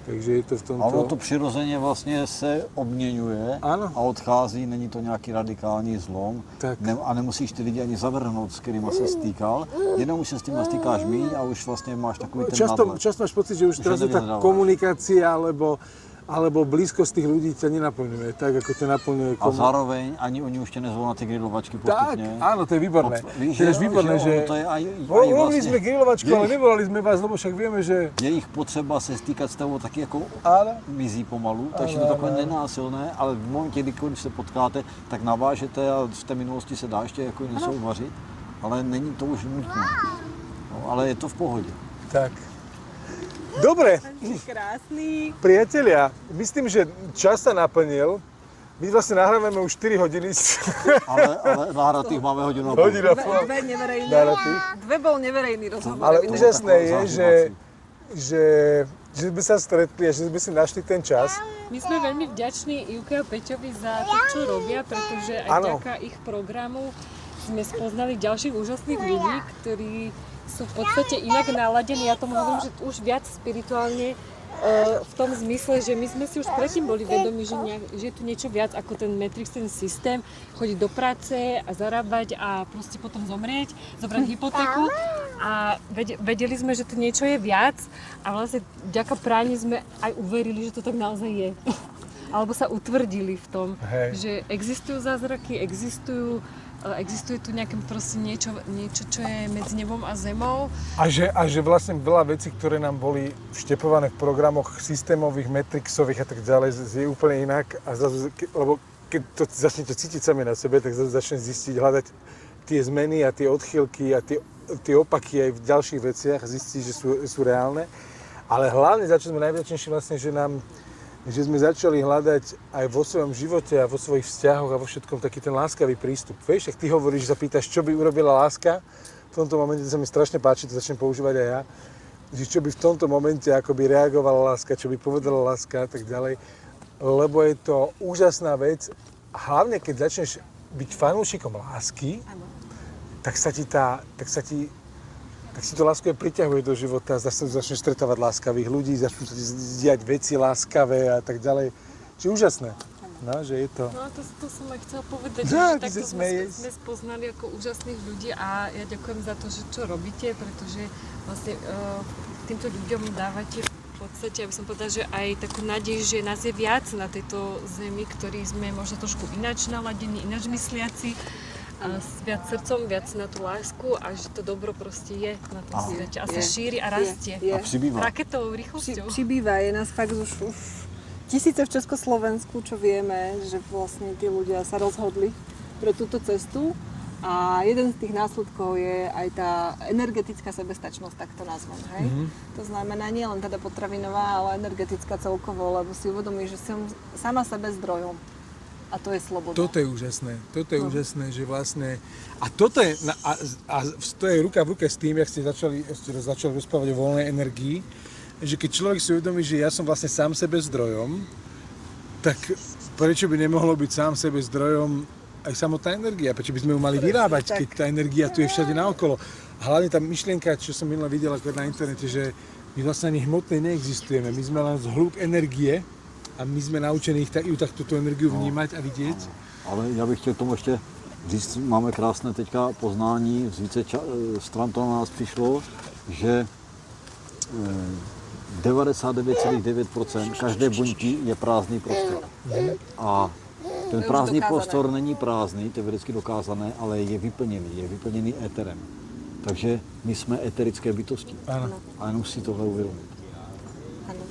S1: Takže je to v tomto...
S3: A ono to přirozeně vlastně se obměňuje a odchází, není to nějaký radikální zlom. A nemusíš ty lidi ani zavrhnout, s kterýma se stýkal, jenom už se s těma stýkáš míň a už vlastně máš takový ten nadhled.
S1: Často máš pocit, že už teraz tá komunikácia alebo blízkosť tých ľudí ťa nenaplňuje, tak ako ťa naplňuje
S3: A zároveň ani oni už ťa nezvou na tie grilovačky postupne.
S1: Tak, áno, to je výborné.
S3: Víš,
S1: to je výborné, že... Urobili sme grilovačku, ale nevolali sme vás, lebo však vieme, že...
S3: Je ich potřeba se stýkat s tebou taky jako mizí pomalu, takže to takové nenásilné, ale v momentě, když se potkáte, tak navážete a v té minulosti se dá ještě jako něco uvařit, ale není to už nutné. No, ale je to v pohodě.
S1: Tak. Dobre,
S2: krásny.
S1: Priatelia, myslím, že čas sa naplnil. My vlastne nahrávame už 4 hodiny.
S3: Ale nahratých máme hodinu.
S2: Dve neverejné. Dve bol neverejný rozhovor.
S1: Ale úžasné je, že sme sa stretli a že sme si našli ten čas.
S4: My sme veľmi vďační Ivke a Peťovi za to, čo robia, pretože aj vďaka ich programu sme spoznali ďalších úžasných ľudí, ktorí sú v podstate inak naladení. Ja tomu hovorím, že už viac spirituálne v tom zmysle, že my sme si už predtým boli vedomi, že je tu niečo viac ako ten Matrix, ten systém, chodiť do práce a zarábať a proste potom zomrieť, zobrať hypotéku. A vedeli sme, že to niečo je viac a vlastne vďaka práni sme aj uverili, že to tak naozaj je. Alebo sa utvrdili v tom, že existujú zázraky, existuje tu nejaké proste niečo, čo je medzi nebom a zemou.
S1: A že vlastne veľa vecí, ktoré nám boli vštepované v programoch systémových, matrixových a tak ďalej, je úplne inak. A zrazu, lebo keď to začnete cítiť sami na sebe, tak začnete zistiť, hľadať tie zmeny a tie odchýlky a tie opaky aj v ďalších veciach a zistiť, že sú reálne. Ale hlavne, za čo sme najvďačnejší vlastne, že sme začali hľadať aj vo svojom živote a vo svojich vzťahoch a vo všetkom taký ten láskavý prístup. Vieš, ak ty hovoríš, že sa pýtaš, čo by urobila láska, v tomto momente sa mi strašne páči, to začnem používať aj ja, že čo by v tomto momente akoby reagovala láska, čo by povedala láska a tak ďalej, lebo je to úžasná vec. Hlavne, keď začneš byť fanúšikom lásky, tak si to lásko priťahuje do života, zase začneš stretávať láskavých ľudí, začnú sa diať veci láskavé a tak ďalej. Čiže úžasné. No, že je to...
S4: No to som aj chcela povedať,
S1: No,
S4: že takto
S1: ty sa smeješ.
S4: sme spoznali ako úžasných ľudí a ja ďakujem za to, že čo robíte, pretože vlastne týmto ľuďom dávate v podstate, aby som povedala, že aj takú nádej, že nás je viac na tejto zemi, ktorí sme možno trošku ináč naladení, ináč mysliaci, a viac srdcom, viac na tú lásku a že to dobro proste je na tom svete a sa šíri a rastie.
S3: A přibývá.
S4: Raketovou rýchlosťou.
S2: Přibýva, je nás fakt už tisíce v Československu, čo vieme, že vlastne tí ľudia sa rozhodli pre túto cestu. A jeden z tých následkov je aj tá energetická sebestačnosť, tak to nazvem, hej? To znamená nie len teda potravinová, ale energetická celkovo, lebo si uvedomí, že som sama sebe zdrojom. A to je sloboda.
S1: Toto je úžasné. Toto je úžasné, že vlastne... A toto je... A to je ruka v ruke s tým, jak ste začali rozprávať o voľnej energii, že keď človek si uvedomí, že ja som vlastne sám sebe zdrojom, tak prečo by nemohlo byť sám sebe zdrojom aj samotná energia? Prečo by sme ju mali vyrábať, keď tá energia tu je všade naokolo? A hlavne tá myšlienka, čo som minule videl na internete, že my vlastne ani hmotnej neexistujeme. My sme len zhluk energie a my sme naučení ju takto tú energiu vnímať a vidieť.
S3: Ale já bych chtěl k tomu ještě říct, máme krásné teďka poznání, z více stran to na nás přišlo, že 99,9% každé buňky je prázdný prostor. A ten prázdný prostor není prázdný, to je vědecky dokázané, ale je vyplněný éterem. Takže my jsme éterické bytosti.
S1: Áno.
S3: A jenom si tohle uvědomit.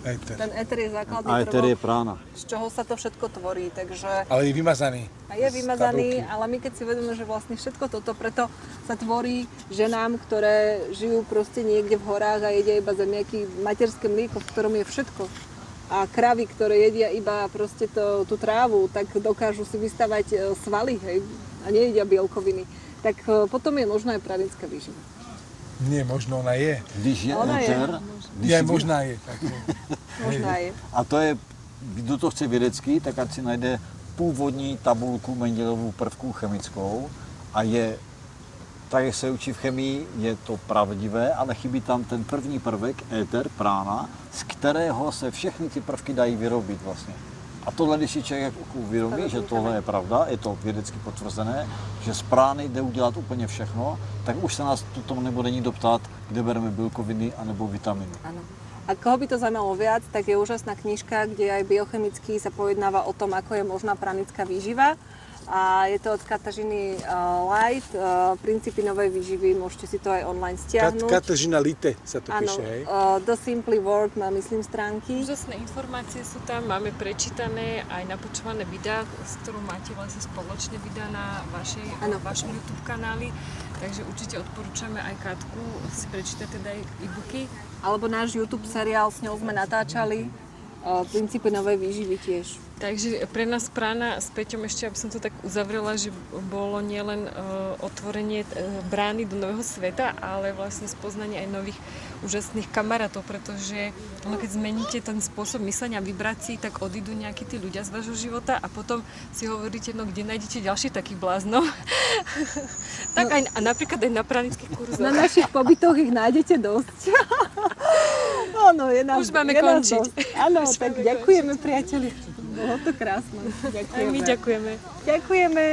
S1: Éter.
S2: Ten éter je základný
S3: A éter je prána.
S2: z čoho sa to všetko tvorí, takže...
S1: Ale je vymazaný.
S2: A je vymazaný,
S1: Tabulky.
S2: ale my keď si vedome, že vlastne všetko toto preto sa tvorí ženám, ktoré žijú proste niekde v horách a jedia iba zemiaky, materské mlieko, v ktorom je všetko. A kravy, ktoré jedia iba proste tú trávu, tak dokážu si vystavať svaly, hej, a nejedia bielkoviny. Tak potom je možná aj pranická výživa.
S1: Nie, možno ona je.
S3: Když je
S2: Ona je.
S3: éter,
S1: Je, možná je. Tak.
S2: Možná je.
S3: a to je, kdo to chce vědecky, tak ať si najde původní tabulku Mendelovou prvků chemickou a je, tak jak se učí v chemii, je to pravdivé, ale chybí tam ten první prvek, éter, prána, z kterého se všechny ty prvky dají vyrobit vlastně. A tohle, když si člověk uvědomí, že tohle je pravda, je to vědecky potvrzené, že z prány jde udělat úplně všechno, tak už se nás tomu nebude nikdo ptát, kde bereme bílkoviny anebo vitaminy.
S2: Áno. A koho by to zaujímalo viac, tak je úžasná knižka, kde aj biochemicky sa pojednáva o tom, ako je možná pranická výživa. A je to od Katarzyny Light, Princípy novej výživy, môžete si to aj online stiahnuť.
S1: Katarzyna Lite sa to
S2: Áno,
S1: píše, hej?
S2: The Simply Work má, myslím, stránky.
S4: Úžasné informácie sú tam, máme prečítané aj napočúvané videá, s ktorou máte vlastne spoločné videá na vašom YouTube kanáli, takže určite odporúčame aj Katku si prečítať teda aj e-booky.
S2: Alebo náš YouTube seriál, s ňou sme natáčali, Princípy novej výživy tiež.
S4: Takže pre nás prána s Peťom ešte, aby som to tak uzavrela, že bolo nielen otvorenie brány do nového sveta, ale vlastne spoznanie aj nových úžasných kamarátov, pretože keď zmeníte ten spôsob myslenia, vibrácií, tak odídu nejakí tí ľudia z vášho života a potom si hovoríte, no kde nájdete ďalších takých bláznov. Tak aj, a napríklad aj na pranických kurzoch.
S2: Na našich pobytoch ich nájdete dosť. Áno, je nás,
S4: už máme
S2: je
S4: končiť.
S2: Áno, tak ďakujeme, priateli. Bolo to krásne.
S4: Aj my ďakujeme.
S2: Ďakujeme.